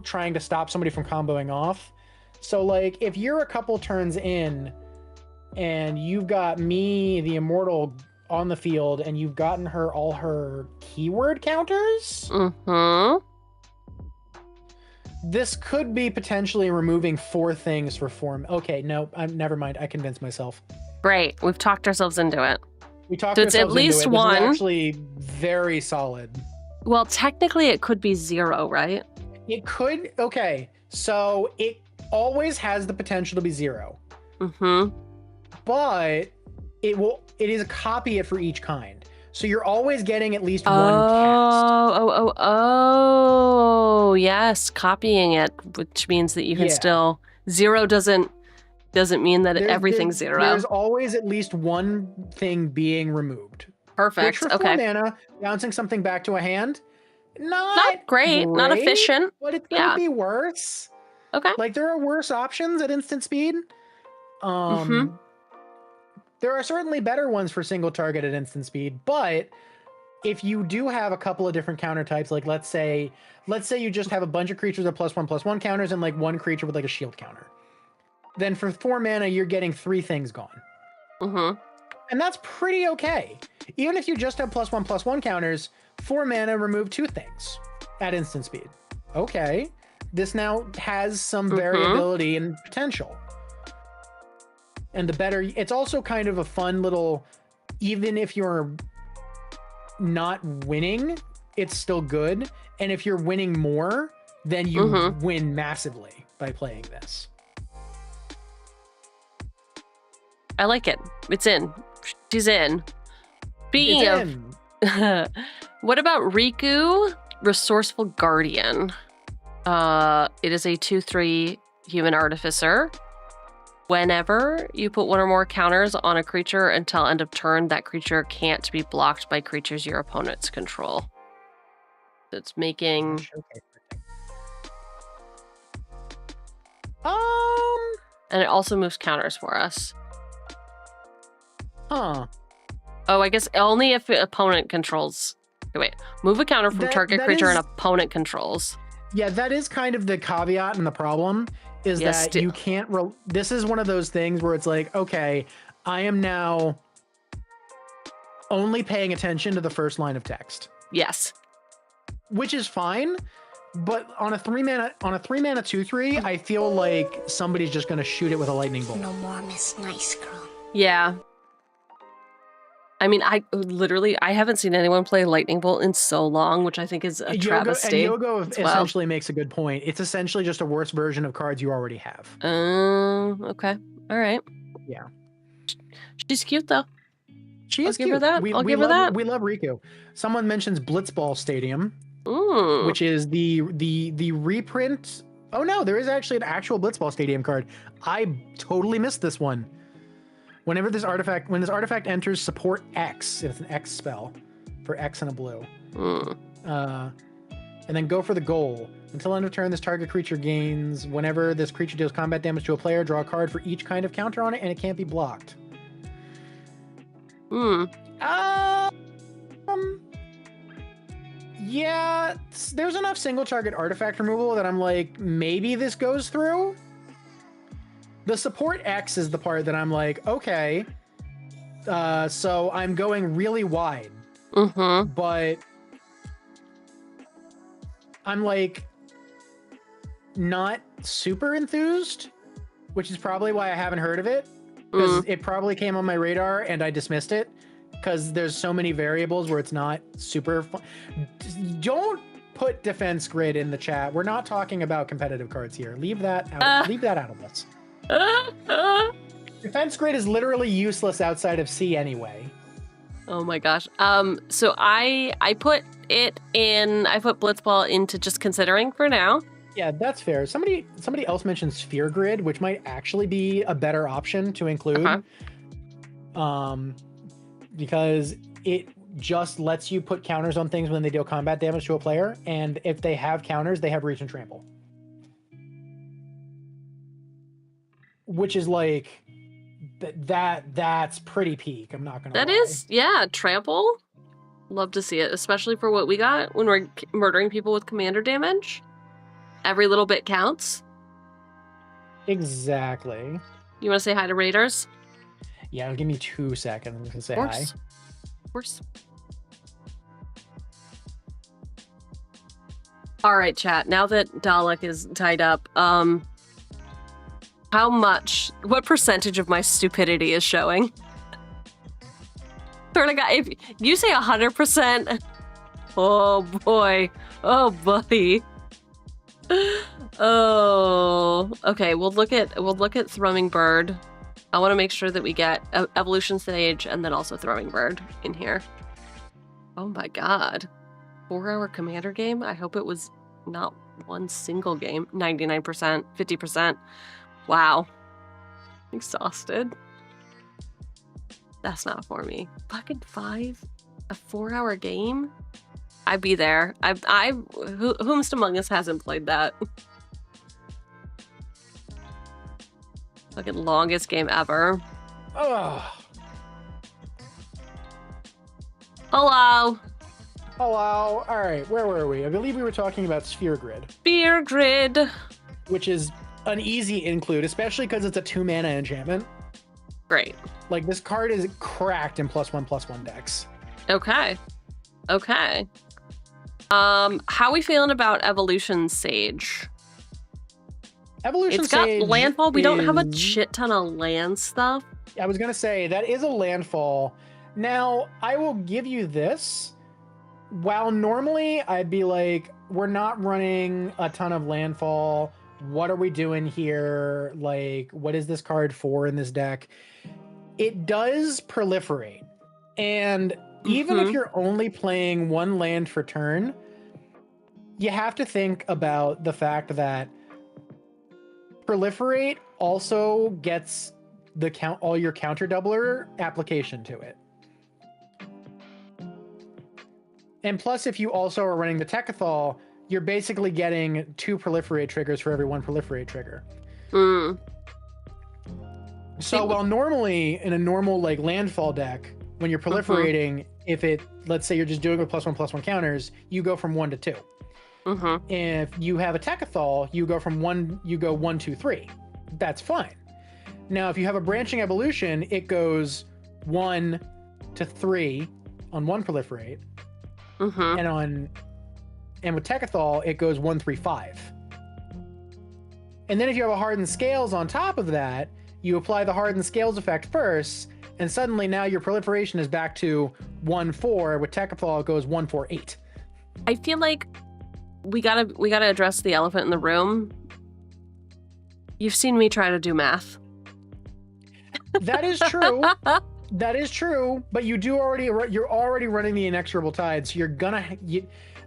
trying to stop somebody from comboing off. So, like, if you're a couple turns in and you've got me, the Immortal, on the field, and you've gotten her all her keyword counters... This could be potentially removing 4 things for 4... Okay, no, never mind. I convinced myself. Great. We've talked ourselves into it. We talked so it's ourselves at least into it. one. This is actually very solid. Well, technically it could be 0, right? It could... Okay, so it always has the potential to be 0. But it is a copy it for each kind. So you're always getting at least one cast. Oh, yes, copying it, which means that you can still... 0 doesn't mean that everything's 0. There's always at least one thing being removed. Perfect, Which for okay. 4 mana, bouncing something back to a hand, not great, not efficient. But it could be worse. Okay. Like, there are worse options at instant speed. There are certainly better ones for single target at instant speed, but if you do have a couple of different counter types, like let's say you just have a bunch of creatures with +1/+1 counters and like one creature with like a shield counter, then for 4 mana you're getting 3 things gone. And that's pretty okay. Even if you just have +1/+1 counters, 4 mana remove 2 things at instant speed. Okay, this now has some variability and potential. And the better, it's also kind of a fun little, even if you're not winning, it's still good. And if you're winning more, then you win massively by playing this. I like it. It's in. She's in. Speaking of, what about Riku, Resourceful Guardian? It is a 2/3 human artificer. Whenever you put 1 or more counters on a creature until end of turn, that creature can't be blocked by creatures your opponents control. So it's making... And it also moves counters for us. Huh. Oh, I guess only if the opponent controls... Okay, wait. Move a counter from target creature and opponent controls. Yeah, that is kind of the caveat and the problem. Is that you can't... This is one of those things where it's like, okay, I am now only paying attention to the first line of text. Yes. Which is fine, but on a 3 mana 2/3, I feel like somebody's just going to shoot it with a lightning bolt. No more Miss Nice Girl. Yeah. I mean, I haven't seen anyone play Lightning Bolt in so long, which I think is a travesty. And Yogo essentially makes a good point. It's essentially just a worse version of cards you already have. Okay. All right. Yeah. She's cute, though. She is cute. Give her that. I'll give her that. We love Riku. Someone mentions Blitzball Stadium, which is the reprint. Oh, no, there is actually an actual Blitzball Stadium card. I totally missed this one. When this artifact enters support X, it's an X spell for X and a blue. and then go for the goal. Until end of turn, this target creature gains. Whenever this creature deals combat damage to a player, draw a card for each kind of counter on it, and it can't be blocked. Yeah, there's enough single target artifact removal that I'm like, maybe this goes through. The support X is the part that I'm like, okay. So I'm going really wide. But I'm like not super enthused, which is probably why I haven't heard of it, because it probably came on my radar and I dismissed it because there's so many variables where it's not super fun. Don't put defense grid in the chat. We're not talking about competitive cards here. Leave that out. Leave that out of this. Defense grid is literally useless outside of C anyway. Oh my gosh. So I put it in. I put Blitzball into just considering for now. Yeah, that's fair. Somebody else mentioned Sphere Grid, which might actually be a better option to include. Because it just lets you put counters on things when they deal combat damage to a player, and if they have counters, they have reach and trample. Which is like that's pretty peak. I'm not gonna lie. That is, yeah, trample. Love to see it, especially for what we got when we're murdering people with commander damage. Every little bit counts. Exactly. You want to say hi to Raiders? Yeah, give me 2 seconds. I'm gonna say hi. Of course. All right, chat. Now that Dalek is tied up, what percentage of my stupidity is showing? Sort of, if you say 100%, oh boy, oh buddy. Oh, okay. We'll look at Thrumming Bird. I want to make sure that we get Evolution Stage and then also Throwing Bird in here. Oh my god. 4-hour commander game? I hope it was not one single game. 99%, 50%. Wow. Exhausted. That's not for me. Fucking 5? A 4-hour game? I'd be there. Whomst among us hasn't played that? Fucking longest game ever. Ugh. Hello. Hello. All right, where were we? I believe we were talking about Sphere Grid. Sphere Grid. Which is an easy include, especially because it's a 2-mana enchantment. Great. Like, this card is cracked in +1/+1 decks. Okay. Okay. How are we feeling about Evolution Sage? Evolution It's got Sage landfall. We don't have a shit ton of land stuff. I was going to say, that is a landfall. Now, I will give you this. While normally I'd be like, we're not running a ton of landfall. What are we doing here? Like, what is this card for in this deck? It does proliferate. And even if you're only playing one land for turn, you have to think about the fact that proliferate also gets all your counter doubler application to it. And plus, if you also are running the Tekkathol, you're basically getting 2 proliferate triggers for every 1 proliferate trigger. So while normally in a normal like landfall deck, when you're proliferating, let's say you're just doing with +1/+1 counters, you go from 1 to 2. If you have a Tekkathol, you go 1, 2, 3. That's fine. Now, if you have a branching evolution, it goes 1 to 3 on 1 proliferate. And with Tekkathol, it goes 1, 3, 5. And then if you have a hardened scales on top of that, you apply the hardened scales effect first, and suddenly now your proliferation is back to 1, 4. With Tekkathol, it goes 1, 4, 8. I feel like we gotta address the elephant in the room. You've seen me try to do math. That is true. That is true. But you're already running the inexorable tide, so you're gonna.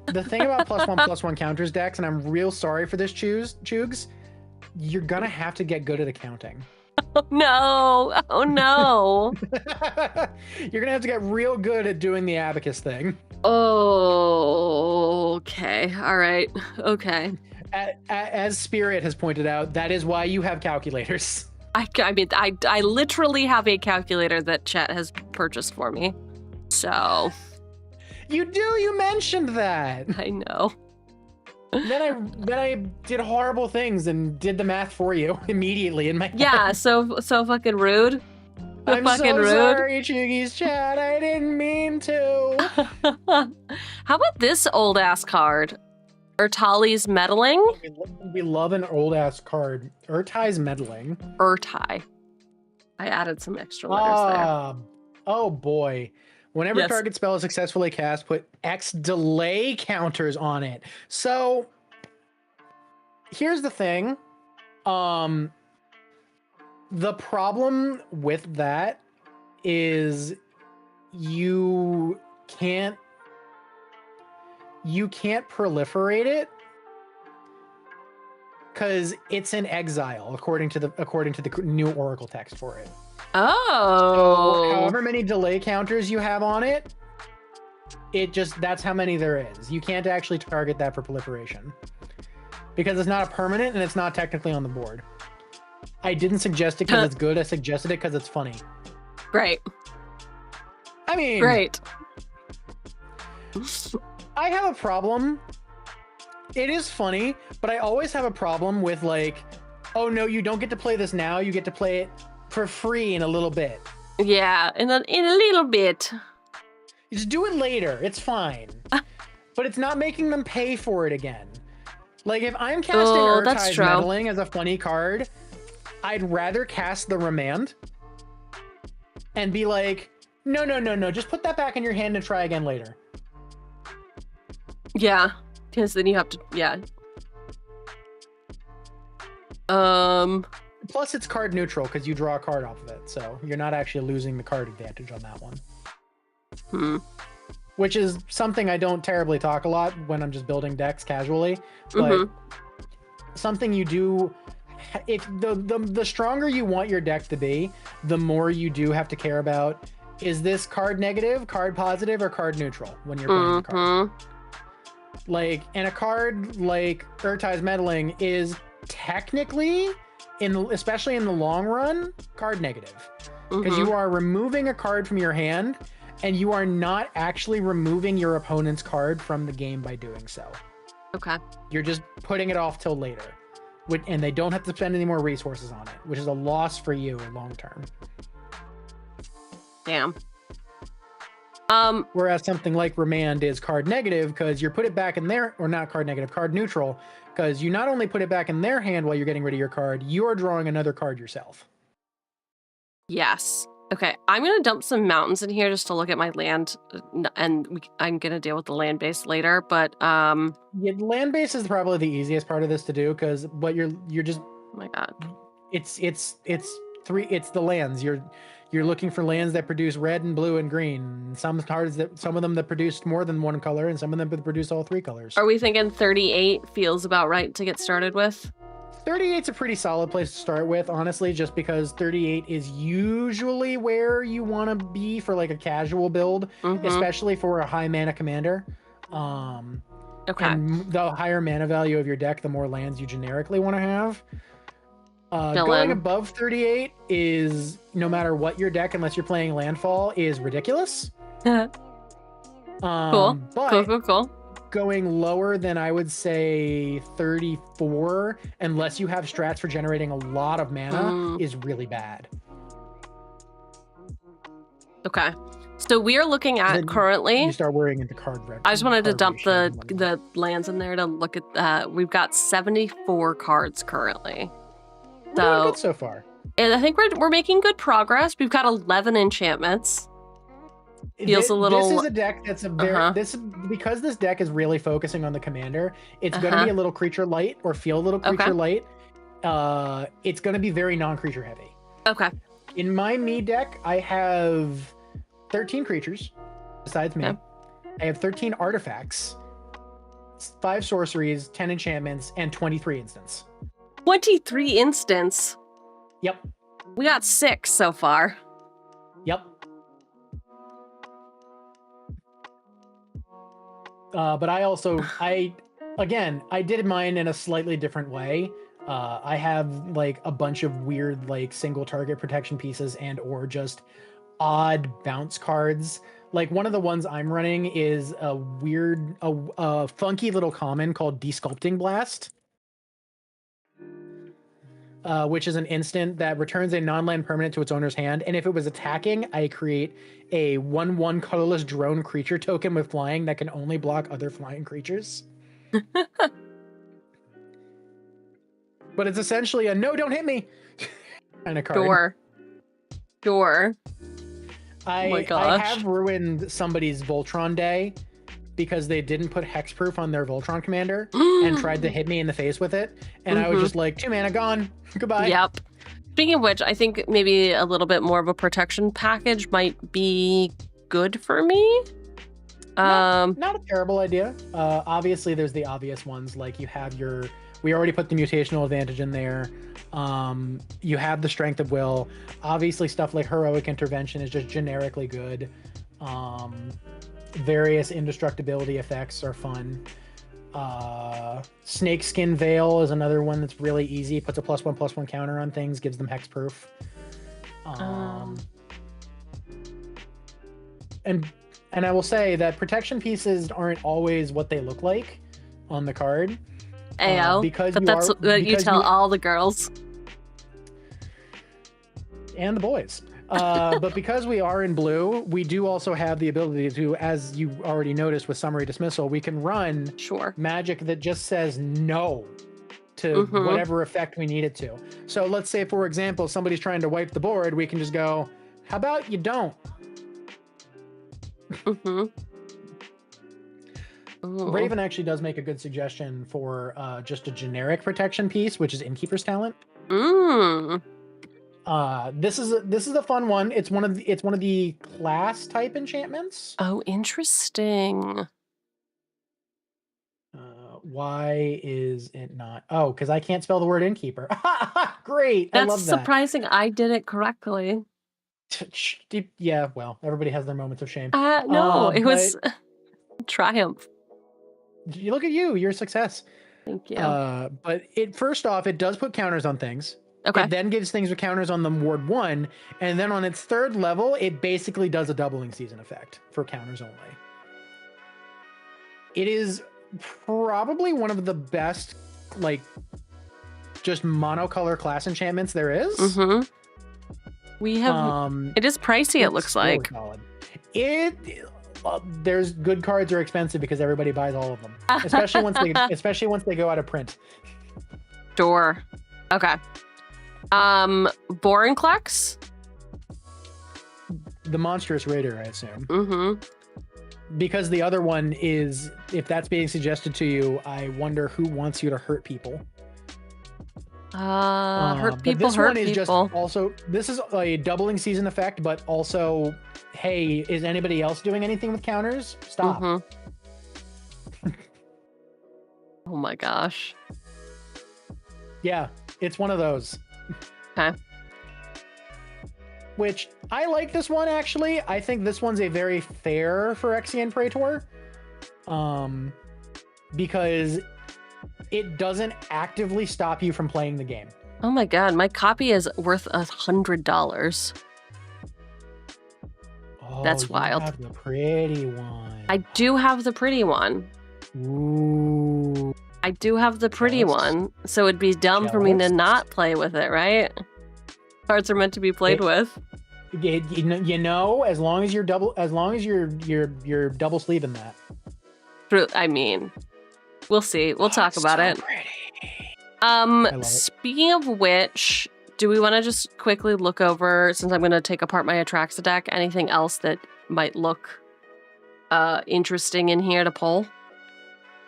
The thing about +1/+1 counters decks, and I'm real sorry for this, Cheugs, you're gonna have to get good at accounting. Oh no! Oh no! You're gonna have to get real good at doing the abacus thing. Okay. Okay. All right. Okay. As Spirit has pointed out, that is why you have calculators. I mean, I literally have a calculator that Chet has purchased for me. So. You do. You mentioned that. I know. Then I did horrible things and did the math for you immediately in my head. Yeah. So fucking rude. I'm fucking so rude. sorry, Cheugy's chat. I didn't mean to. How about this old ass card? Ertali's meddling. We love an old ass card. Ertai's meddling. Ertai. I added some extra letters there. Oh boy. Whenever Yes. target spell is successfully cast, put X delay counters on it. So here's the thing. The problem with that is you can't proliferate it because it's in exile according to the new Oracle text for it. Oh. So however many delay counters you have on it, that's how many there is. You can't actually target that for proliferation because it's not a permanent and it's not technically on the board. I didn't suggest it because it's good. I suggested it because it's funny. Great. I mean, Great. I have a problem. It is funny, but I always have a problem with like, oh no, you don't get to play this now. You get to play it for free in a little bit. Yeah, in a little bit. Just do it later. It's fine. But it's not making them pay for it again. Like if I'm casting Ertai's Meddling as a funny card, I'd rather cast the Remand and be like, no, just put that back in your hand and try again later. Yeah, because then you have to, yeah. Plus it's card neutral because you draw a card off of it, so you're not actually losing the card advantage on that one. Which is something I don't terribly talk a lot when I'm just building decks casually, but something you do. If the stronger you want your deck to be, the more you do have to care about, is this card negative, card positive, or card neutral when you're playing the card. Like, and a card like Ertai's Meddling is technically, especially in the long run, card negative. Because you are removing a card from your hand, and you are not actually removing your opponent's card from the game by doing so. Okay. You're just putting it off till later. And they don't have to spend any more resources on it, which is a loss for you long term. Damn. Whereas something like Remand is card negative because you put it back in there, or not card negative, card neutral, because you not only put it back in their hand while you're getting rid of your card, you are drawing another card yourself. Yes. Okay, I'm going to dump some mountains in here just to look at my land, and I'm going to deal with the land base later, but... Yeah, land base is probably the easiest part of this to do, because what you're just... Oh my god. It's the lands. You're looking for lands that produce red and blue and green. Some of them that produce more than one color, and some of them that produce all three colors. Are we thinking 38 feels about right to get started with? 38's a pretty solid place to start with, honestly, just because 38 is usually where you want to be for like a casual build, especially for a high mana commander. Okay. And the higher mana value of your deck, the more lands you generically want to have. Going above 38 is, no matter what your deck, unless you're playing landfall, is ridiculous. Cool. Cool. Going lower than, I would say, 34, unless you have strats for generating a lot of mana, is really bad. Okay. So we are looking at currently... You start worrying into card red. I just wanted to dump the lands in there to look at... we've got 74 cards currently. We're doing good so far. And I think we're making good progress. We've got 11 enchantments. Feels a little... This is a deck that's a very... Because this deck is really focusing on the commander, it's going to be a little creature light, or feel a little creature light. It's going to be very non-creature heavy. Okay. In my me deck, I have 13 creatures, besides me. I have 13 artifacts, 5 sorceries, 10 enchantments, and 23 instants. 23 instants? Yep. We got 6 so far. Yep. But I did mine in a slightly different way. I have like a bunch of weird like single target protection pieces and or just odd bounce cards. Like one of the ones I'm running is a funky little common called Desculpting Blast, which is an instant that returns a non-land permanent to its owner's hand. And if it was attacking, I create a 1/1 colorless drone creature token with flying that can only block other flying creatures. But it's essentially a no, don't hit me kind of card. Sure. Oh my I gosh. have ruined somebody's Voltron day because they didn't put hexproof on their Voltron commander and tried to hit me in the face with it. And I was just like, 2 mana gone. Goodbye. Yep. Speaking of which, I think maybe a little bit more of a protection package might be good for me. Not a terrible idea. Obviously, there's the obvious ones. Like you have we already put the mutational advantage in there. You have the strength of will. Obviously, stuff like heroic intervention is just generically good. Various indestructibility effects are fun. Snakeskin Veil is another one that's really easy. Puts a +1/+1 counter on things, gives them hexproof. And I will say that protection pieces aren't always what they look like on the card. Because you tell all the girls and the boys. But because we are in blue, we do also have the ability to, as you already noticed with summary dismissal, we can run magic that just says no to whatever effect we need it to. So let's say, for example, somebody's trying to wipe the board, we can just go, how about you don't? Raven actually does make a good suggestion for just a generic protection piece, which is Innkeeper's Talent. This is a fun one. It's one of the class type enchantments. Oh, interesting. Why is it not? Oh, because I can't spell the word innkeeper. Great. That's I love that. surprising. I did it correctly. Yeah, well, everybody has their moments of shame. No, it was triumph. You look at you, you're a success. Thank you. But first off, it does put counters on things. Okay. It then gives things with counters on them ward 1, and then on its 3rd level, it basically does a doubling season effect for counters only. It is probably one of the best, like, just monocolor class enchantments there is. We have. It is pricey. It looks like. Really there's good cards are expensive because everybody buys all of them, especially once they go out of print. Sure. Okay. Vorinclex? The monstrous raider, I assume. Because the other one is, if that's being suggested to you, I wonder who wants you to hurt people. Hurt people. This one is just also. This is a doubling season effect, but also, hey, is anybody else doing anything with counters? Stop. Oh my gosh. Yeah, it's one of those. Okay. Which I like this one actually. I think this one's a very fair Phyrexian Praetor, because it doesn't actively stop you from playing the game. Oh my god, my copy is worth $100. Oh, that's wild. You have the pretty one. I do have the pretty one. Ooh. I do have the pretty one, so it'd be dumb for me to not play with it, right? Cards are meant to be played with. You know, as long as you're double sleeving that. I mean, we'll see. We'll talk about so it. Pretty. Speaking of which, do we want to just quickly look over, since I'm going to take apart my Atraxa deck, anything else that might look interesting in here to pull?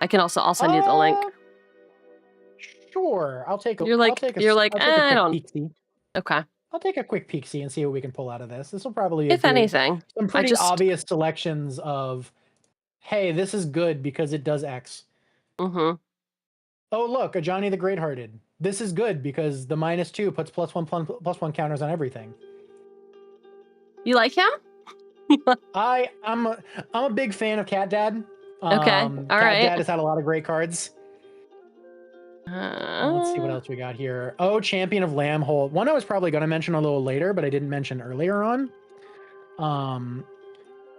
I'll send you the link. Sure, I'll take a. You're like, I don't. Peek-see. Okay. I'll take a quick peek-see and see what we can pull out of this. This will probably, if anything, some pretty obvious selections of, hey, this is good because it does X. Oh, look, a Johnny the Greathearted. This is good because the -2 puts +1/+1 counters on everything. You like him? I'm a big fan of Cat Dad. Okay. All right. Dad has had a lot of great cards. Let's see what else we got here. Oh, Champion of Lambhold. One I was probably going to mention a little later, but I didn't mention earlier on.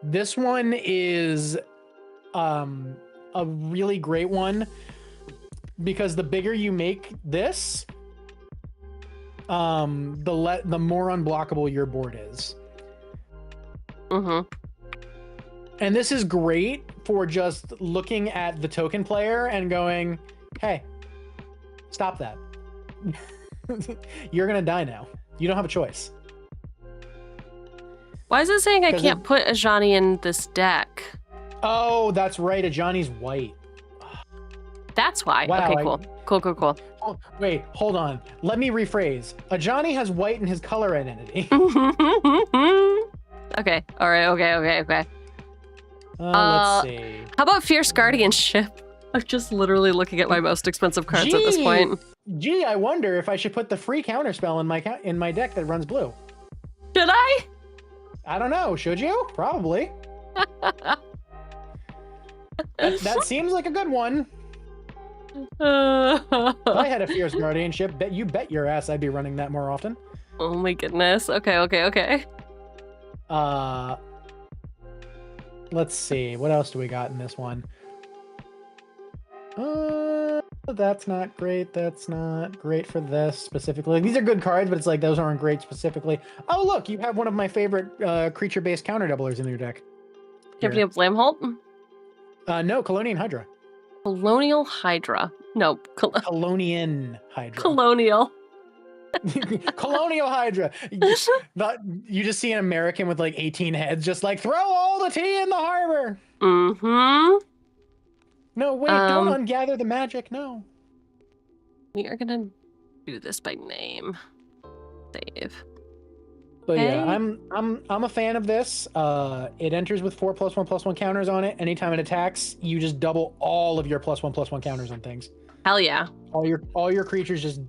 This one is a really great one because the bigger you make this, the more unblockable your board is. Mm-hmm. And this is great for just looking at the token player and going, hey, stop that. You're going to die now. You don't have a choice. Why is it saying I can't put Ajani in this deck? Oh, that's right. Ajani's white. That's why. Wow, Okay, cool. Oh, wait, hold on. Let me rephrase. Ajani has white in his color identity. Okay. All right. Okay. Let's see. How about Fierce Guardianship? I'm just literally looking at my most expensive cards at this point. Gee, I wonder if I should put the free counterspell in my deck that runs blue. Should I? I don't know. Should you? Probably. that seems like a good one. If I had a Fierce Guardianship, you bet your ass I'd be running that more often. Oh my goodness. Okay. Let's see. What else do we got in this one? That's not great. That's not great for this specifically. These are good cards, but it's like those aren't great specifically. Oh, look, you have one of my favorite creature-based counter doublers in your deck. Champion of Lambhold? No, Colonian Hydra. Colonial Hydra. No. Colonian Hydra. Colonial. Colonial Hydra. You just see an American with like 18 heads just like, throw all the tea in the harbor. Mm-hmm. No, wait, don't ungather the magic. No. We are gonna do this by name. Save. But okay. Yeah, I'm a fan of this. It enters with 4 +1/+1 counters on it. Anytime it attacks, you just double all of your +1/+1 counters on things. Hell yeah. All your creatures just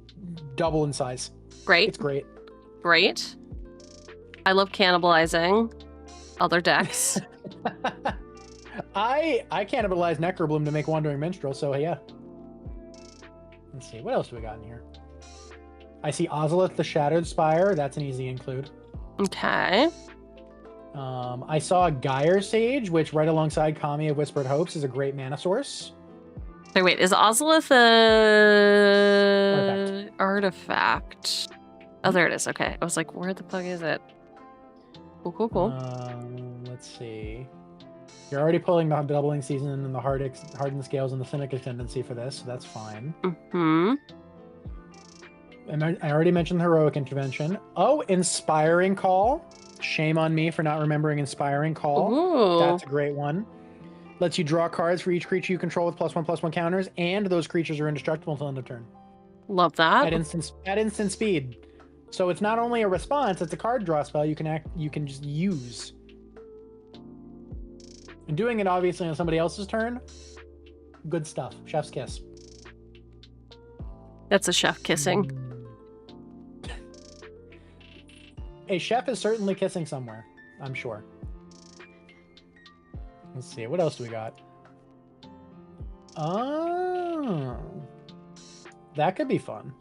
double in size. Great. It's great. Great. I love cannibalizing other decks. I cannibalized Necrobloom to make Wandering Minstrel, so yeah. Let's see, what else do we got in here? I see Ozolith the Shattered Spire. That's an easy include. Okay. I saw Gyre Sage, which right alongside Kami of Whispered Hopes is a great mana source. Hey, wait, is Ozolith a artifact? Oh, there it is. Okay. I was like, where the fuck is it? Cool. Let's see. You're already pulling the Doubling Season and the Hardened Scales and the Cynic Ascendancy for this, so that's fine. Mm-hmm. And I already mentioned the Heroic Intervention. Oh, Inspiring Call. Shame on me for not remembering Inspiring Call. Ooh. That's a great one. Lets you draw cards for each creature you control with +1/+1 counters, and those creatures are indestructible until end of turn. Love that. At instant speed. So it's not only a response, it's a card draw spell you can just use. And doing it obviously on somebody else's turn, good stuff. Chef's kiss. That's a chef kissing. A chef is certainly kissing somewhere, I'm sure. Let's see, what else do we got? Oh, that could be fun.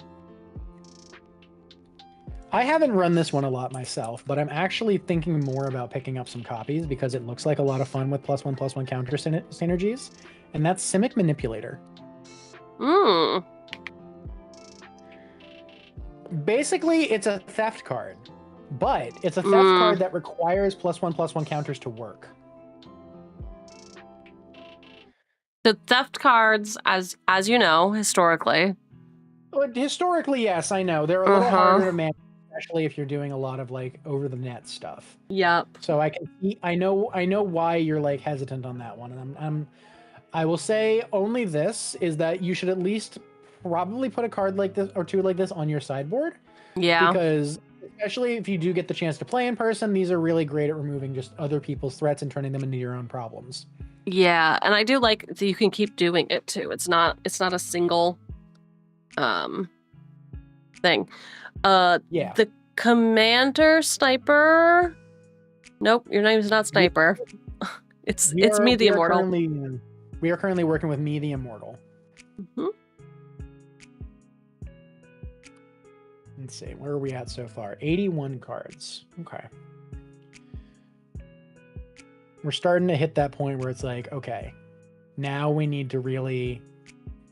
I haven't run this one a lot myself, but I'm actually thinking more about picking up some copies because it looks like a lot of fun with +1/+1 counter synergies, and that's Simic Manipulator. Basically, it's a theft card, but it's a theft card that requires +1/+1 counters to work. The theft cards, as you know, historically. Historically, yes, I know. They're a little harder to manage, especially if you're doing a lot of like over the net stuff. Yep. So I know why you're like hesitant on that one. And I will say only this is that you should at least probably put a card like this or two like this on your sideboard. Yeah. Because especially if you do get the chance to play in person, these are really great at removing just other people's threats and turning them into your own problems. Yeah, and I do like that you can keep doing it too. It's not a single thing. Yeah. The Commander Sniper. Nope, your name's not Sniper. It's me, the Immortal. We are currently working with me, the Immortal. Mm-hmm. Let's see, where are we at so far? 81 cards. Okay. We're starting to hit that point where it's like, okay, now we need to really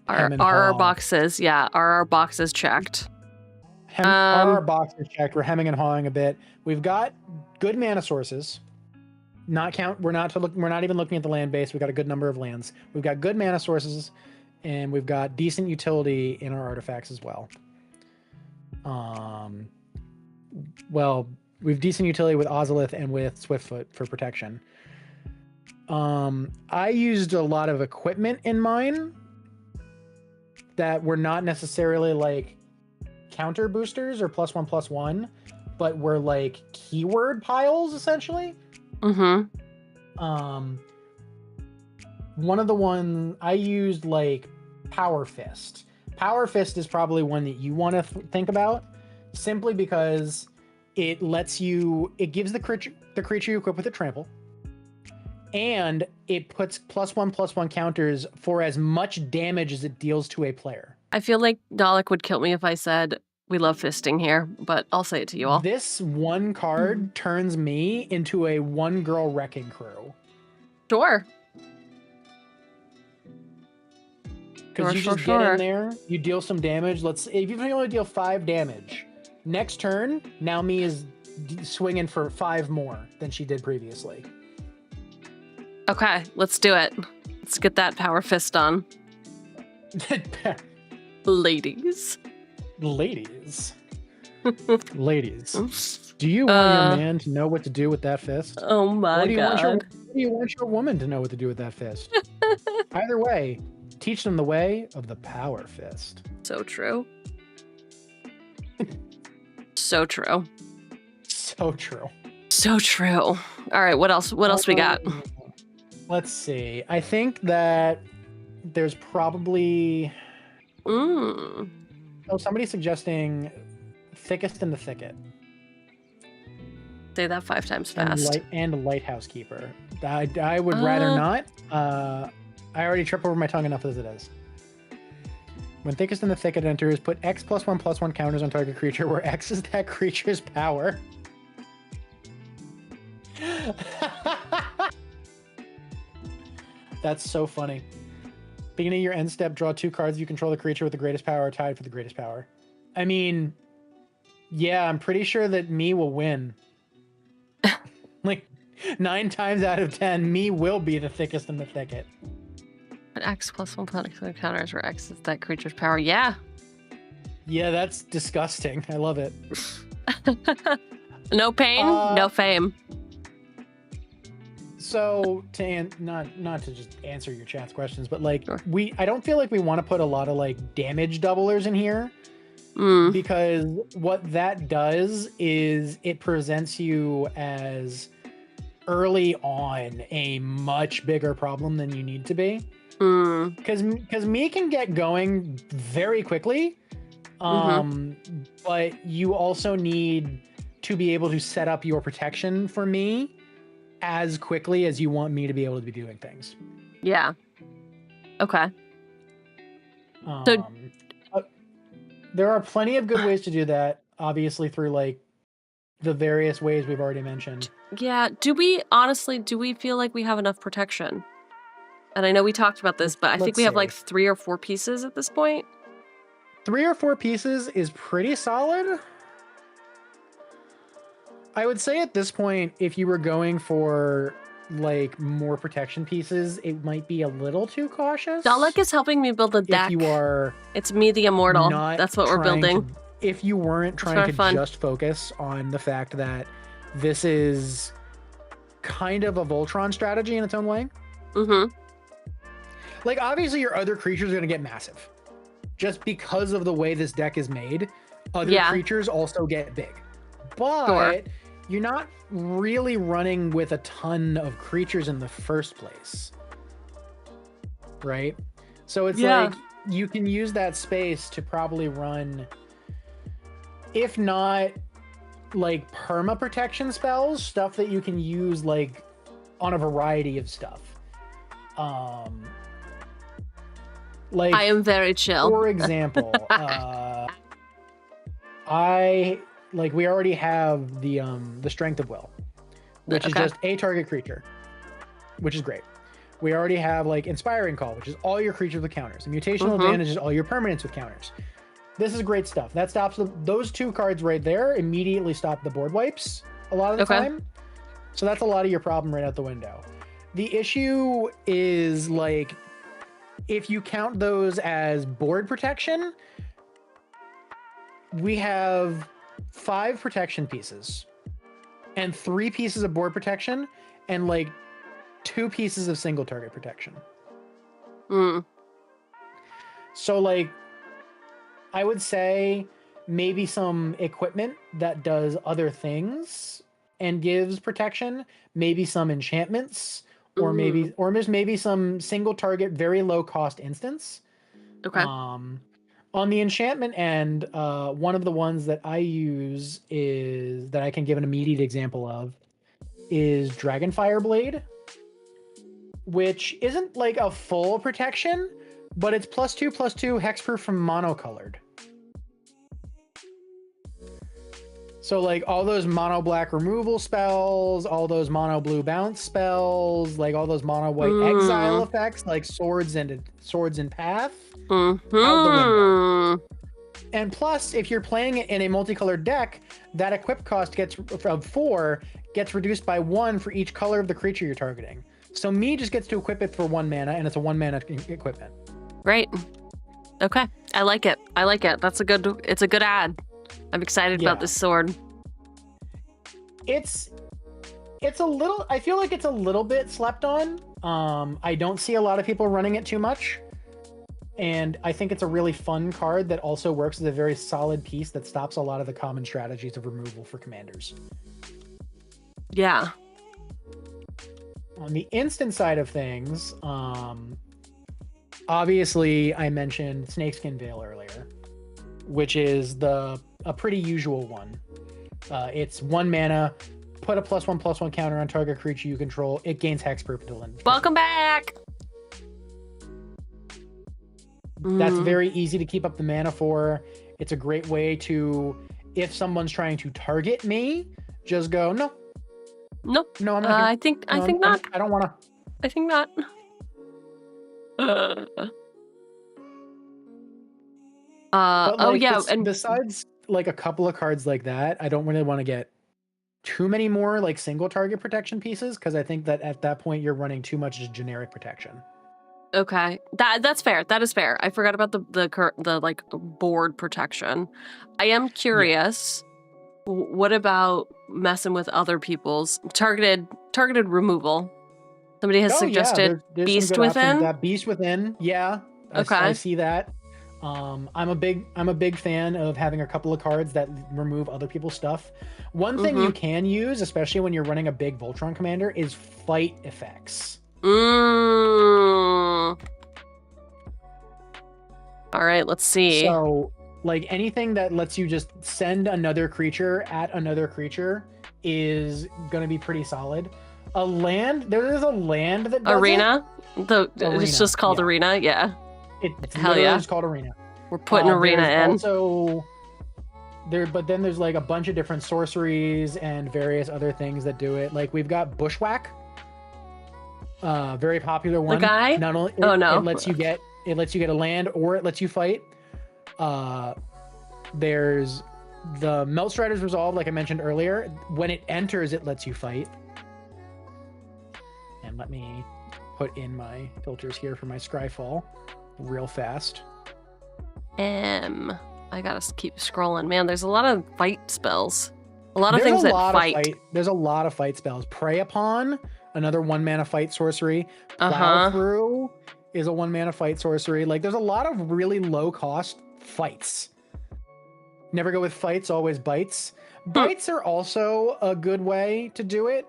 Are our boxes, are our boxes checked? Are our boxes checked? We're hemming and hawing a bit. We've got good mana sources. We're not even looking at the land base. We've got a good number of lands. We've got good mana sources, and we've got decent utility in our artifacts as well. Well, we've decent utility with Ozolith and with Swiftfoot for protection. I used a lot of equipment in mine that were not necessarily like counter boosters or +1/+1, but were like keyword piles essentially. Mm-hmm. One of the one I used like Power Fist. Power Fist is probably one that you want to think about, simply because it gives the creature you equip with a trample, and it puts +1/+1 counters for as much damage as it deals to a player. I feel like Dalek would kill me if I said we love fisting here, but I'll say it to you all. This one card turns me into a one-girl wrecking crew. Sure. Because you just get in there, you deal some damage. If you only deal 5 damage, next turn, now me is swinging for 5 more than she did previously. Okay, let's do it. Let's get that power fist on. Ladies. Ladies. Do you want your man to know what to do with that fist? Oh my God. Do you want your woman to know what to do with that fist? Either way, teach them the way of the power fist. So true. So true. So true. So true. All right, what else? What else we got? Let's see. I think that there's probably... Oh, somebody's suggesting Thickest in the Thicket. Say that 5 times fast. And a Lighthouse Keeper. I would rather not. I already trip over my tongue enough as it is. When Thickest in the Thicket enters, put X +1/+1 counters on target creature, where X is that creature's power. That's so funny. Beginning of your end step, draw 2 cards. You control the creature with the greatest power, tied for the greatest power. I mean, yeah, I'm pretty sure that me will win. Like 9 times out of 10, me will be the thickest in the thicket. But X +1/+1 counters where X is that creature's power. Yeah. Yeah, that's disgusting. I love it. No pain, no fame. So not to just answer your chat's questions, but like Sure. I don't feel like we want to put a lot of like damage doublers in here, because what that does is it presents you as early on a much bigger problem than you need to be. Because me can get going very quickly, but you also need to be able to set up your protection for me as quickly as you want me to be able to be doing things. Yeah. Okay. There are plenty of good ways to do that, obviously through like the various ways we've already mentioned. Yeah. Do we feel like we have enough protection? And I know we talked about this, but I think we have like 3 or 4 pieces at this point. 3 or 4 pieces is pretty solid. I would say at this point, if you were going for like more protection pieces, it might be a little too cautious. Dalek is helping me build a deck. If you are, it's me, the Immortal. That's what we're building. If you weren't trying to just focus on the fact that this is kind of a Voltron strategy in its own way. Like, obviously, your other creatures are going to get massive. Just because of the way this deck is made, other creatures also get big. But you're not really running with a ton of creatures in the first place. Right? So it's like, you can use that space to probably run, if not like perma protection spells, stuff that you can use like on a variety of stuff. Like, I am very chill. for example, we already have the strength of will, which is just a target creature, which is great. We already have like inspiring call, which is all your creatures with counters. And mutational advantage is all your permanents with counters. This is great stuff. That stops those 2 cards right there immediately stop the board wipes a lot of the time. So that's a lot of your problem right out the window. The issue is like, if you count those as board protection, we have 5 protection pieces and 3 pieces of board protection and like 2 pieces of single target protection. So like, I would say maybe some equipment that does other things and gives protection, maybe some enchantments, or maybe some single target, very low cost instance. On the enchantment end, one of the ones that I use is that I can give an immediate example of is Dragonfire Blade, which isn't like a full protection, but it's +2/+2 hexproof from monocolored. So like all those mono black removal spells, all those mono blue bounce spells, like all those mono white exile effects, like swords and path, out the window. And plus, if you're playing it in a multicolored deck, that equip cost of 4 gets reduced by 1 for each color of the creature you're targeting. So me just gets to equip it for 1 mana, and it's a 1 mana equipment. Great. Okay, I like it. It's a good ad. I'm excited about this sword. It's a little, I feel like it's a little bit slept on. I don't see a lot of people running it too much. And I think it's a really fun card that also works as a very solid piece that stops a lot of the common strategies of removal for commanders. Yeah. On the instant side of things, obviously I mentioned Snakeskin Veil earlier, which is a pretty usual one. It's 1 mana, put a +1/+1 counter on target creature you control. It gains hexproof until end. Welcome back. That's very easy to keep up the mana for. It's a great way to, if someone's trying to target me, just go, no, I'm not. I think not. I don't want to. I think not. And besides like a couple of cards like that, I don't really want to get too many more like single target protection pieces, because I think that at that point you're running too much just generic protection. Okay, that's fair. That is fair. I forgot about the like board protection. I am curious. Yeah. What about messing with other people's targeted removal? Somebody has suggested Beast Within. That Beast Within, yeah. Okay, I see that. I'm a big fan of having a couple of cards that remove other people's stuff. One thing you can use, especially when you're running a big Voltron commander, is fight effects. All right, let's see. So, like anything that lets you just send another creature at another creature is going to be pretty solid. There is a land that does Arena? Arena. It's just called Arena, yeah. It's Hell yeah. It's called Arena. We're putting Arena in. Also, but then there's like a bunch of different sorceries and various other things that do it. Like we've got Bushwhack. Very popular one. The guy? Not only it lets you get a land, or it lets you fight. There's the Meltstrider's Resolve, like I mentioned earlier. When it enters, it lets you fight. And let me put in my filters here for my Scryfall real fast. I gotta keep scrolling. Man, there's a lot of fight spells. A lot of things that fight. There's a lot of fight spells. Prey Upon, another 1 mana fight sorcery. Plow Through is a 1 mana fight sorcery. Like there's a lot of really low cost fights. Never go with fights, always bites. Bites are also a good way to do it,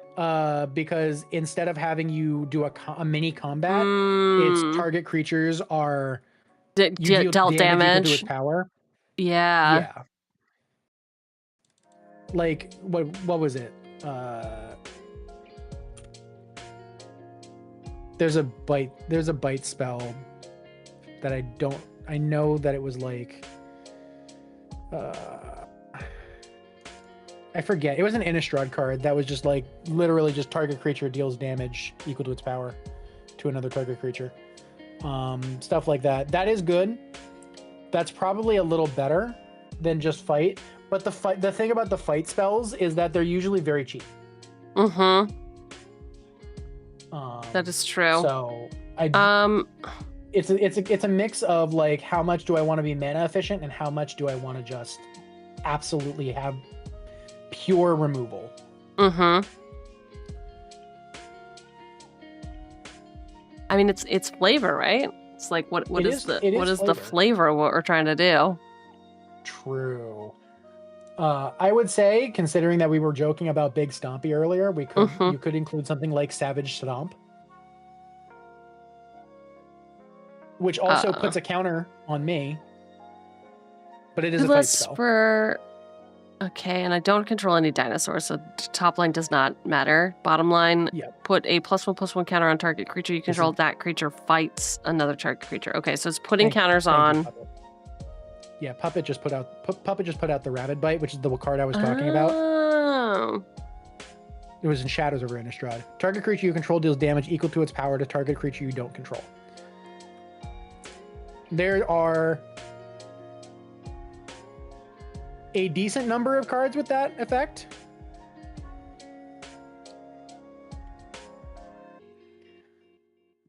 because instead of having you do a mini combat, its target creatures are dealt damage with power. Yeah. Like what was it? There's a bite spell. that I know that it was like, I forget. It was an Innistrad card that was just like literally just target creature deals damage equal to its power to another target creature. Stuff like that. That is good. That's probably a little better than just fight. But the thing about the fight spells is that they're usually very cheap. Mm-hmm. That is true. So it's a mix of like how much do I want to be mana efficient and how much do I want to just absolutely have pure removal. Mm-hmm. I mean, it's flavor, right? It's like what is the flavor of what we're trying to do? True. I would say, considering that we were joking about Big Stompy earlier, you could include something like Savage Stomp, which also puts a counter on me, but it is a fight spell. Okay, and I don't control any dinosaurs, so top line does not matter. Bottom line, put a +1/+1 counter on target creature you control. That creature fights another target creature. Okay, so it's putting counters on. Yeah, Puppet just put out the Rabid Bite, which is the card I was talking about. It was in Shadows over Innistrad. Target creature you control deals damage equal to its power to target creature you don't control. There are a decent number of cards with that effect.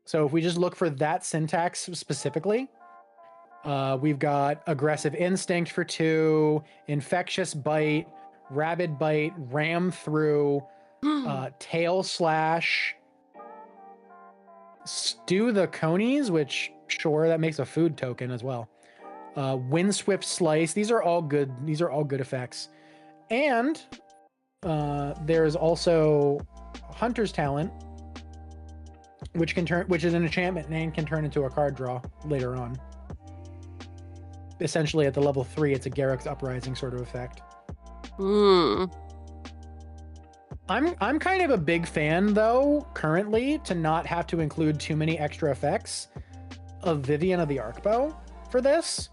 So if we just look for that syntax specifically, we've got Aggressive Instinct for 2, Infectious Bite, Rabid Bite, Ram Through, Tail Slash, Stew the Conies, which, sure, that makes a food token as well. Windswift Slice. These are all good effects. And there's also Hunter's Talent, which is an enchantment and can turn into a card draw later on. Essentially, at the level 3, it's a Garruk's Uprising sort of effect. I'm kind of a big fan, though, currently, to not have to include too many extra effects of Vivian of the Arkbow for this.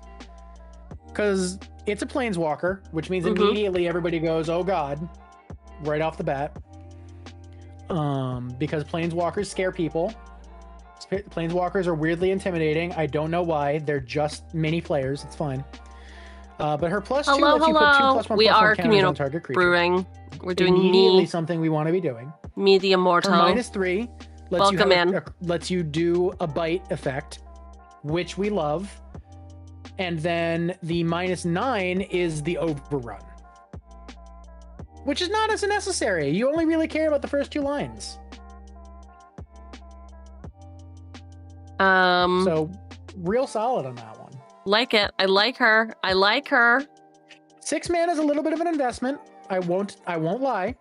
Because it's a Planeswalker, which means immediately everybody goes, oh god, right off the bat. Because Planeswalkers scare people. Planeswalkers are weirdly intimidating. I don't know why. They're just mini players. It's fine. But her +2 lets you put 2/+1/+1 we are counters on target creature. Brewing. We're doing immediately something we want to be doing. Me the Immortal. Her -3 lets you do a bite effect, which we love. And then the -9 is the Overrun, which is not as necessary. You only really care about the first 2 lines. So real solid on that one. Like it. I like her. 6 mana is a little bit of an investment. I won't lie,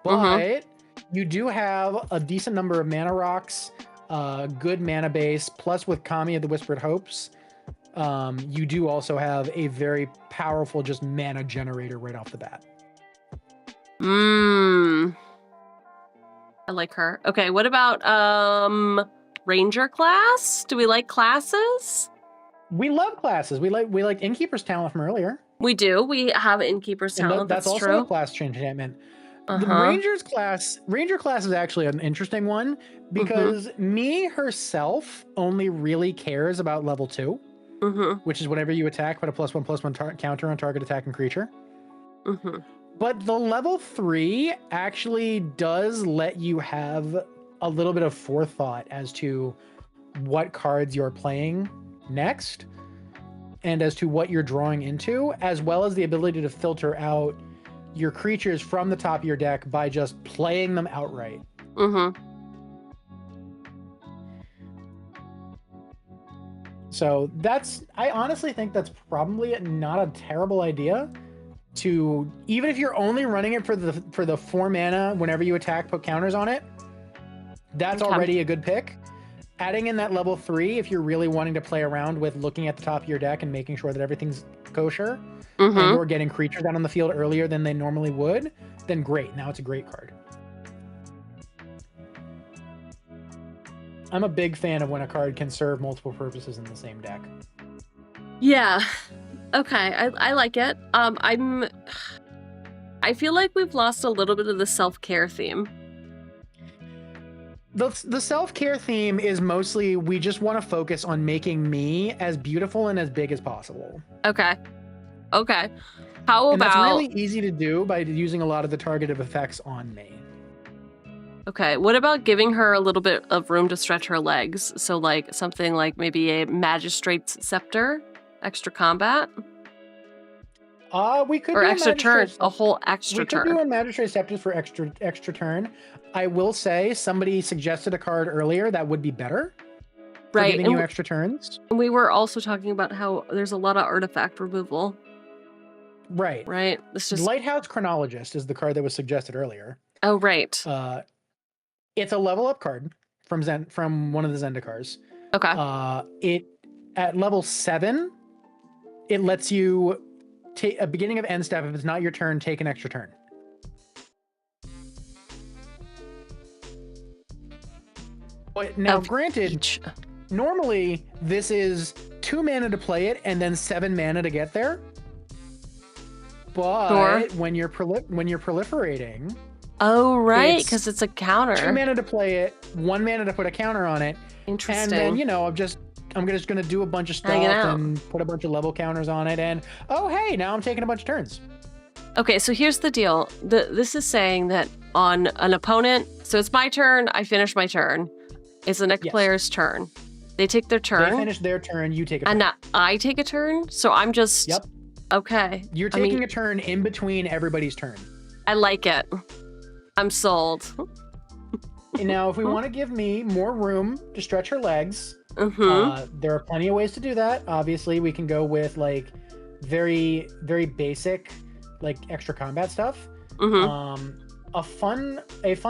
but you do have a decent number of mana rocks, good mana base, plus with Kami of the Whispered Hopes, you do also have a very powerful just mana generator right off the bat. I like her. Okay, what about Ranger class? Do we like classes? We love classes. We like Innkeeper's Talent from earlier. We do. We have Innkeeper's Talent. That's also true. a class change enchantment. The Ranger class is actually an interesting one because me herself only really cares about level 2, which is whenever you attack, put a +1/+1 counter on target attack and creature. But the level 3 actually does let you have a little bit of forethought as to what cards you're playing next and as to what you're drawing into, as well as the ability to filter out your creatures from the top of your deck by just playing them outright. So I honestly think that's probably not a terrible idea to, even if you're only running it for the 4 mana, whenever you attack, put counters on it. That's already a good pick. Adding in that level 3, if you're really wanting to play around with looking at the top of your deck and making sure that everything's kosher, and or getting creatures out on the field earlier than they normally would, then great. Now it's a great card. I'm a big fan of when a card can serve multiple purposes in the same deck. Yeah. Okay, I like it. I feel like we've lost a little bit of the self-care theme. The self-care theme is mostly we just want to focus on making me as beautiful and as big as possible. Okay. How And that's about really easy to do by using a lot of the targeted effects on me. Okay, what about giving her a little bit of room to stretch her legs? So like something like maybe a magistrate's scepter, extra combat? We could Or do extra turn, a whole extra turn. We could do a magistrate scepter for extra turn. I will say somebody suggested a card earlier that would be better for Right, giving you extra turns. And we were also talking about how there's a lot of artifact removal. Right. It's just Lighthouse Chronologist is the card that was suggested earlier. Oh, right. It's a level up card from one of the Zendikars. Okay. It at level 7, it lets you take a beginning of end step. If it's not your turn, take an extra turn. But now, granted, normally this is 2 mana to play it and then 7 mana to get there. But when you're proliferating, oh right, because it's a counter. 2 mana to play it, 1 mana to put a counter on it. Interesting. And then I'm just gonna do a bunch of stuff and put a bunch of level counters on it, and oh hey, now I'm taking a bunch of turns. Okay, so here's the deal. This is saying that on an opponent, so it's my turn, I finish my turn. It's the next player's turn. They take their turn. They finish their turn, you take a turn. And now I take a turn, so I'm just... Yep. Okay. You're taking a turn in between everybody's turn. I like it. I'm sold. And now, if we want to give me more room to stretch her legs, there are plenty of ways to do that. Obviously, we can go with like very, very basic, like extra combat stuff. A fun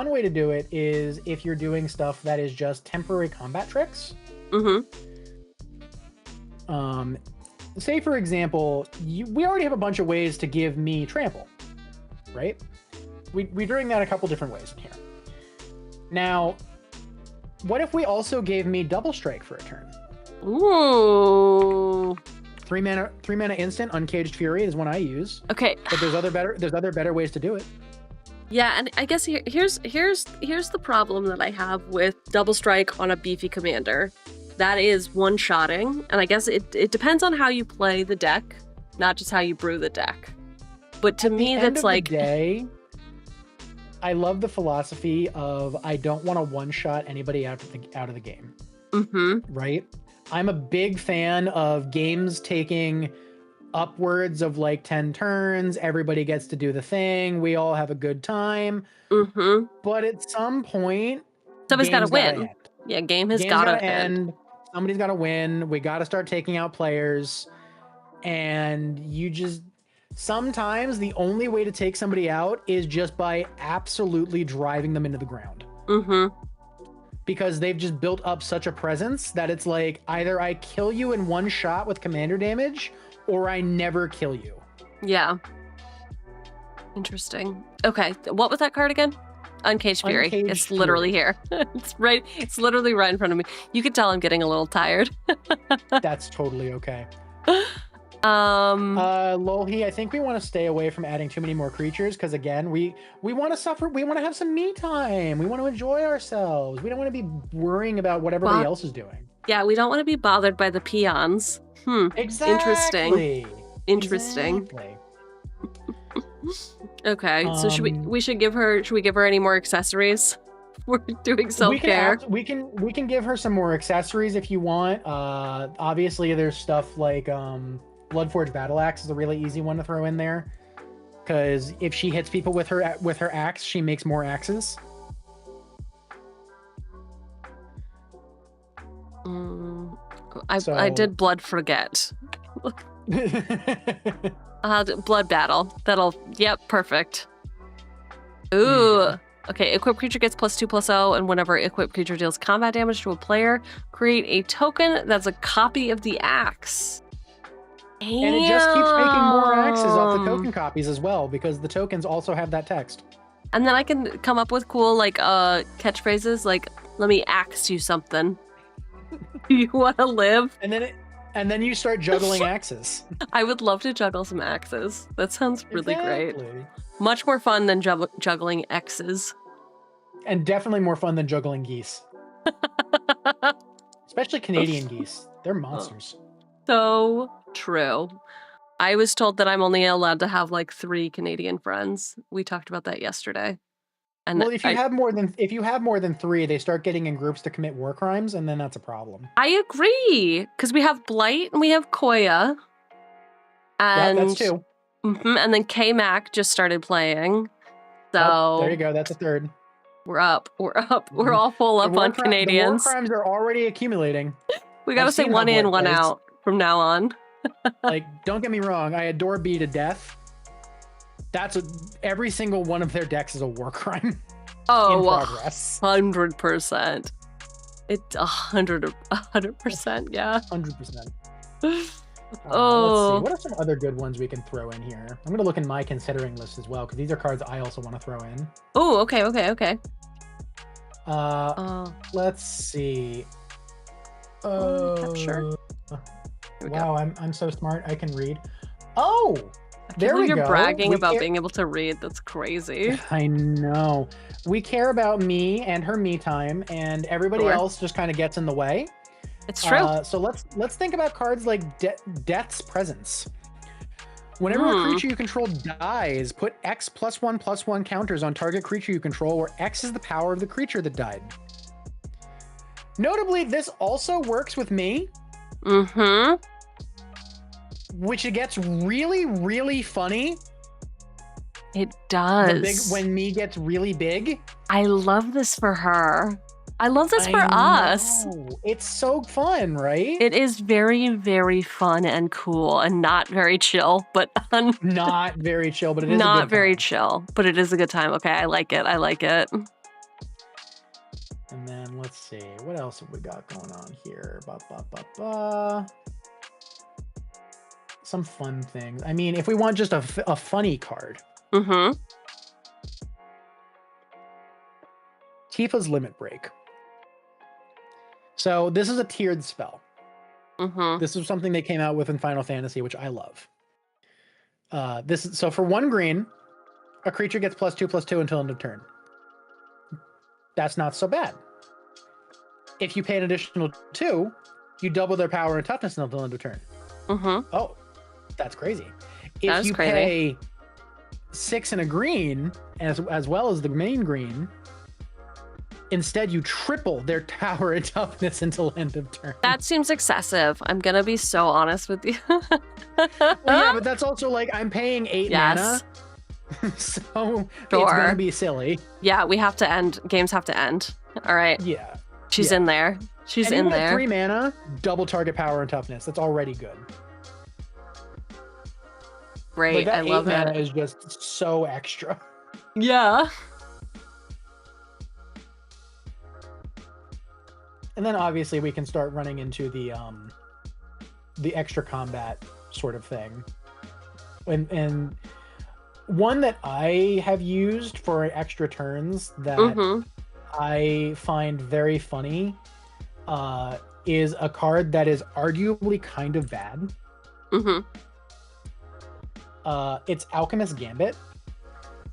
way to do it is if you're doing stuff that is just temporary combat tricks. Say for example, we already have a bunch of ways to give me trample, right? We're doing that a couple different ways in here. Now, what if we also gave me double strike for a turn? Ooh. 3 mana instant, Uncaged Fury is one I use. Okay. But there's other better ways to do it. Yeah, and I guess here's the problem that I have with double strike on a beefy commander. That is one-shotting, and I guess it depends on how you play the deck, not just how you brew the deck. But to me, that's like... day, I love the philosophy of I don't want to one-shot anybody out of the game. Right? I'm a big fan of games taking upwards of like 10 turns. Everybody gets to do the thing. We all have a good time. But at some point, somebody's got to win. Yeah, game has got to end. Somebody's got to win. We got to start taking out players. And sometimes the only way to take somebody out is just by absolutely driving them into the ground. Because they've just built up such a presence that it's like either I kill you in one shot with commander damage or I never kill you. Yeah. Interesting. Okay, what was that card again? Uncaged Fury. It's literally here. It's literally right in front of me. You can tell I'm getting a little tired. That's totally okay. Lolhi, I think we want to stay away from adding too many more creatures because again, we want to suffer. We want to have some me time. We want to enjoy ourselves. We don't want to be worrying about what everybody else is doing. Yeah, we don't want to be bothered by the peons. Exactly. Interesting. Exactly. Okay, so should we give her any more accessories? We're doing self-care. We can give her some more accessories if you want. Obviously there's stuff like Bloodforged Battle Axe is a really easy one to throw in there, because if she hits people with her axe, she makes more axes. I did Blood Forget. Blood Battle. Yep, perfect. Ooh. Okay, equipped creature gets +2/+0, and whenever equipped creature deals combat damage to a player, create a token that's a copy of the axe. Damn. And it just keeps making more axes off the token copies as well, because the tokens also have that text. And then I can come up with cool like catchphrases like Let me axe you something. Do you want to live? And then you start juggling axes. I would love to juggle some axes. That sounds really great. Exactly. Much more fun than juggling X's. And definitely more fun than juggling geese. Especially Canadian geese. They're monsters. So true. I was told that I'm only allowed to have like 3 Canadian friends. We talked about that yesterday. And Well, if you have more than 3, they start getting in groups to commit war crimes, and then that's a problem. I agree, because we have Blight and we have Koya. And yeah, that's 2. And then K-Mac just started playing. So oh, there you go. That's a 3rd. We're up. We're up. We're all full up on Canadians. The war crimes are already accumulating. We gotta say one in, one out from now on. Like, don't get me wrong. I adore B to death. Every single one of their decks is a war crime. Oh, in progress. 100%. It's 100%, yeah. 100%. Oh. Let's see. What are some other good ones we can throw in here? I'm gonna look in my considering list as well, because these are cards I also want to throw in. Oh, okay. Let's see. Sure. Wow, I'm so smart. I can read. Oh, there we go. You're bragging about being able to read. That's crazy. I know. We care about me and her me time, and everybody else just kind of gets in the way. It's true. So let's think about cards like Death's Presence. Whenever a creature you control dies, put X +1/+1 counters on target creature you control, where X is the power of the creature that died. Notably, this also works with me. Mm-hmm. Which it gets really, really funny. It does. When me gets really big. I love this for her. I love this for us. It's so fun, right? It is very, very fun and cool and not very chill, but not very chill, but it is not very chill, but it is a good time. Okay, I like it. And then let's see, what else have we got going on here? Some fun things. I mean, if we want just a funny card. Mm-hmm. Tifa's Limit Break. So this is a tiered spell. Mm-hmm. This is something they came out with in Final Fantasy, which I love. So for 1 green, a creature gets +2/+2 until end of turn. That's not so bad. If you pay an additional 2, you double their power and toughness until end of turn. Mm-hmm. Oh, that's crazy. If you pay 6 and a green, as well as the main green, instead you triple their power and toughness until end of turn. That seems excessive. I'm gonna be so honest with you. Well, yeah, but that's also like I'm paying 8 mana. So it's gonna be silly. Yeah, we have to end. Games have to end. All right. Yeah. She's in there. She's and in even there. At 3 mana, double target power and toughness. That's already good. Great. Like I love that 8 it. mana is just so extra. Yeah. And then obviously we can start running into the extra combat sort of thing. And one that I have used for extra turns that I find very funny is a card that is arguably kind of bad. It's Alchemist Gambit.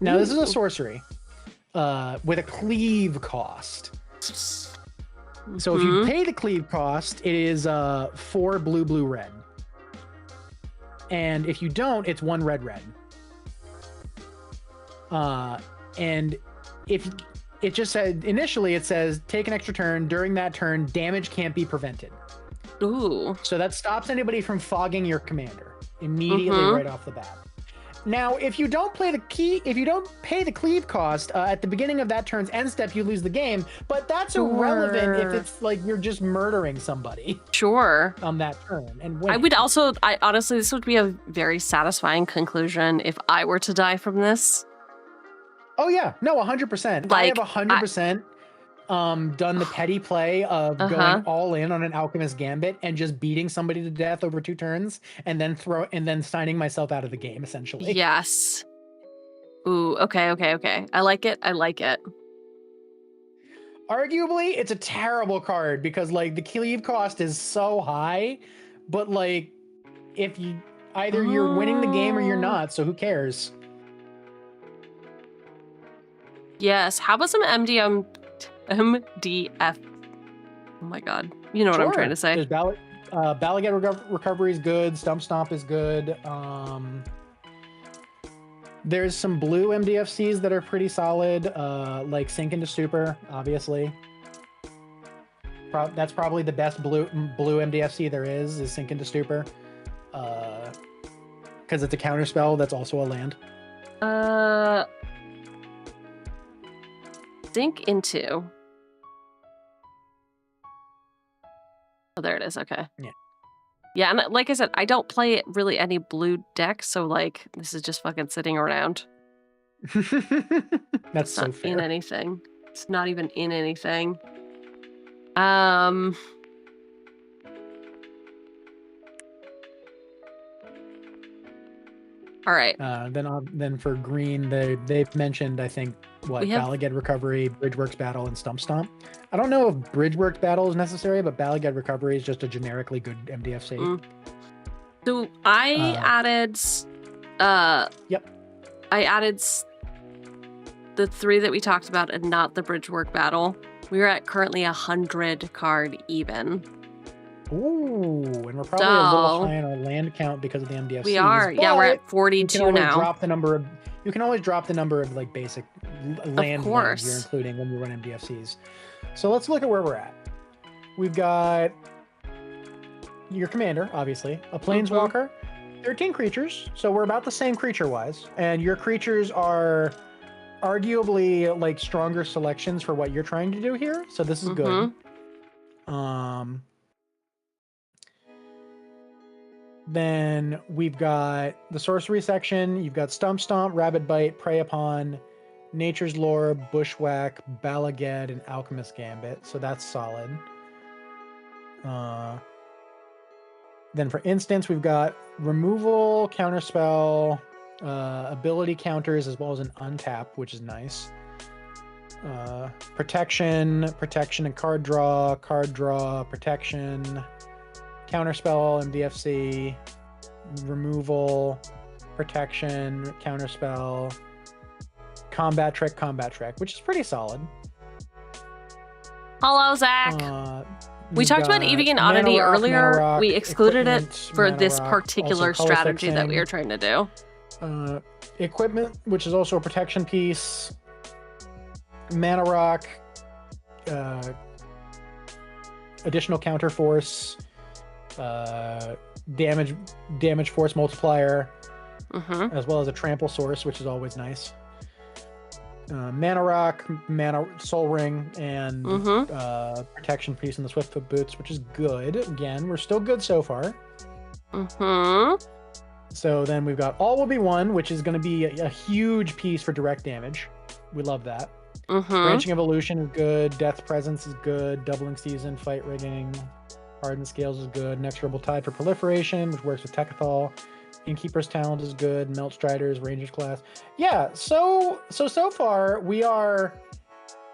Now this is a sorcery with a cleave cost. So if you pay the cleave cost, it is 4 blue, red. And if you don't, it's 1 red. And if it just said initially, it says take an extra turn. During that turn, damage can't be prevented. Ooh. So that stops anybody from fogging your commander immediately right off the bat. Now, if you don't pay the cleave cost at the beginning of that turn's end step, you lose the game. But that's irrelevant if it's like you're just murdering somebody. Sure. On that turn. And I honestly, this would be a very satisfying conclusion if I were to die from this. Oh yeah, no, 100%. I have 100% done the petty play of going all in on an Alchemist Gambit and just beating somebody to death over 2 turns, and then signing myself out of the game essentially. Yes. Ooh, okay. I like it. arguably, it's a terrible card because like the cleave cost is so high, but like if you either you're winning the game or you're not, so who cares? Yes. How about some MDF? Oh my god. You know what I'm trying to say. There's Balaget Recovery is good. Stump Stomp is good. There's some blue MDFCs that are pretty solid, like Sink into Stupor, obviously. That's probably the best blue MDFC there is Sink into Stupor. Because it's a counterspell that's also a land. Sink into. Oh, there it is. Okay. Yeah. Yeah, and like I said, I don't play really any blue deck, so like this is just fucking sitting around. That's so not fair. in anything. It's not even in anything. All right. Then for green, they've mentioned, I think, Balaget Recovery, Bridgeworks Battle, and Stump Stomp. I don't know if Bridgeworks Battle is necessary, but Balaget Recovery is just a generically good MDFC. So I added. Yep. I added the 3 that we talked about, and not the Bridgework Battle. We are at currently 100 card even. Ooh, and we're probably a little high on our land count because of the MDFCs. We are, yeah, we're at 42 now. You can always drop the number of like basic land lands you're including when you run MDFCs. So let's look at where we're at. We've got your commander, obviously, a planeswalker, 13 creatures, so we're about the same creature-wise, and your creatures are arguably like stronger selections for what you're trying to do here, so this is good. Then we've got the sorcery section. You've got Stump Stomp, Rabid Bite, Prey Upon, Nature's Lore, Bushwhack, Balaget, and Alchemist Gambit. So that's solid. Then for instance, we've got removal, counterspell, ability counters, as well as an untap, which is nice. Protection and card draw, protection. Counterspell, MDFC, removal, protection, counterspell, combat trick, which is pretty solid. Hello, Zach. We talked about Evigan Oddity earlier. We excluded it for this particular strategy that we were trying to do. Equipment, which is also a protection piece. Mana Rock, additional counter force. Damage force multiplier, as well as a trample source, which is always nice. Mana Rock, Mana Soul Ring, and protection piece in the Swiftfoot Boots, which is good. Again, we're still good so far. So then we've got All Will Be One, which is going to be a huge piece for direct damage. We love that. Branching Evolution is good. Death Presence is good. Doubling Season, Fight Rigging, Hardened Scales is good. Inexorable Tide for proliferation, which works with Tekethal. Innkeeper's Talent is good. Melt Striders, Rangers class. Yeah, so far we are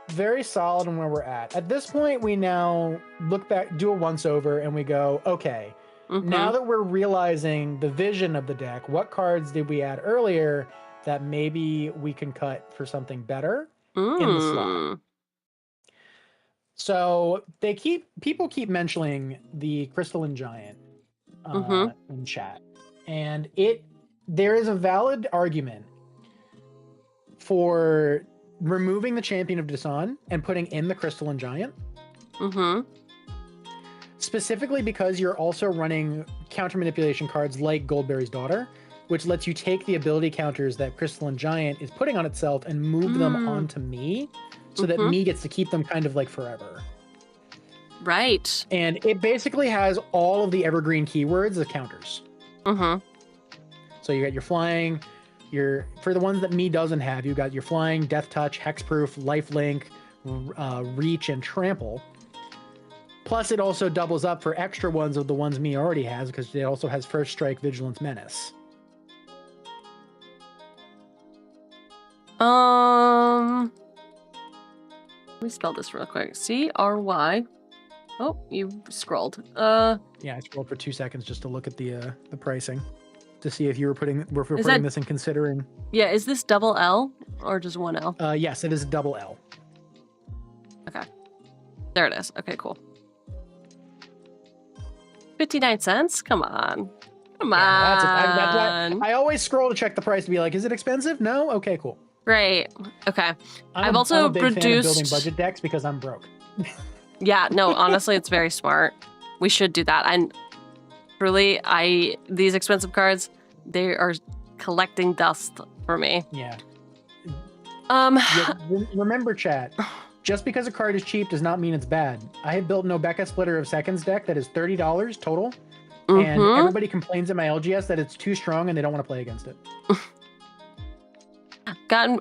very solid in where we're at. At this point, we now look back, do a once over, and we go, okay, now that we're realizing the vision of the deck, what cards did we add earlier that maybe we can cut for something better in the slot? So people keep mentioning the Crystalline Giant in chat, and there is a valid argument for removing the Champion of Dasan and putting in the Crystalline Giant. Specifically because you're also running counter manipulation cards like Goldberry's Daughter, which lets you take the ability counters that Crystalline Giant is putting on itself and move them onto me, so that me gets to keep them kind of like forever. Right. And it basically has all of the evergreen keywords as counters. So you got your flying, for the ones that me doesn't have, you got your flying, death touch, hexproof, lifelink, reach, and trample. Plus it also doubles up for extra ones of the ones me already has, because it also has first strike, vigilance, menace. Let me spell this real quick. C-R-Y. Oh, you scrolled. Yeah, I scrolled for 2 seconds just to look at the pricing to see if you were putting this in considering. Yeah, is this double L or just one L? Yes, it is double L. Okay. There it is. Okay, cool. 59 cents? Come on. Come on. That's why I always scroll to check the price to be like, is it expensive? No? Okay, cool. Great. Okay. I'm a big fan of building budget decks because I'm broke. Yeah, no, honestly, it's very smart. We should do that. And truly, these expensive cards, they are collecting dust for me. Yeah. Remember, chat. Just because a card is cheap does not mean it's bad. I have built an Ōbeka Splitter of Seconds deck that is $30 total, and everybody complains at my LGS that it's too strong and they don't want to play against it.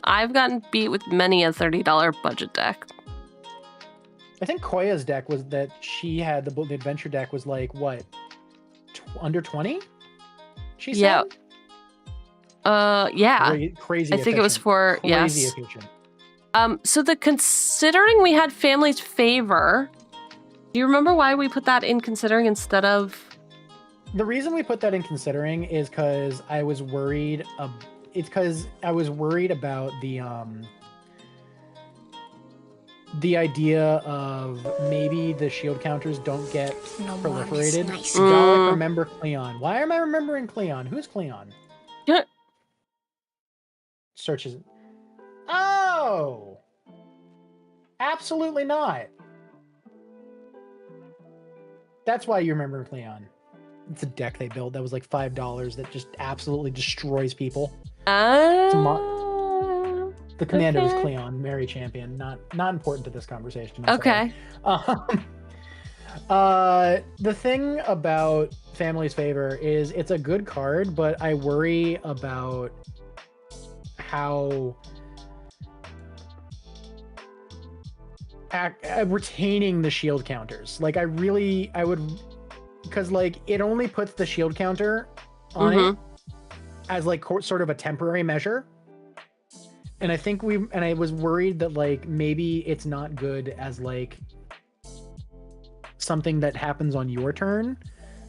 I've gotten beat with many a $30 budget deck. I think Koya's deck was that she had the adventure deck was like what, under 20? She said. Yeah. Crazy. I think it was for crazy yes. efficient. So considering we had Family's Favor, do you remember why we put that in considering instead of? The reason we put that in considering is because I was worried. It's because I was worried about the idea of maybe the shield counters don't get proliferated. Nice. Dalek, remember Cleon. Why am I remembering Cleon? Who's Cleon? Yeah. Searches. Oh! Absolutely not. That's why you remember Cleon. It's a deck they built that was like $5 that just absolutely destroys people. The commander was Cleon, Mary Champion. Not important to this conversation. Okay. The thing about Family's Favor is it's a good card, but I worry about how retaining the shield counters. Like I would, because like it only puts the shield counter on it as like sort of a temporary measure. And I think I was worried that like maybe it's not good as like something that happens on your turn.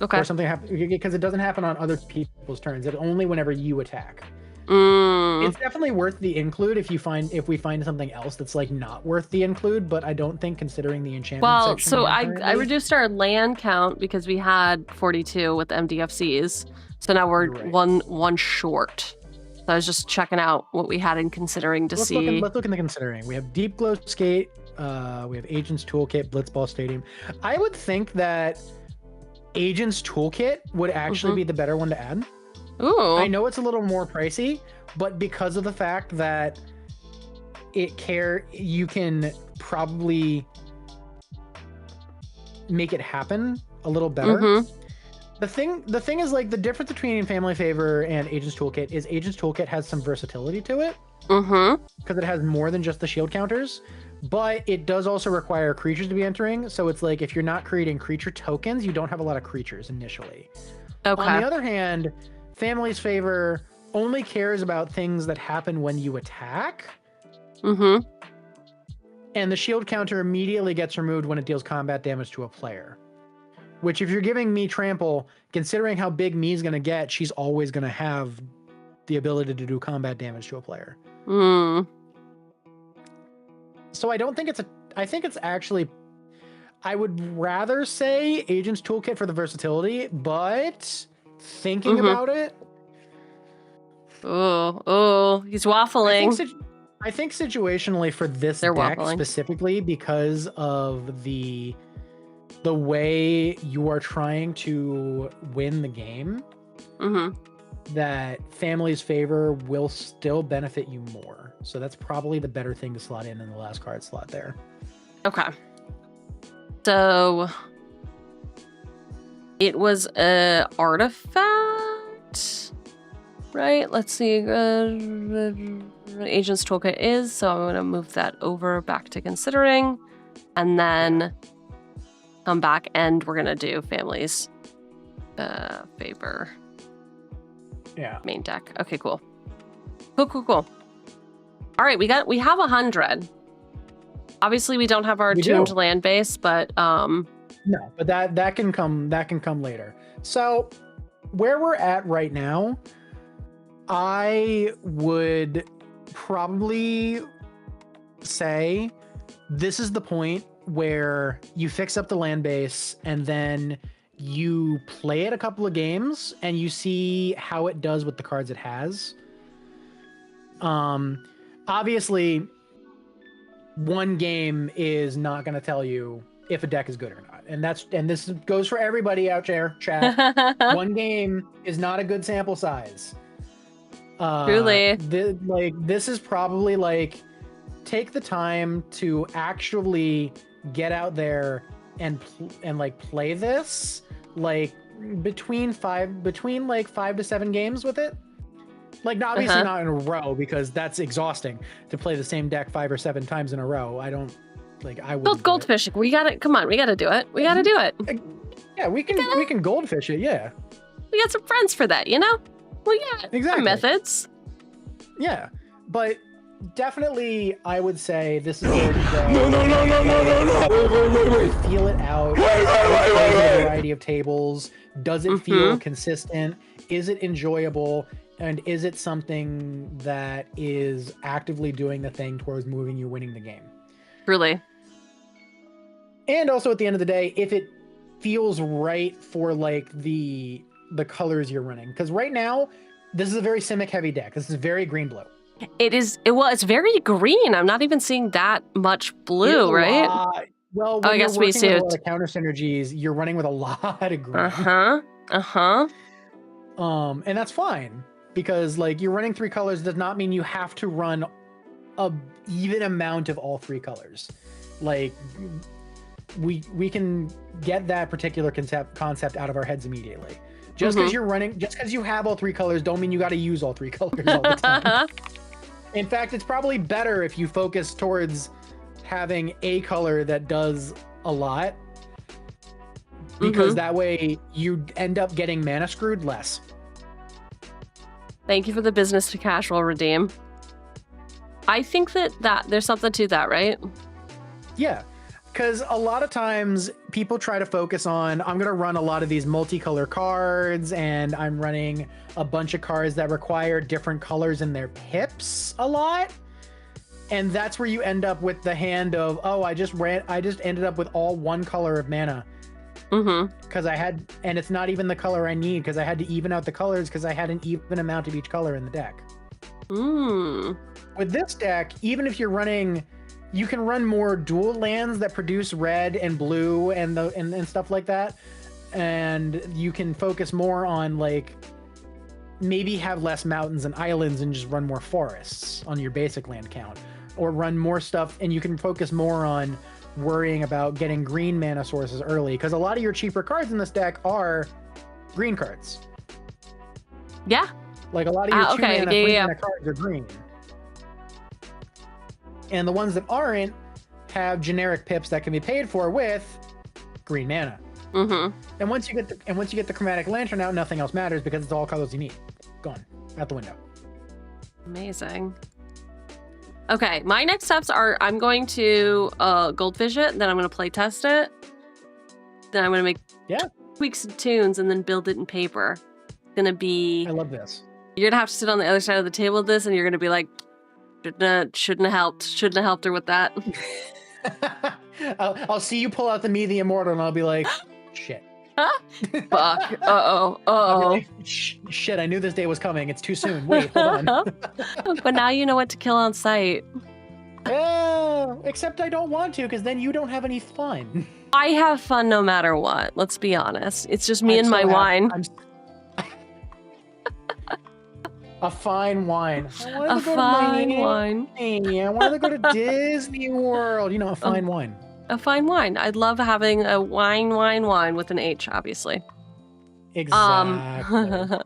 Okay. Or something happens because it doesn't happen on other people's turns. It's only whenever you attack. It's definitely worth the include if we find something else that's like not worth the include, but I don't think considering the enchantment section. So I reduced our land count because we had 42 with MDFCs. So now we're one short. So I was just checking out what we had in considering to see. Let's look in the considering. We have Deep Glow Skate. We have Agent's Toolkit, Blitzball Stadium. I would think that Agent's Toolkit would actually be the better one to add. Ooh. I know it's a little more pricey, but because of the fact that you can probably make it happen a little better. The thing is like the difference between Family Favor and Agent's Toolkit is Agent's Toolkit has some versatility to it. Because it has more than just the shield counters, but it does also require creatures to be entering. So it's like if you're not creating creature tokens, you don't have a lot of creatures initially. Okay. On the other hand, Family's Favor only cares about things that happen when you attack. And the shield counter immediately gets removed when it deals combat damage to a player. Which, if you're giving me Trample, considering how big Me's going to get, she's always going to have the ability to do combat damage to a player. So I don't think I think it's actually, I would rather say Agent's Toolkit for the versatility, but thinking about it. Oh, he's waffling. I think situationally for this deck specifically, because of the way you are trying to win the game, that Family's Favor will still benefit you more. So that's probably the better thing to slot in the last card slot there. Okay. So it was a artifact, right? Let's see. Agent's Toolkit is, so I'm going to move that over back to considering, and then come back and we're going to do Family's Favor. Yeah. Main deck. Okay, cool. Cool. All right, we have 100. Obviously, we don't have our We tuned do. land base, but No, but that can come later. So where we're at right now, I would probably say this is the point where you fix up the land base and then you play it a couple of games and you see how it does with the cards it has. Obviously, one game is not going to tell you if a deck is good or not, and this goes for everybody out there, chat. One game is not a good sample size. Truly. This is probably like, take the time to actually get out there and like play this, like between 5 to 7 games with it. Like, obviously not in a row, because that's exhausting to play the same deck 5 or 7 times in a row. I would goldfishing. We gotta do it. We gotta do it. Yeah, we can goldfish it. Yeah, We got some friends for that, you know? We got exactly. our methods. Yeah, but definitely I would say this is where you go. Wait. Feel it out. Wait. A variety of tables. Does it feel consistent? Is it enjoyable? And is it something that is actively doing the thing towards moving you winning the game? Really. And also, at the end of the day, if it feels right for like the colors you're running, because right now this is a very Simic heavy deck. This is very green-blue. It is. Well, it's very green. I'm not even seeing that much blue, right? Well, when I guess you're we working see with it. a lot of counter synergies, you're running with a lot of green. And that's fine, because like, you're running 3 colors does not mean you have to run a even amount of all 3 colors. Like, we can get that particular concept out of our heads immediately. Just because you have all 3 colors don't mean you got to use all 3 colors all the time. In fact, it's probably better if you focus towards having a color that does a lot, because that way you end up getting mana screwed less. Thank you for the business to casual redeem. I think that there's something to that, right? Yeah, because a lot of times people try to focus on, I'm going to run a lot of these multicolor cards, and I'm running a bunch of cards that require different colors in their pips a lot. And that's where you end up with the hand of, oh, I just ended up with all 1 color of mana. Because and it's not even the color I need, because I had to even out the colors, because I had an even amount of each color in the deck. With this deck, even if you're running, you can run more dual lands that produce red and blue and stuff like that, and you can focus more on, like, maybe have less mountains and islands and just run more forests on your basic land count, or run more stuff, and you can focus more on worrying about getting green mana sources early, because a lot of your cheaper cards in this deck are green cards. Yeah. Like, a lot of your 2 mana, 3 mana cards are green. And the ones that aren't have generic pips that can be paid for with green mana. And once you get the chromatic lantern out, nothing else matters, because it's all colors you need. Gone out the window. Amazing. Okay, my next steps are, I'm going to goldfish it, then I'm going to play test it, then I'm going to make tweaks and tunes, and then build it in paper. It's going to be... I love this. You're going to have to sit on the other side of the table with this, and you're going to be like, shouldn't have helped her with that. I'll see you pull out the Me the Immortal, and I'll be like, shit. Fuck. Uh-oh. Like, shit, I knew this day was coming. It's too soon. Wait, hold on. But now you know what to kill on sight. Except I don't want to, because then you don't have any fun. I have fun no matter what. Let's be honest. It's just me and my wine. A fine wine. A fine wine. I wanted to go to Disney World. You know, a fine wine. A fine wine. I'd love having a wine with an H, obviously. Exactly. Well,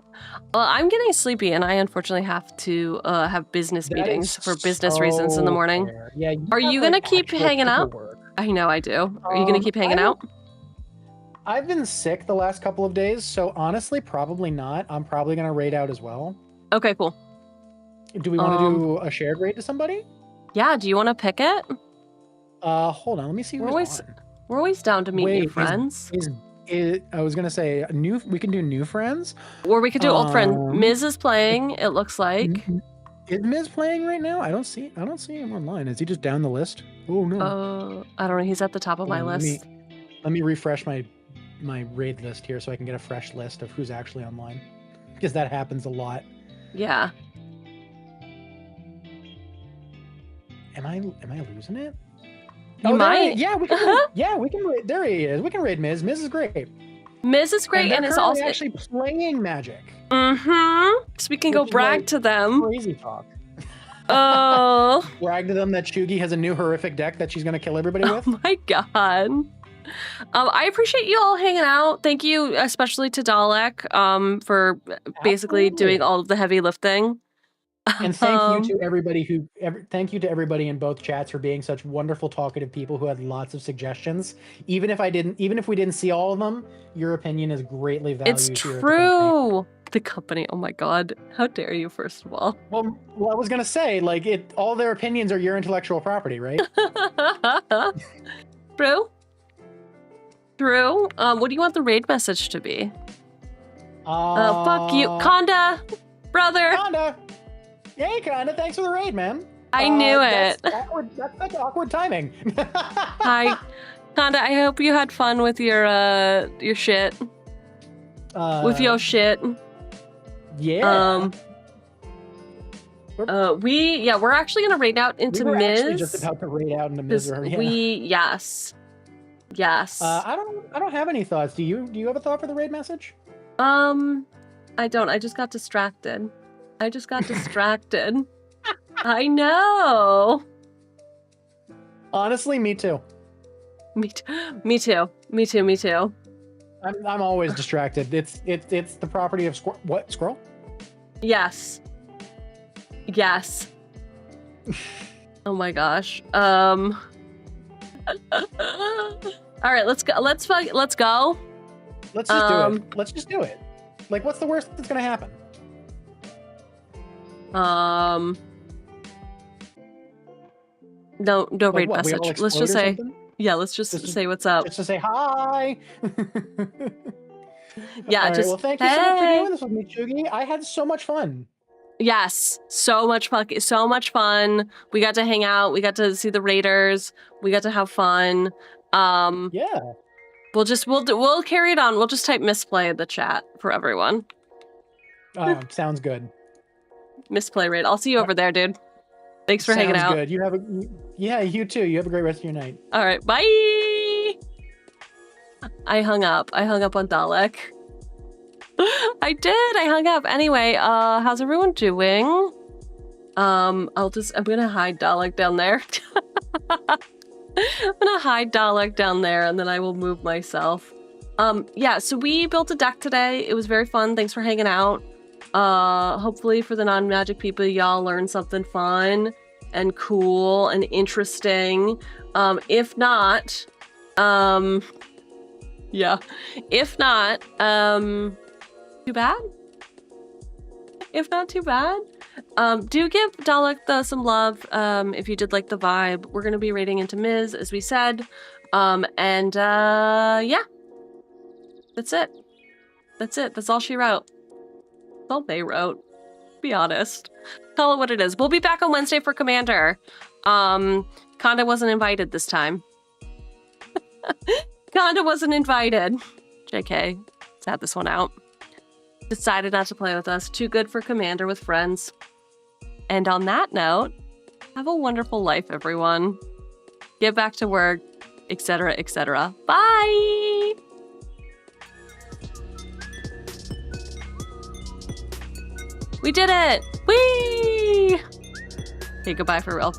I'm getting sleepy, and I unfortunately have to have business meetings for business reasons in the morning. Fair. Yeah. Are you gonna keep hanging out? I know I do. Are you gonna keep hanging out? I've been sick the last couple of days, so honestly, probably not. I'm probably gonna raid out as well. Okay, cool. Do we want to do a shared raid to somebody? Yeah. Do you want to pick it? Hold on. Let me see We're who's always on. we're always down to meet Wait, new friends. I was gonna say we can do new friends. Or we could do old friend. Miz is playing, it looks like. Is Miz playing right now? I don't see him online. Is he just down the list? Oh no. I don't know. He's at the top of my list. Let me refresh my raid list here so I can get a fresh list of who's actually online, because that happens a lot. Yeah. Am I losing it? You might. Yeah, we can. We can. There he is. We can raid Miz. Miz is great. Miz is great and is also actually playing Magic. Mm-hmm. So we can go brag to them. Crazy talk. Oh. Brag to them that Cheugy has a new horrific deck that she's gonna kill everybody with. Oh my god. I appreciate you all hanging out. Thank you, especially to Dalek, for basically doing all of the heavy lifting. And thank you to everybody everybody in both chats for being such wonderful, talkative people who had lots of suggestions. Even if we didn't see all of them, your opinion is greatly valued. It's here true. The company. Oh my god. How dare you, first of all. Well, I was gonna say, like, all their opinions are your intellectual property, right? True. True. What do you want the raid message to be? Fuck you. Konda, brother. Konda. Hey, Konda, thanks for the raid, man. I knew it. That's such awkward timing. Hi, Konda. I hope you had fun with your shit. With your shit. Yeah. We're actually gonna raid out into we were Miz. Actually just about to raid out into Miz. Yeah. Yes. I don't have any thoughts. Do you? Do you have a thought for the raid message? I don't. I just got distracted. I know. Honestly, me too. Me too. I'm always distracted. It's the property of Squirrel? Yes. Oh my gosh. All right, let's go. Let's go. Let's just do it. Let's just do it. Like, what's the worst that's gonna happen? No raid message. Let's just say, yeah, let's just say what's up. Just to say hi. Yeah, right, well, thank you so much for doing this with me, Cheugy. I had so much fun. Yes, so much fun. We got to hang out. We got to see the raiders. We got to have fun. Yeah. We'll carry it on. We'll just type misplay in the chat for everyone. Sounds good. Misplay raid. I'll see you over there, dude. Thanks for hanging out. Good. You too. You have a great rest of your night. All right, bye. I hung up on Dalek. I did. I hung up. Anyway, how's everyone doing? I'm gonna hide Dalek down there. I'm gonna hide Dalek down there, and then I will move myself. Yeah, so we built a deck today. It was very fun. Thanks for hanging out. Hopefully for the non-magic people, y'all learned something fun and cool and interesting. If not, yeah. If not, too bad? If not too bad? Do give Dalek some love if you did like the vibe. We're going to be raiding into Miz, as we said. Yeah. That's it. That's all she wrote. That's all they wrote. Be honest. Tell it what it is. We'll be back on Wednesday for Commander. Konda wasn't invited this time. Konda wasn't invited. JK. Sat this one out. Decided not to play with us. Too good for Commander with friends. And on that note, have a wonderful life, everyone. Get back to work, etc., etc. Bye! We did it! Whee! Okay, goodbye for real.